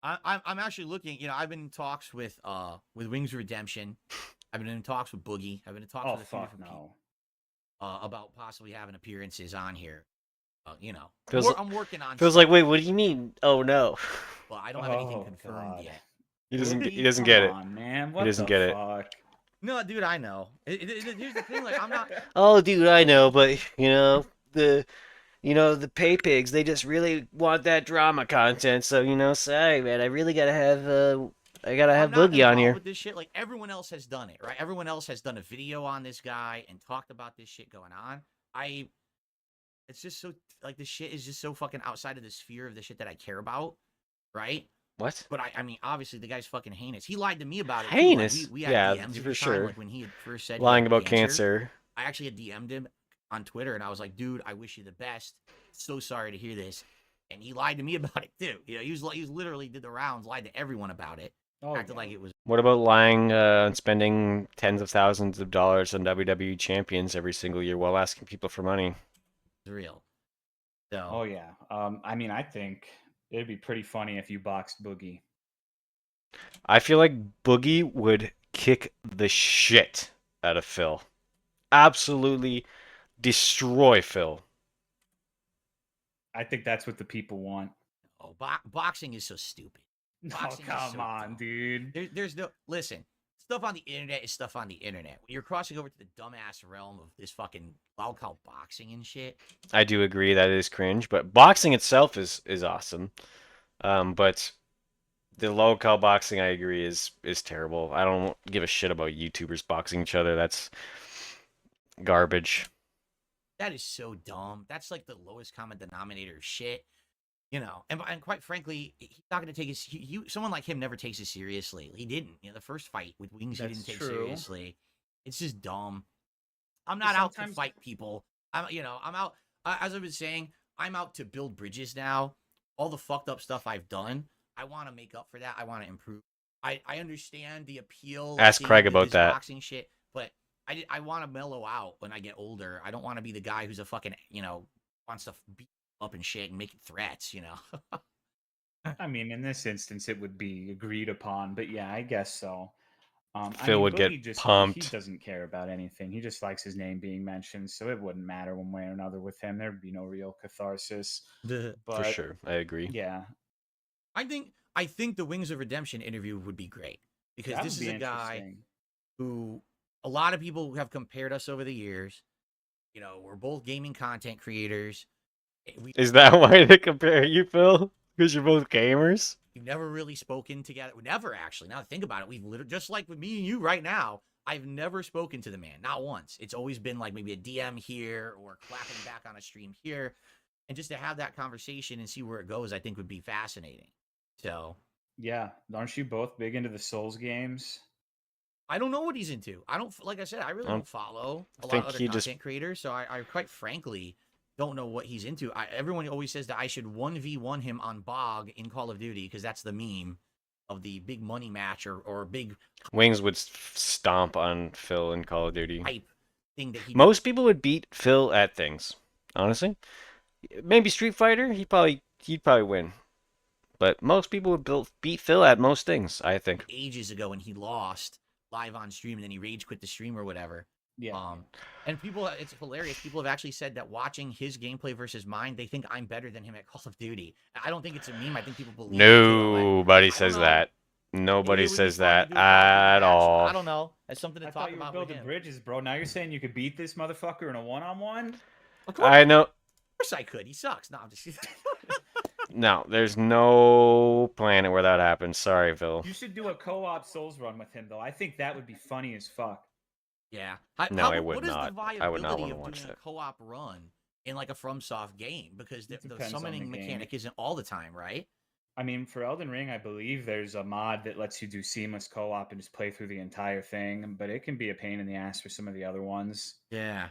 I'm actually looking. I've been in talks with Wings of Redemption. I've been in talks with Boogie. I've been in talks with a few different people about possibly having appearances on here. I'm working on. Feels like, wait, what do you mean? Oh no. Well, I don't have anything confirmed yet. He doesn't. Boogie, He doesn't come get it. on, man. What doesn't the get it. fuck? No, dude, I know. Here's the thing, like I'm not. Oh, dude, I know, but the pay pigs, they just really want that drama content. So sorry, man, I really gotta have I gotta I'm have not Boogie on involved here. with this shit. Like everyone else has done it, right? Everyone else has done a video on this guy and talked about this shit going on. It's just so like this shit is just so fucking outside of the sphere of the shit that I care about, right? What? But I mean, obviously the guy's fucking heinous. He lied to me about it. Heinous? Too. Like, we had Yeah, DMs at for the time, sure. like when he had first said Lying he had about cancer. I actually had DM'd him on Twitter, and I was like, "Dude, I wish you the best. So sorry to hear this." And he lied to me about it too. He was literally did the rounds, lied to everyone about it, acted like it was What about lying and spending tens of thousands of dollars on WWE champions every single year while asking people for money? real. So, Oh yeah. I mean, I think it'd be pretty funny if you boxed Boogie. I feel like Boogie would kick the shit out of Phil. Absolutely destroy Phil. I think that's what the people want. boxing is so stupid. No, Boxing is come so on, dumb. dude. There's no listen. Stuff on the internet is stuff on the internet. When you're crossing over to the dumbass realm of this fucking wild called boxing and shit. I do agree that is cringe, but boxing itself is awesome. But the local boxing, I agree, is terrible. I don't give a shit about YouTubers boxing each other. That's garbage. That is so dumb. That's like the lowest common denominator of shit. And quite frankly, he's not going to take his. Someone like him never takes it seriously. He didn't. The first fight with Wings, he That's didn't take true. seriously. It's just dumb. I'm not out to sometimes- fight people. I'm out. As I've been saying, I'm out to build bridges now. All the fucked up stuff I've done, I want to make up for that. I want to improve. I understand the appeal. of Ask seeing Craig about this that. boxing shit, but I want to mellow out when I get older. I don't want to be the guy who's a fucking wants to beat up and shit and making threats. I mean, in this instance, it would be agreed upon, but yeah, I guess so. Phil would get He pumped. doesn't care about anything. He just likes his name being mentioned, so it wouldn't matter one way or another with him. There'd be no real catharsis. For But sure, I agree. yeah, I think the Wings of Redemption interview would be great because that this would is be a guy interesting. who a lot of people have compared us over the years. We're both gaming content creators. Is that why they compare you, Phil? Because you're both gamers? We've never really spoken together. We never actually. Now that I think about it, we've literally just like with me and you right now. I've never spoken to the man, not once. It's always been like maybe a DM here or clapping back on a stream here, and just to have that conversation and see where it goes, I think would be fascinating. So Yeah, aren't you both big into the Souls games? I don't know what he's into. I don't, like I said, I really don't follow a lot think of other he content just- creators, so I quite frankly don't know what he's into. Everyone always says that I should 1v1 him on Bog in Call of Duty because that's the meme of the big money match or big Wings would stomp on Phil in Call of Duty. hype thing that he Most people would beat Phil at things. Honestly, maybe Street Fighter, he'd probably win. But most people would beat Phil at most things, I think. ages ago and he lost live on stream and then he rage quit the stream or whatever. Yeah. And people, it's hilarious. People have actually said that watching his gameplay versus mine, they think I'm better than him at Call of Duty. I don't think it's a meme. I think people believe it too. I'm like, Nobody I don't says know. that. Maybe Nobody it would be says fun to that do a Call of Duty at match. all. I don't know. That's something to I talk thought you were about with building him. bridges, bro. Now you're saying you could beat this motherfucker in a one-on-one? Of course, I know. of course I could. He sucks. No, I'm just No, there's no planet where that happens. Sorry, Phil. You should do a co-op Souls run with him, though. I think that would be funny as fuck. yeah. No, I would what is not. the I would not viability wanna of watch doing a that. co-op run in like a FromSoft game? Because the depends on summoning the game. mechanic isn't all the time, right? I mean, for Elden Ring, I believe there's a mod that lets you do seamless co-op and just play through the entire thing, but it can be a pain in the ass for some of the other ones. Yeah.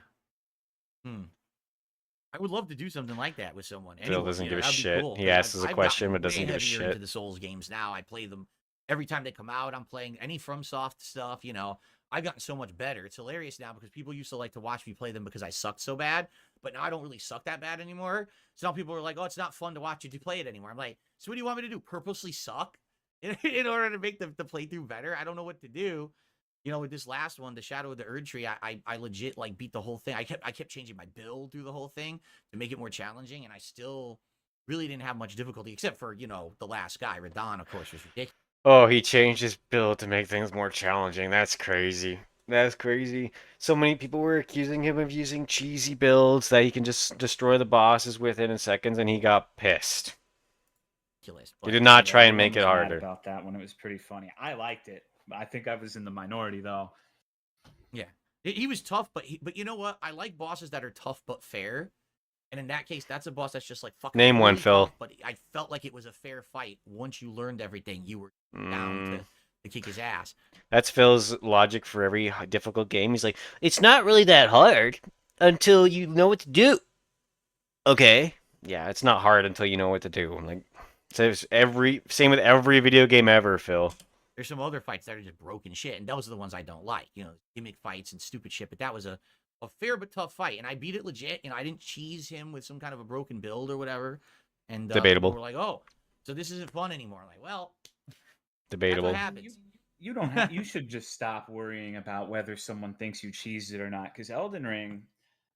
I would love to do something like that with someone. Phil doesn't give a that'd be shit. cool, He 'cause asks us a I've question, gotten but doesn't way give a heavier shit. into the Souls games now. I play them every time they come out. I'm playing any FromSoft stuff. I've gotten so much better. It's hilarious now because people used to like to watch me play them because I sucked so bad, but now I don't really suck that bad anymore. So now people are like, "Oh, it's not fun to watch you play it anymore." I'm like, "So what do you want me to do? Purposely suck in order to make the playthrough better? I don't know what to do." With this last one, the Shadow of the Erd Tree, I legit like beat the whole thing. I kept changing my build through the whole thing to make it more challenging, and I still really didn't have much difficulty except for the last guy, Radon, of course, was ridiculous. Oh, he changed his build to make things more challenging. That's crazy. That's crazy. So many people were accusing him of using cheesy builds that he can just destroy the bosses within in seconds, and he got pissed. He But did not Yeah, try and make everyone it was mad harder. about that one. It was pretty funny. I liked it. I think I was in the minority though. yeah, he was tough, but you know what? I like bosses that are tough but fair. And in that case, that's a boss that's just like fucking Name one, really Phil. tough, but I felt like it was a fair fight. Once you learned everything, you were down to kick his ass. That's Phil's logic for every difficult game. He's like, it's not really that hard until you know what to do. Okay. Yeah, it's not hard until you know what to do. Like, same with every video game ever, Phil. There's some other fights that are just broken shit, and those are the ones I don't like. You know, gimmick fights and stupid shit. But that was a fair but tough fight, and I beat it legit. You know, I didn't cheese him with some kind of a broken build or whatever. And people Debatable. were like, "Oh, so this isn't fun anymore." I'm like, well, that's Debatable. what happens. You don't have, you should just stop worrying about whether someone thinks you cheesed it or not. Because Elden Ring,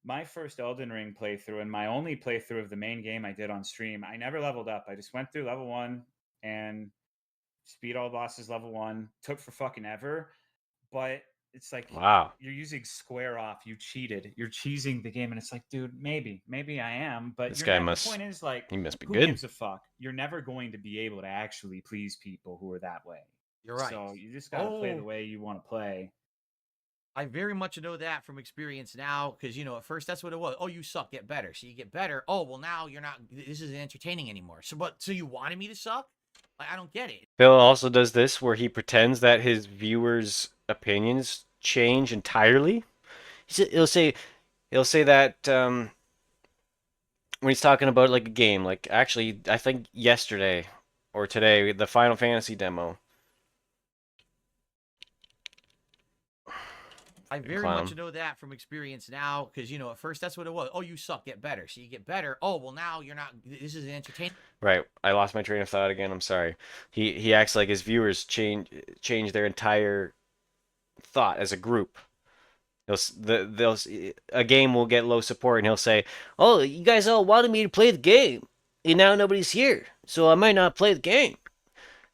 my first Elden Ring playthrough and my only playthrough of the main game I did on stream, I never leveled up. I just went through level 1 and speed all bosses level 1. Took for fucking ever. But it's like, Wow. you're using square off. You cheated. You're cheesing the game. And it's like, dude, maybe I am. But This you're guy not, must. the point is, like, He must be who good. gives a fuck? You're never going to be able to actually please people who are that way. You're right. So you just got to play the way you want to play. I very much know that from experience now, because you know at first that's what it was. Oh, you suck, get better. So you get better. Oh, well now you're not. This isn't entertaining anymore. So you wanted me to suck? Like, I don't get it. Phil also does this where he pretends that his viewers' opinions change entirely. He'll say that when he's talking about like a game, like actually I think yesterday or today the Final Fantasy demo. I very Clown. much know that from experience now, because you know at first that's what it was. Oh, you suck, get better. So you get better. Oh, well now you're not. This isn't entertaining. Right, I lost my train of thought again. I'm sorry. He acts like his viewers change their entire thought as a group. A game will get low support, and he'll say, "Oh, you guys all wanted me to play the game, and now nobody's here, so I might not play the game.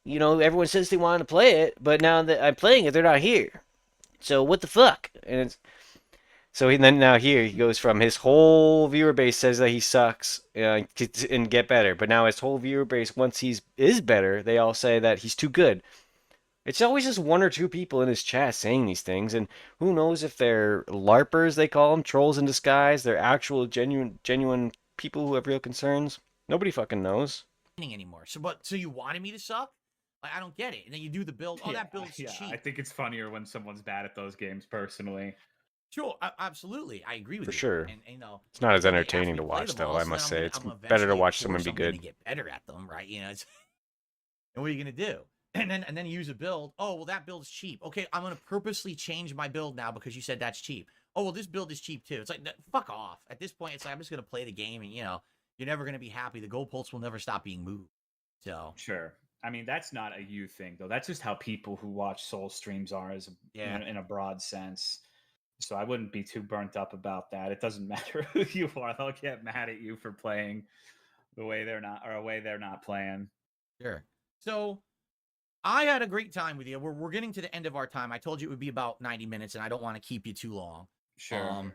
You know, everyone says they wanted to play it, but now that I'm playing it, they're not here. So what the fuck?" Then now here he goes from his whole viewer base says that he sucks and get better, but now his whole viewer base, once is better, they all say that he's too good. It's always just one or two people in his chat saying these things, and who knows if they're LARPers, they call them, trolls in disguise, they're actual genuine people who have real concerns. Nobody fucking knows. Anymore. So you wanted me to suck? Like, I don't get it. And then you do the build. Oh, that build's cheap. I think it's funnier when someone's bad at those games. Personally, Sure, absolutely, I agree with For you. sure. And you know, It's not as they ask entertaining me to play watch, them though, all, I so must then say. I'm It's gonna better to eventually, watch of someone course, be I'm gonna good. get better at them, right? You know, it's and what are you gonna do? And then use a build. Oh, well, that build's cheap. Okay, I'm gonna purposely change my build now because you said that's cheap. Oh, well, this build is cheap too. It's like, fuck off. At this point, it's like I'm just gonna play the game, and you know, you're never gonna be happy. The goalposts will never stop being moved. So sure. I mean, that's not a you thing, though. That's just how people who watch Soul streams are, in a broad sense. So I wouldn't be too burnt up about that. It doesn't matter who you are; they'll get mad at you for playing the way they're not, or a way they're not playing. sure. So I had a great time with you. We're getting to the end of our time. I told you it would be about 90 minutes, and I don't want to keep you too long. Sure.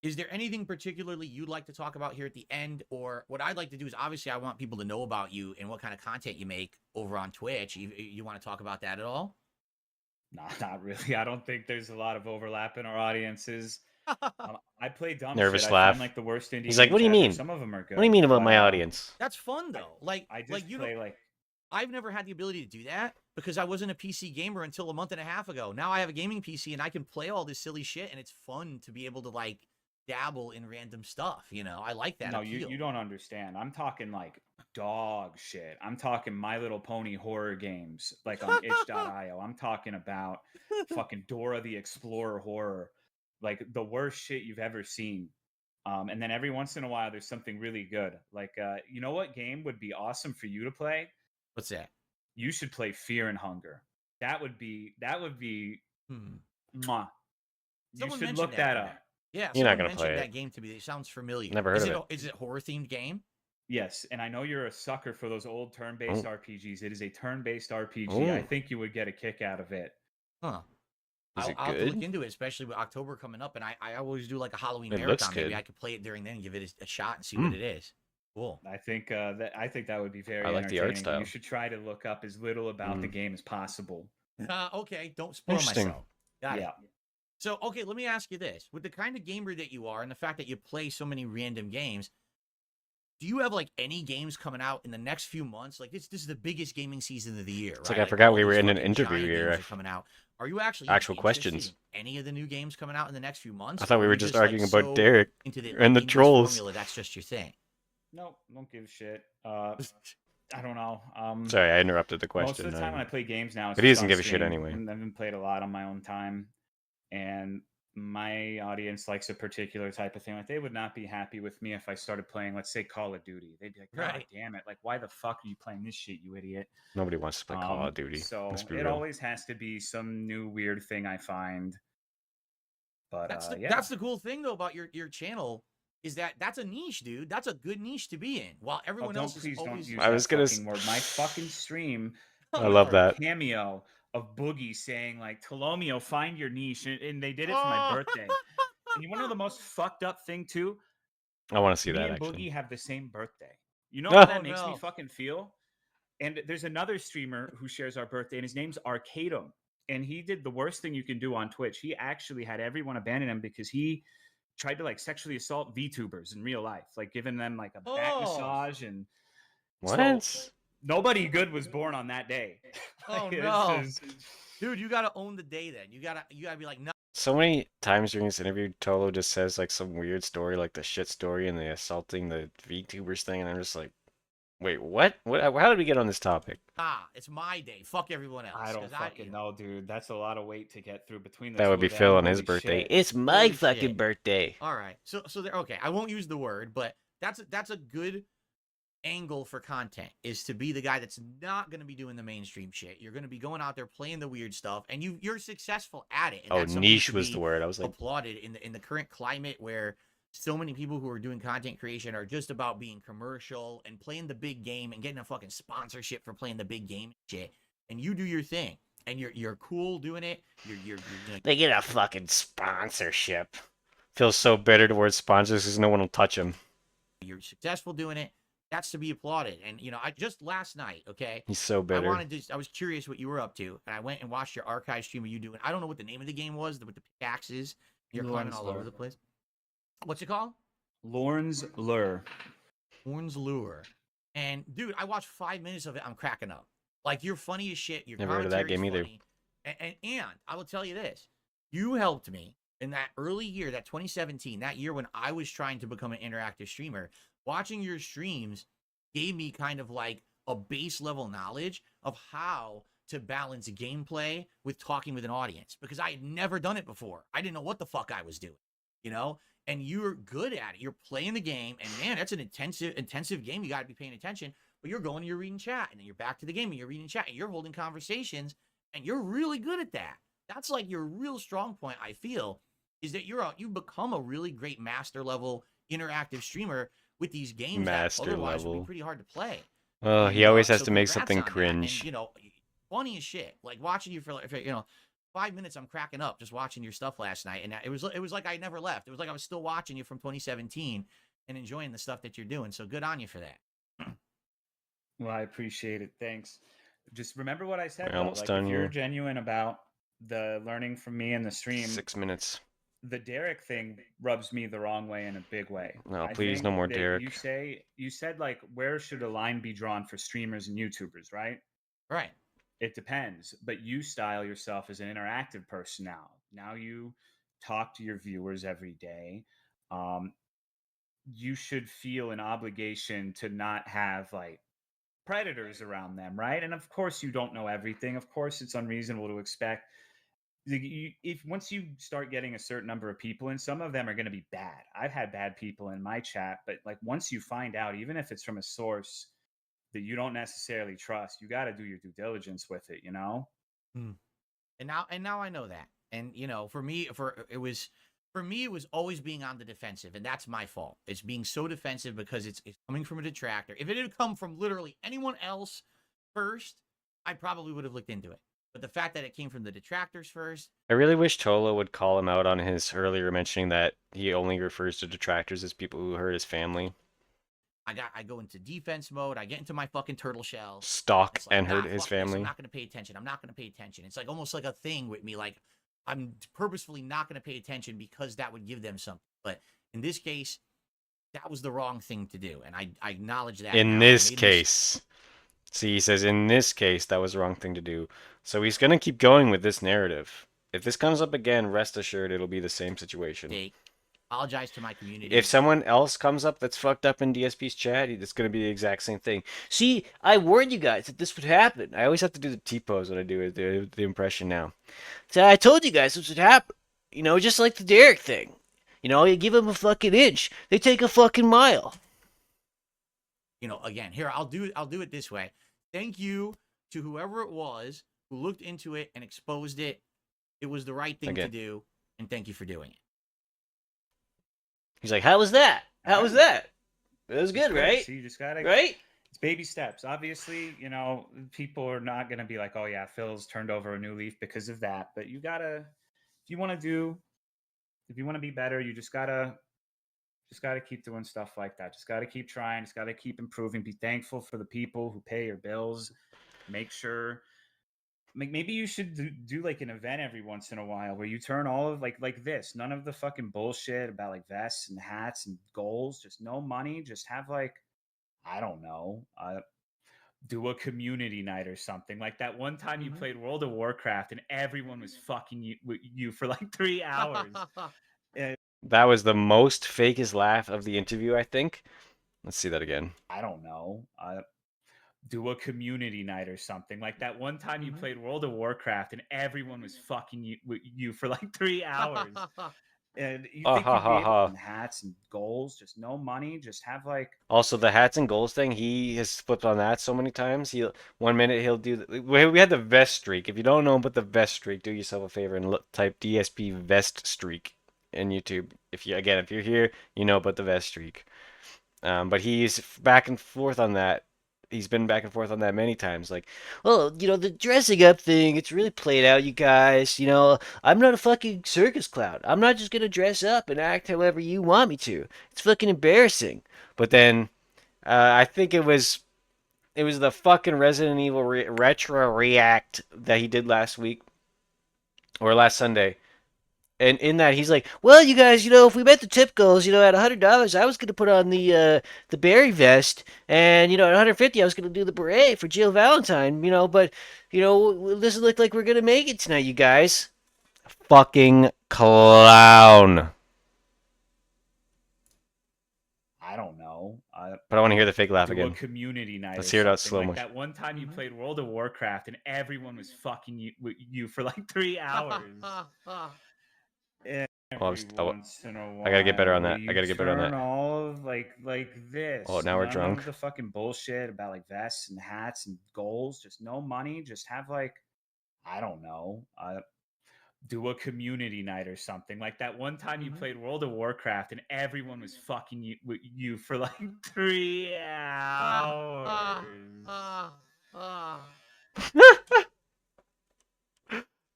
Is there anything particularly you'd like to talk about here at the end? Or what I'd like to do is, obviously, I want people to know about you and what kind of content you make over on Twitch. You want to talk about that at all? No, not really. I don't think there's a lot of overlap in our audiences. I play dumb Nervous shit. I laugh. find like the worst indie He's like, games "What do you ever. mean? Some of them are good. What do you mean about but, my audience?" That's fun, though. I just like you play know, like I've never had the ability to do that because I wasn't a PC gamer until a month and a half ago. Now I have a gaming PC and I can play all this silly shit, and it's fun to be able to like dabble in random stuff. You know, I like that. no, appeal. you don't understand. I'm talking like dog shit. I'm talking My Little Pony horror games, like on itch.io. I'm talking about fucking Dora the Explorer horror, like the worst shit you've ever seen. And then every once in a while, there's something really good. Like, you know what game would be awesome for you to play? What's that? You should play Fear and Hunger. That would be mwah. You Someone should mentioned look that to me. up. Yeah, You're not someone gonna play mentioned it. that game to me. It sounds familiar. Never heard of it. Is it horror themed game? Yes, and I know you're a sucker for those old turn-based RPGs. It is a turn-based RPG. I Oh, think you would get a kick out of it. Huh. is it I'll have to look good? into it, especially with October coming up. And I always do like a Halloween It looks marathon. Maybe good. I could play it during then and give it a shot and see Hmm. what it is. Cool. I think that would be very I like the art entertaining. You style. should try to look up as little about the game as possible. Okay, don't spoil Interesting. myself. Got it. Yeah. So, okay, let me ask you this. With the kind of gamer that you are and the fact that you play so many random games, do you have like any games coming out in the next few months? Like this is the biggest gaming season of the year, It's right? like I forgot all we were these in an fucking interview giant here. games are coming out. Are you actually Actual interested questions. in any of the new games coming out in the next few months? I thought Or we are were you just like, arguing about so Derek into the and the indie trolls. formula, that's just your thing. No, don't give a shit. I don't know. Sorry, I interrupted the Most question. of the time when I play games now, it's But he just doesn't on give a shit stream, anyway. and I've been played a lot on my own time. And my audience likes a particular type of thing. Like they would not be happy with me if I started playing, let's say, Call of Duty. They'd be like, "God Right. damn it! Like, why the fuck are you playing this shit, you idiot?" Nobody wants to play Call of Duty. So Let's be it real. always has to be some new weird thing I find. But yeah, That's the cool thing though about your channel is that that's a niche, dude. That's a good niche to be in. While everyone else is please don't always use I was that gonna fucking word. My fucking stream. I was love a that. cameo of Boogie saying like, "Tolomeo, find your niche," and they did it for my birthday. And you want to know the most fucked up thing too? I want to see Me that and actually. Boogie have the same birthday. You know Ah. how that Oh, makes me no. fucking feel? And there's another streamer who shares our birthday, and his name's Arcadum. And he did the worst thing you can do on Twitch. He actually had everyone abandon him because he tried to like sexually assault VTubers in real life, like giving them like a back Oh. massage. And What? so nobody good was born on that day. Oh Like, no. this is- Dude, you gotta own the day then. You gotta be like, no. So many times during this interview, Tolo just says like some weird story, like the shit story and the assaulting the VTubers thing, and I'm just like, wait, what? What? How did we get on this topic? It's my day. Fuck everyone else. I don't 'cause fucking know, dude. That's a lot of weight to get through between the That two would be of them. Phil on his Holy birthday. shit. It's my Holy fucking shit. birthday. All right. So there. Okay, I won't use the word, but that's a good angle for content is to be the guy that's not going to be doing the mainstream shit. You're going to be going out there playing the weird stuff, and you're successful at it. And Oh, that's something niche to was be the word. I was like, applauded in the current climate where so many people who are doing content creation are just about being commercial and playing the big game and getting a fucking sponsorship for playing the big game and shit. And you do your thing, and you're cool doing it. You're they get a fucking sponsorship. Feels so bitter towards sponsors because no one will touch him. you're successful doing it. That's to be applauded. And I just last night, okay, He's so bitter. I was curious what you were up to, and I went and watched your archive stream of you doing. I don't know what the name of the game was, with the pickaxes. You're climbing all over the place. What's it called? Lorne's Lure. Horn's Lure. And dude, I watched 5 minutes of it. I'm cracking up. Like you're funny as shit. Your Never heard of that commentary's game either. funny. And I will tell you this: you helped me in that early year, that 2017, that year when I was trying to become an interactive streamer. Watching your streams gave me kind of like a base level knowledge of how to balance gameplay with talking with an audience because I had never done it before. I didn't know what the fuck I was doing, and you're good at it. You're playing the game, and man, that's an intensive game. You got to be paying attention, but you're going and you're reading chat, and then you're back to the game and you're reading chat, and you're holding conversations, and you're really good at that. That's like your real strong point, I feel, is that you become a really great master level interactive streamer with these games Master that otherwise would level. be pretty hard to play. Oh, And, he always has so to make congrats something on that. cringe. And, funny as shit. Like watching you for 5 minutes, I'm cracking up just watching your stuff last night, and it was like I never left. It was like I was still watching you from 2017 and enjoying the stuff that you're doing. So good on you for that. Well, I appreciate it. Thanks. Just remember what I said. We're Though. almost Like, done if you're here. genuine about the learning from me in the stream, 6 minutes. the Derek thing rubs me the wrong way in a big way. No, I please, think no more that Derek. You said like, where should a line be drawn for streamers and YouTubers, right? Right. It depends, but you style yourself as an interactive person now. Now you talk to your viewers every day. You should feel an obligation to not have like predators around them, right? And of course, you don't know everything. Of course, it's unreasonable to expect. If once you start getting a certain number of people in, some of them are going to be bad. I've had bad people in my chat, but like once you find out, even if it's from a source that you don't necessarily trust, you got to do your due diligence with it, And now I know that. And for me, it was For me, it was always being on the defensive, and that's my fault. It's being so defensive because it's coming from a detractor. If it had come from literally anyone else first, I probably would have looked into it. But the fact that it came from the detractors first, I really wish Tolo would call him out on his earlier mentioning that he only refers to detractors as people who hurt his family. I go into defense mode. I get into my fucking turtle shell. Stalk It's like, and nah, hurt his fuck this. I'm family. not gonna pay attention. I'm not gonna pay attention. It's like almost like a thing with me. Like I'm purposefully not gonna pay attention because that would give them something. But in this case, that was the wrong thing to do, and I acknowledge that. In now. I this made a case. See, he says, in this case, that was the wrong thing to do. So he's going to keep going with this narrative. If this comes up again, rest assured it'll be the same situation. mistake. Apologize to my community. If someone else comes up that's fucked up in DSP's chat, it's going to be the exact same thing. See, I warned you guys that this would happen. I always have to do the T-pose when I do the impression now. So I told you guys this would happen. You know, just like the Derek thing. You know, you give them a fucking inch, they take a fucking mile. You know, again, here I'll do it this way. Thank you to whoever it was who looked into it and exposed it. It was the right thing to do, and thank you for doing it. He's like, how was that? How was that? It was good, right? So you just gotta, right? It's baby steps. Obviously, you know, people are not gonna be like, oh yeah, Phil's turned over a new leaf because of that. But you gotta, if you want to be better, you just gotta keep doing stuff like that. Just gotta keep trying. Just gotta keep improving. Be thankful for the people who pay your bills. Make sure. Maybe you should do like an event every once in a while where you turn all of like this, none of the fucking bullshit about like vests and hats and goals, just no money, just have like, I don't know, do a community night or something. Like that one time you played World of Warcraft and everyone was fucking you for like 3 hours. That was the most fakest laugh of the interview, I think. Let's see that again. I don't know. Do a community night or something. Like that one time you played World of Warcraft and everyone was fucking you for like 3 hours. And you think you'd be able to hats and goals, just no money, just have like. Also, the hats and goals thing, he has flipped on that so many times. 1 minute he'll do. We had the vest streak. If you don't know about the vest streak, do yourself a favor and type DSP vest streak in YouTube. If you're here, you know about the vest streak. But he's back and forth on that. He's been back and forth on that many times. Like, well, you know, the dressing up thing, it's really played out, you guys. You know, I'm not a fucking circus clown. I'm not just gonna dress up and act however you want me to. It's fucking embarrassing. But then, I think it was the fucking Resident Evil retro react that he did last week or last Sunday. And in that, he's like, well, you guys, you know, if we met the tip goals, you know, at $100, I was going to put on the berry vest. And, you know, at 150, I was going to do the beret for Jill Valentine, you know. But, you know, it doesn't look like we're going to make it tonight, you guys. Fucking clown. I don't know. But I want to hear the fake laugh again. A community night. Let's hear it out slow like motion. that one time you played World of Warcraft and everyone was fucking you for like 3 hours. I gotta get better on that. I gotta get better on that. All of like this. Oh, now we're None drunk. of the fucking bullshit about like vests and hats and goals. Just no money. Just have like, I don't know. Do a community night or something. Like that one time you played World of Warcraft and everyone was fucking you for like 3 hours.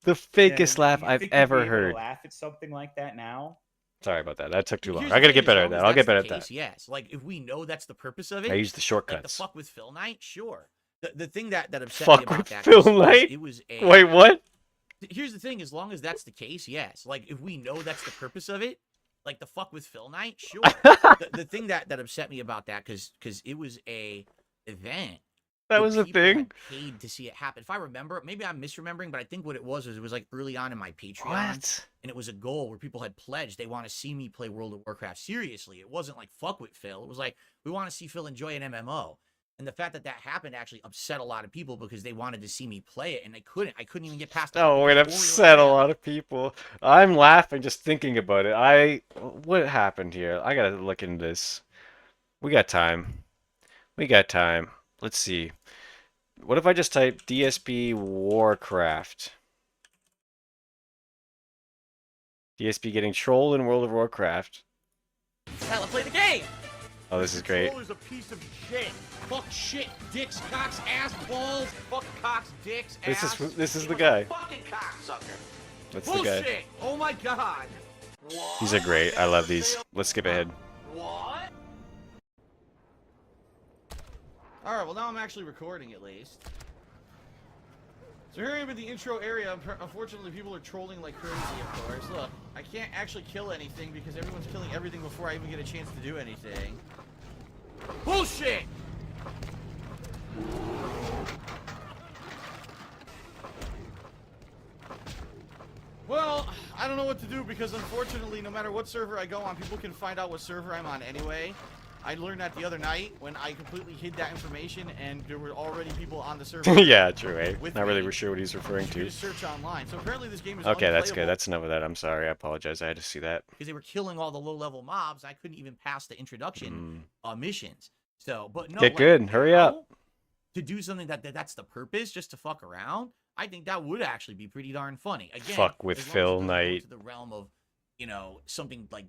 The fakest laugh I've ever heard. Laugh at something like that now. Sorry about that. That took too long. I gotta get better at that. I'll get better at that. Yes, like if we know that's the purpose of it. I use the shortcuts. Like the fuck with Phil night, sure. The thing that upset fuck me about with that Phil was, night? it was a. Wait, what? Here's the thing: as long as that's the case, yes. Like if we know that's the purpose of it, like the fuck with Phil night, sure. the thing that upset me about that, because it was a event. That was a thing. Paid to see it happen. If I remember, maybe I'm misremembering, but I think what it was like early on in my Patreon, what? And it was a goal where people had pledged they want to see me play World of Warcraft seriously. It wasn't like fuck with Phil. It was like we want to see Phil enjoy an MMO. And the fact that happened actually upset a lot of people because they wanted to see me play it and they couldn't. I couldn't even get past. Oh, it upset a lot of people. I'm laughing just thinking about it. What happened here? I gotta look into this. We got time. Let's see. What if I just type DSP Warcraft? DSP getting trolled in World of Warcraft. Hell, let's play the game. Oh, this is great. Controller's a piece of shit. Fuck shit, dicks, cocks, ass, balls. Fuck cocks, dicks, ass. This is the guy. Fucking cocksucker. That's the Bullshit. guy. Oh my god. These are great. I love these. Let's skip ahead. What? Alright, well now I'm actually recording at least. So here I am in the intro area. Unfortunately, people are trolling like crazy, of course. Look, I can't actually kill anything because everyone's killing everything before I even get a chance to do anything. Bullshit! Well, I don't know what to do because unfortunately, no matter what server I go on, people can find out what server I'm on anyway. I learned that the other night when I completely hid that information and there were already people on the server. Yeah, true, eh? With Not really me. sure what he's referring You to. just search online. So apparently this game is Okay, that's good. unplayable That's enough of that. I'm sorry. I apologize. I had to see that. because they were killing all the low-level mobs. I couldn't even pass the introduction missions. So, but no, Get like, good. Hurry up. now, to do something that's the purpose, just to fuck around. I think that would actually be pretty darn funny. Again, Fuck with as long as it Phil doesn't go Knight. to the realm of, you know, something like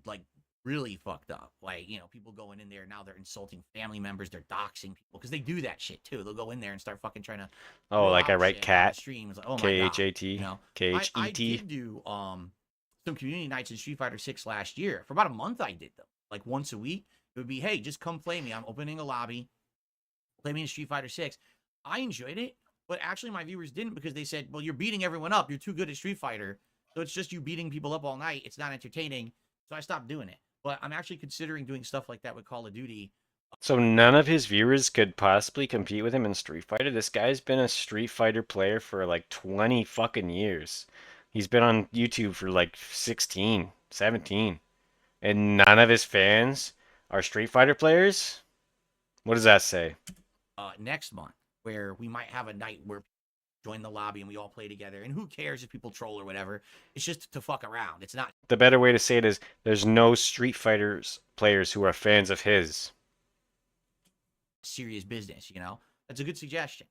really fucked up. Like, you know, people going in there now they're insulting family members, they're doxing people because they do that shit too. They'll go in there and start fucking trying to. Oh, throw like I out write shit on the cat. stream. It's like, oh my God, K-H-A-T. you know? I K-H-E-T. did do some community nights in Street Fighter 6 last year. For about a month I did them. Like once a week. It would be, hey, just come play me. I'm opening a lobby. Play me in Street Fighter 6. I enjoyed it, but actually my viewers didn't because they said, well, you're beating everyone up. You're too good at Street Fighter. So it's just you beating people up all night. It's not entertaining. So I stopped doing it. But I'm actually considering doing stuff like that with Call of Duty. So none of his viewers could possibly compete with him in Street Fighter? This guy's been a Street Fighter player for like 20 fucking years. He's been on YouTube for like 16, 17. And none of his fans are Street Fighter players? What does that say? Next month, where we might have a night where join the lobby and we all play together. And who cares if people troll or whatever? It's just to fuck around. It's not The better way to say it is there's no Street Fighters players who are fans of his. serious business, you know? That's a good suggestion.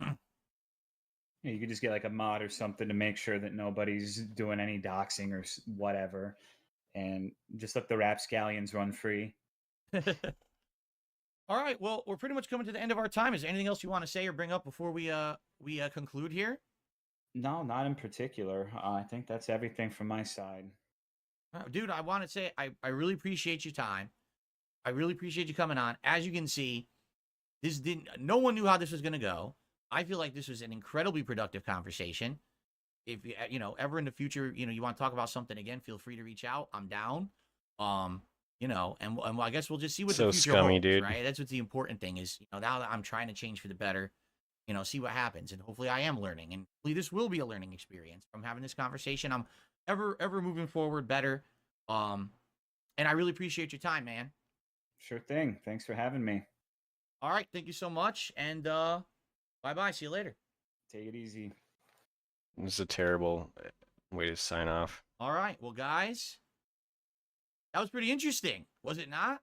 Yeah, you could just get like a mod or something to make sure that nobody's doing any doxing or whatever, and just let the rapscallions run free. All right, well, we're pretty much coming to the end of our time. Is there anything else you want to say or bring up before we conclude here? No, not in particular. I think that's everything from my side. Dude, I want to say I really appreciate your time. I really appreciate you coming on. As you can see, no one knew how this was going to go. I feel like this was an incredibly productive conversation. If you know, ever in the future, you know, you want to talk about something again, feel free to reach out. I'm down. You know, and well, I guess we'll just see what So the future scummy, holds, dude. right? That's what the important thing is. You know, now that I'm trying to change for the better, you know, see what happens, and hopefully I am learning, and hopefully this will be a learning experience from having this conversation. I'm ever moving forward better. And I really appreciate your time, man. Sure thing. Thanks for having me. All right, thank you so much, and bye-bye. See you later. Take it easy. This is a terrible way to sign off. All right, well, guys, that was pretty interesting, was it not?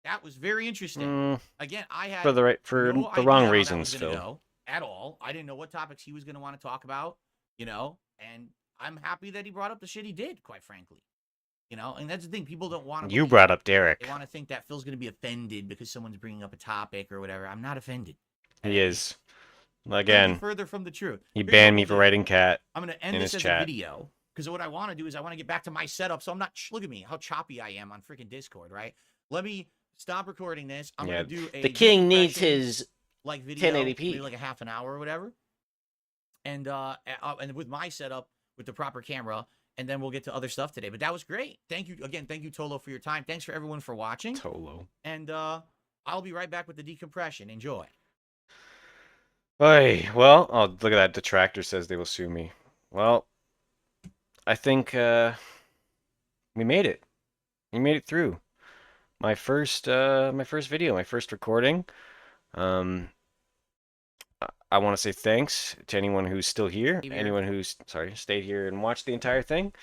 That was very interesting. Again, I had For the no the wrong idea how that reasons, was gonna Phil. go at all. I didn't know what topics he was going to want to talk about, you know, and I'm happy that he brought up the shit he did, quite frankly. You know, and that's the thing. People don't want to. You brought up Derek. They want to think that Phil's going to be offended because someone's bringing up a topic or whatever. I'm not offended. He is. Couldn't be Again, further from the truth. he Here's banned what me we'll for do. writing cat. I'm going to end in this his as chat. a video because what I want to do is I want to get back to my setup. So I'm not. Look at me, how choppy I am on freaking Discord, right? Let me stop recording this. I'm Yeah, going to do a the king needs decompression, his like video, 1080p. maybe like a half an hour or whatever. And with my setup with the proper camera, and then we'll get to other stuff today. But that was great. Thank you again. Thank you, Tolo, for your time. Thanks for everyone for watching. Tolo. And I'll be right back with the decompression. Enjoy. Hey, well, oh, look at that. Detractor says they will sue me. Well, I think we made it. We made it through. My first video, my first recording. I want to say thanks to anyone who's still here, Stay here. anyone who's stayed here and watched the entire thing.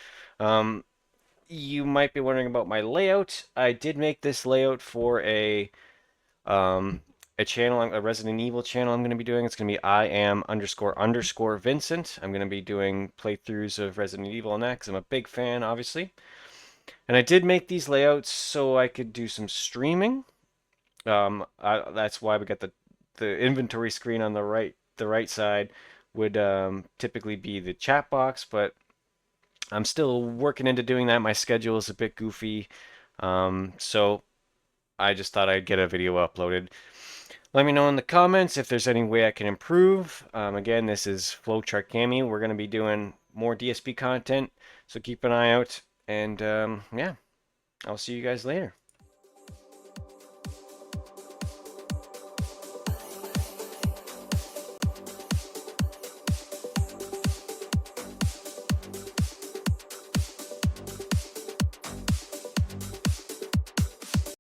You might be wondering about my layout. I did make this layout for a a channel, a Resident Evil channel I'm going to be doing. It's going to be I am__Vincent. I'm going to be doing playthroughs of Resident Evil on that because I'm a big fan, obviously. And I did make these layouts so I could do some streaming. That's why we got the inventory screen on the right side would typically be the chat box, but I'm still working into doing that. My schedule is a bit goofy, so I just thought I'd get a video uploaded. Let me know in the comments if there's any way I can improve. Again, this is Flowchart Gaming. We're going to be doing more DSP content, so keep an eye out. And yeah, I'll see you guys later.